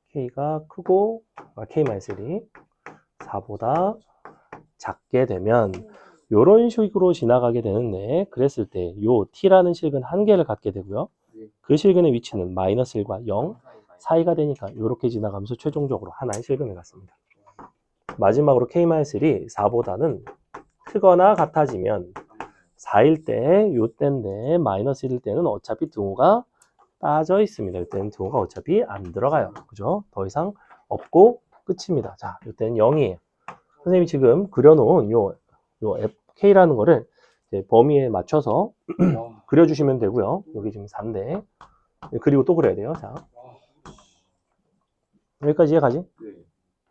K가 크고 K-3 4보다 작게 되면 이런 식으로 지나가게 되는데, 그랬을 때 요 T라는 실근 한 개를 갖게 되고요. 그 실근의 위치는 -1과 0 사이가 되니까 이렇게 지나가면서 최종적으로 하나의 실근을 갖습니다. 마지막으로 K-3 4보다는 크거나 같아지면 4일 때, 요 때인데 -1일 때는 어차피 등호가 빠져 있습니다. 이때는 등호가 어차피 안 들어가요. 그죠? 더 이상 없고 끝입니다. 자, 이때는 0이에요. 선생님이 지금 그려놓은 요 K라는 거를 이제 범위에 맞춰서 그려주시면 되고요. 여기 지금 4인데 그리고 또 그려야 돼요. 자, 여기까지 이해가지? 네.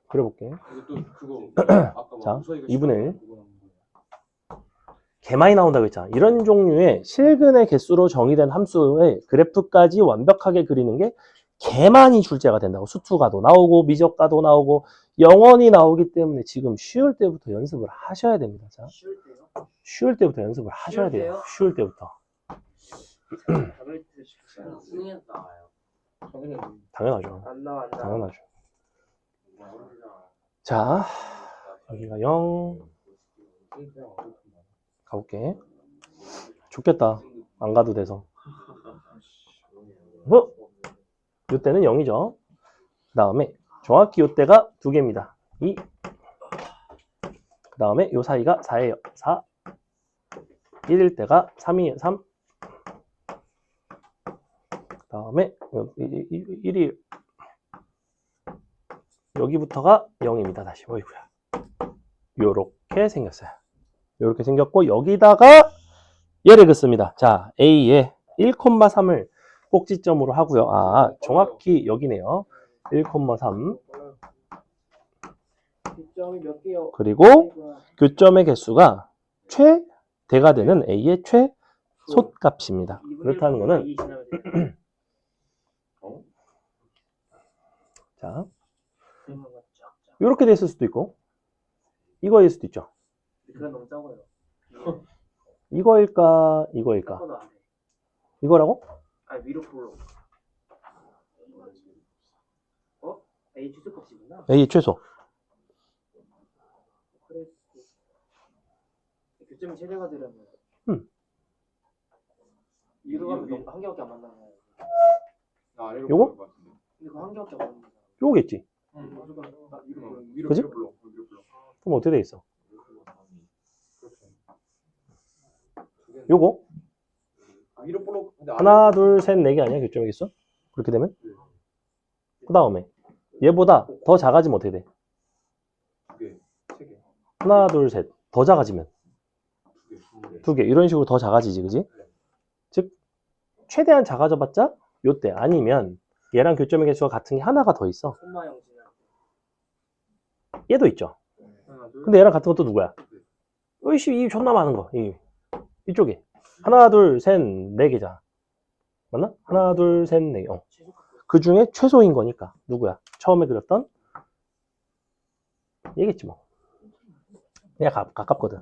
그려볼게. 근데 또 그거 아까 자, 우서이가 2분의 1. 그거 나온 거예요. 개 많이 나온다고 했잖아. 이런 종류의 실근의 개수로 정의된 함수의 그래프까지 완벽하게 그리는 게 개 많이 출제가 된다고. 수투가도 나오고 미적가도 나오고 영원히 나오기 때문에 지금 쉬울 때부터 연습을 하셔야 됩니다. 자, 쉬울 때요? 쉬울 때부터 연습을 하셔야 돼요. 때요? 쉬울 때부터. 답을 듣시면 수능에서 나와요. 저는 당연하죠. 안 나와 안 나와. 당연하죠. 자, 여기가 0. 가볼게. 좋겠다. 안 가도 돼서. 이때는 0이죠. 그 다음에 정확히 이때가 2개입니다. 2. 그 다음에 요 사이가 4예요. 4. 1일 때가 3이에요. 3. 그 다음에 1이 여기부터가 0입니다. 다시 어이구야. 요렇게 생겼어요. 요렇게 생겼고 여기다가 얘를 긋습니다. 자, A에 1,3을 꼭지점으로 하고요. 아, 정확히 여기네요. 1,3. 득점이 몇 개요? 그리고 교점의 개수가 최대가 되는 A의 최소값입니다. 그렇다는 거는 자, 이렇게 됐을 수도 있고 이거일 수도 있죠. 그건 너무 작아요. 이거일까 이거일까 작아도 안 돼. 이거라고? 아니 위로 볼로. 어? A 주소값이구나. A의 최소. 그래서 교점이 최대가 되려면 위로 가면 너무 한 개밖에 안 만나요. 요거? 근데 그 한 개밖에 안 만나요. 요거겠지. 위로 그지? 불러. 그럼 어떻게 돼 있어? 요거 위로 불러. 하나 둘 셋 네 개 아니야 교점의 개수? 그렇게 되면? 그 다음에 얘보다 더 작아지면 어떻게 돼? 하나 둘 셋 더 작아지면 2개 이런 식으로 더 작아지지, 그지? 즉 최대한 작아져봤자 요때 아니면 얘랑 교점의 개수가 같은 게 하나가 더 있어. 콤마형 지나. 얘도 있죠. 근데 얘랑 같은 것도 누구야? 으이씨, 이 존나 많은 거. 이쪽에 하나 둘 셋 네 개잖아. 맞나? 하나 둘 셋 네 개. 그 중에 최소인 거니까 누구야? 처음에 그렸던 얘겠지 뭐. 얘가 가깝거든.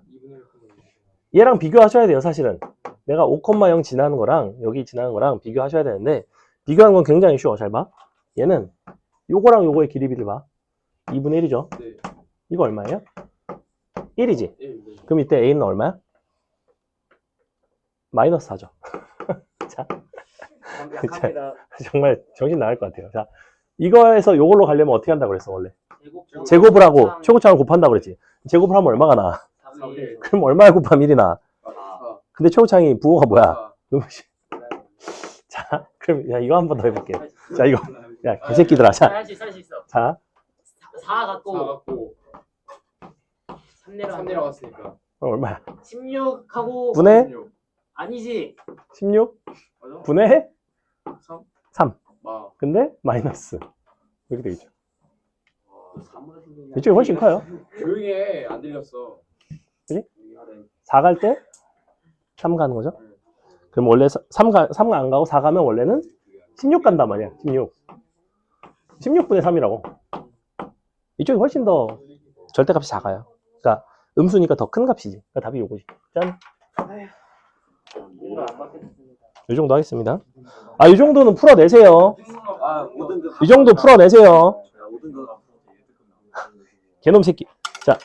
얘랑 비교하셔야 돼요, 사실은. 내가 5,0 지나는 거랑 여기 지나는 거랑 비교하셔야 되는데 비교하는 건 굉장히 쉬워. 잘 봐. 얘는 요거랑 요거의 길이비를 봐. 2분의 1이죠. 네. 이거 얼마예요? 1이지. 네. 그럼 이때 A는 얼마야? -4죠. 자, 약합니다. 정말 정신 나갈 것 같아요. 자, 이거에서 요걸로 가려면 어떻게 한다고 그랬어, 원래? 제곱. 제곱을 하고 최고차를 곱한다고 그랬지. 제곱을 하면 얼마가 나? 3일. 그럼 얼마에 곱하면 1이 나? 근데 최고차이 부호가 뭐야? 자, 그럼 야, 이거 한 번 더 해볼게. 자, 이거. 야, 개새끼들아. 자, 할수 있어. 자, 4 갖고 갖고 3 내려가. 3 내려갔으니까. 얼마야? 16하고 분의 아니지. 16? 맞아? 분의 3? 3. 마. 근데 마이너스. 이렇게 되겠죠. 아, 이쪽이 훨씬 커요. 조용히 해. 안 들렸어. 그지? 4 갈 때 3 가는 거죠. 그럼 원래 3 안 가고 4 가면 원래는 16 간단 말이야. 16. 16분의 3이라고. 이쪽이 훨씬 더 절대값이 작아요. 그러니까 음수니까 더 큰 값이지. 그러니까 답이 요거지. 짠. 이거 안 받겠습니다. 이 정도 하겠습니다. 아, 이 정도는 풀어내세요. 아 5등급 이 정도 풀어내세요. 5등급 개놈 새끼. 자,